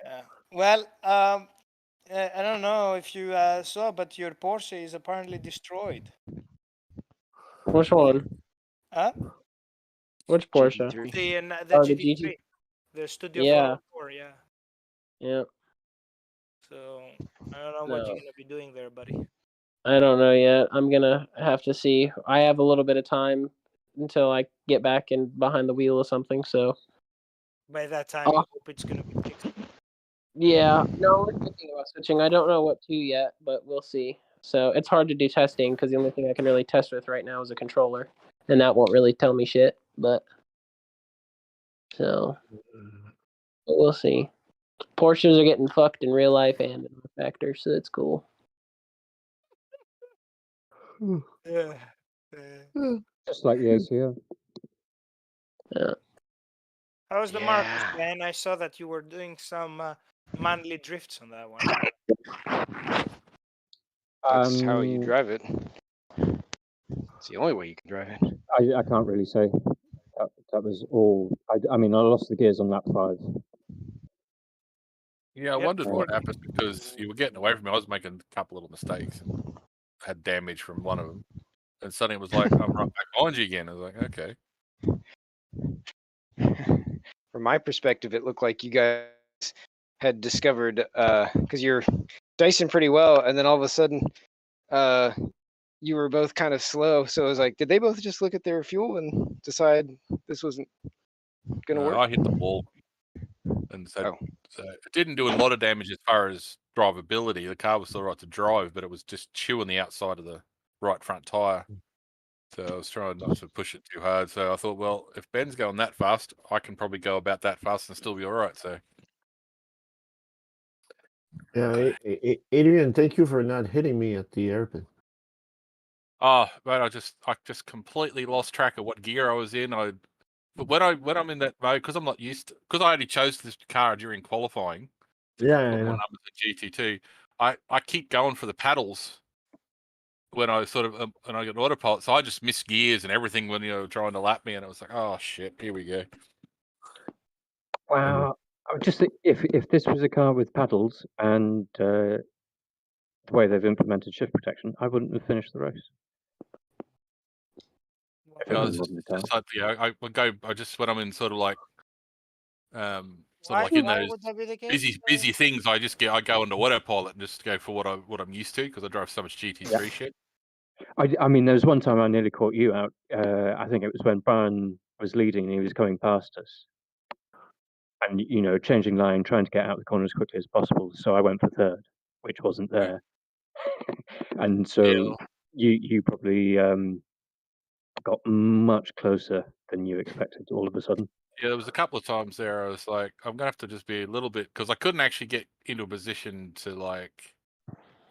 Yeah. Well, I don't know if you saw, but your Porsche is apparently destroyed. Which one? Huh? Which Porsche? The the GT3. The Studio 404, yeah. Yeah. So I don't know what you're gonna be doing there, buddy. I don't know yet. I'm gonna have to see. I have a little bit of time until I get back and behind the wheel or something. So by that time, I hope it's gonna be fixed. Yeah, no, we're thinking about switching. I don't know what to yet, but we'll see. So it's hard to do testing because the only thing I can really test with right now is a controller, and that won't really tell me shit. But we'll see. Porsches are getting fucked in real life and in the factor, so it's cool. Yeah. Just like the ACO. Yeah. How was the Marcus, man? I saw that you were doing some manly drifts on that one. That's how you drive it. It's the only way you can drive it. I can't really say. That was all. I mean, I lost the gears on lap 5. Yeah, I wondered what happened because you were getting away from me. I was making a couple little mistakes and had damage from one of them. And suddenly it was like, I'm right back behind you again. I was like, okay. From my perspective, it looked like you guys had discovered, because you're dicing pretty well, and then all of a sudden, you were both kind of slow. So it was like, did they both just look at their fuel and decide this wasn't going to work? I hit the wall. And so it didn't do a lot of damage as far as drivability. The car was still right to drive, but it was just chewing the outside of the right front tyre. So I was trying not to push it too hard. So I thought, well, if Ben's going that fast, I can probably go about that fast and still be all right. So. Yeah, Adrian, thank you for not hitting me at the airpin. Oh, but I just completely lost track of what gear I was in. But when I'm in that mode, because I'm not used to, because I only chose this car during qualifying. Yeah, I know. At GT2, I keep going for the paddles when I sort of when I get autopilot, so I just miss gears and everything when trying to lap me, and I was like, oh shit, here we go. Wow, I would just think if this was a car with paddles and the way they've implemented shift protection, I wouldn't have finished the race. I just like I just when I'm in sort of like So like in why those would that be the case? busy things, I go into autopilot and just go for what I'm used to because I drive so much GT3 shit. I mean, there was one time I nearly caught you out. I think it was when Brian was leading and he was coming past us. And, you know, changing line, trying to get out the corner as quickly as possible. So I went for third, which wasn't there. And so you probably got much closer than you expected all of a sudden. Yeah, there was a couple of times there I was like, I'm gonna have to just be a little bit because I couldn't actually get into a position to like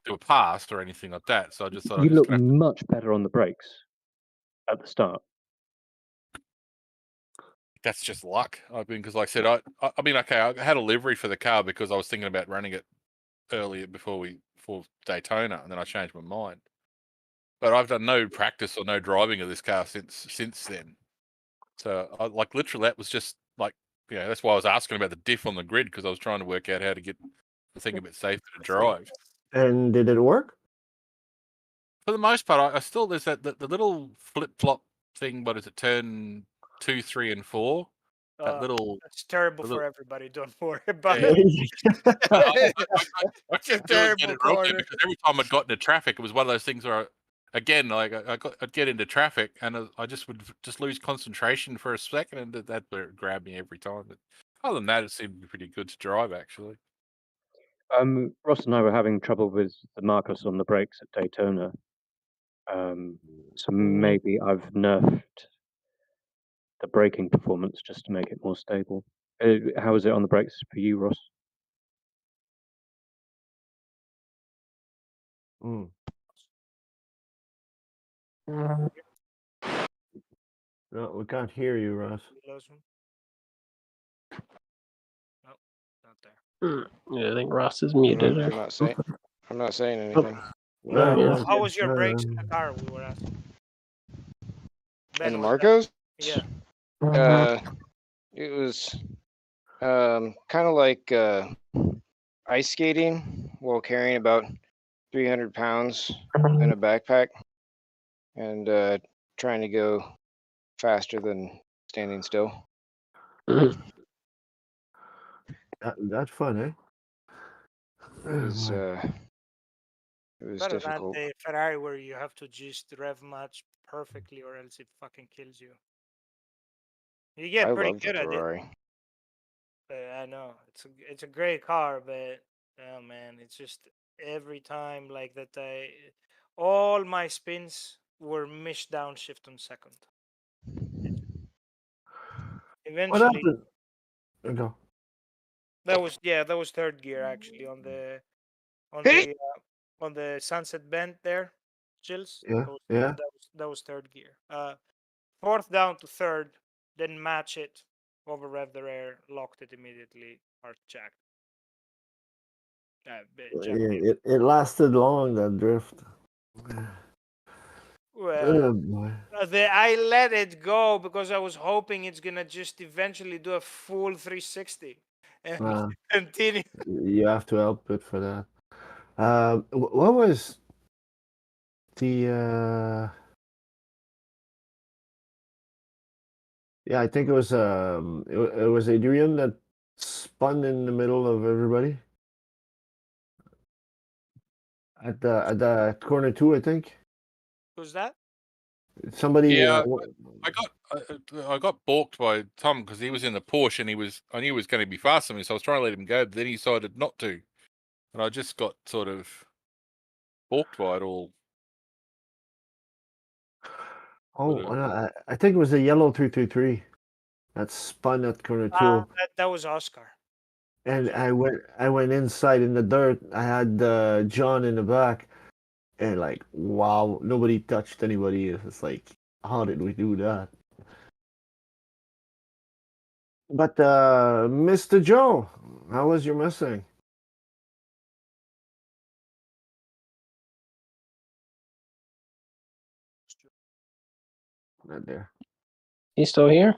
do a pass or anything like that. So I just thought You look much better on the brakes at the start. That's just luck. I mean, because like I said, I mean, okay, I had a livery for the car because I was thinking about running it earlier before Daytona, and then I changed my mind. But I've done no practice or no driving of this car since then. So I, like literally, that was just like, that's why I was asking about the diff on the grid because I was trying to work out how to get the thing a bit safer to drive. And did it work? For the most part, I still there's the little flip flop thing. What is it? Turn 2, 3, and 4. That little. It's terrible for everybody. Don't worry about it. I kept doing it wrong because every time I'd got into traffic, it was one of those things where, I'd get into traffic and I just would just lose concentration for a second, and that would grab me every time. But other than that, it seemed to be pretty good to drive actually. Ross and I were having trouble with the Marcos on the brakes at Daytona. So maybe I've nerfed the braking performance just to make it more stable. How is it on the brakes for you, Ross? No, we can't hear you, Ross. Nope, not there. Yeah, I think Ross is muted. I'm not saying anything. How was your brakes in the car? We were asking. And the Marcos? Yeah. It was kind of like ice skating while carrying about 300 pounds in a backpack and trying to go faster than standing still. That's fun, eh? It was Better difficult. than the Ferrari where you have to just rev match perfectly or else it fucking kills you. You get I pretty love good the at it. Ferrari. But I know it's a great car, but oh man, it's just every time like that. All my spins were mished downshift on second. What Eventually, happened? Go. that was third gear actually on the sunset bend there, Jills. Yeah. That was third gear. Fourth down to third, then match it, over rev the rear, locked it immediately, hard jacked. It lasted long, that drift. Well, I let it go because I was hoping it's gonna just eventually do a full 360 and continue. You have to output for that. What was the? Yeah, I think it was Adrian that spun in the middle of everybody at the corner 2, I think. Who's that? Somebody. Yeah, I got balked by Tom because he was in the Porsche and I knew he was going to be faster than me, so I was trying to let him go, but then he decided not to, and I just got sort of balked by it all. I think it was a yellow 333 that spun at corner 2. That was Oscar. And I went inside in the dirt. I had John in the back, and like, wow, nobody touched anybody. It's like, how did we do that? But Mr. Joe, how was your Mustang? Not there. He's still here?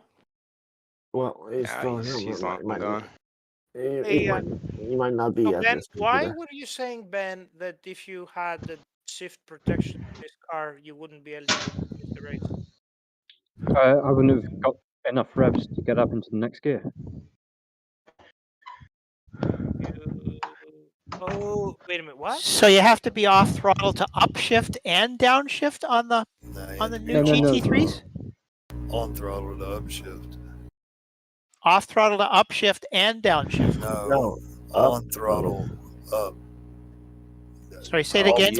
Well, he's still here. He's long gone. He might not be So at Ben, this why today. were you saying, Ben, that if you had the shift protection in this car, you wouldn't be eligible to finish the race? I wouldn't have got enough revs to get up into the next gear. Oh, wait a minute. What? So you have to be off throttle to upshift and downshift on the new GT3s? On throttle to upshift. Off throttle to upshift and downshift. No. On throttle up. Sorry, say it again.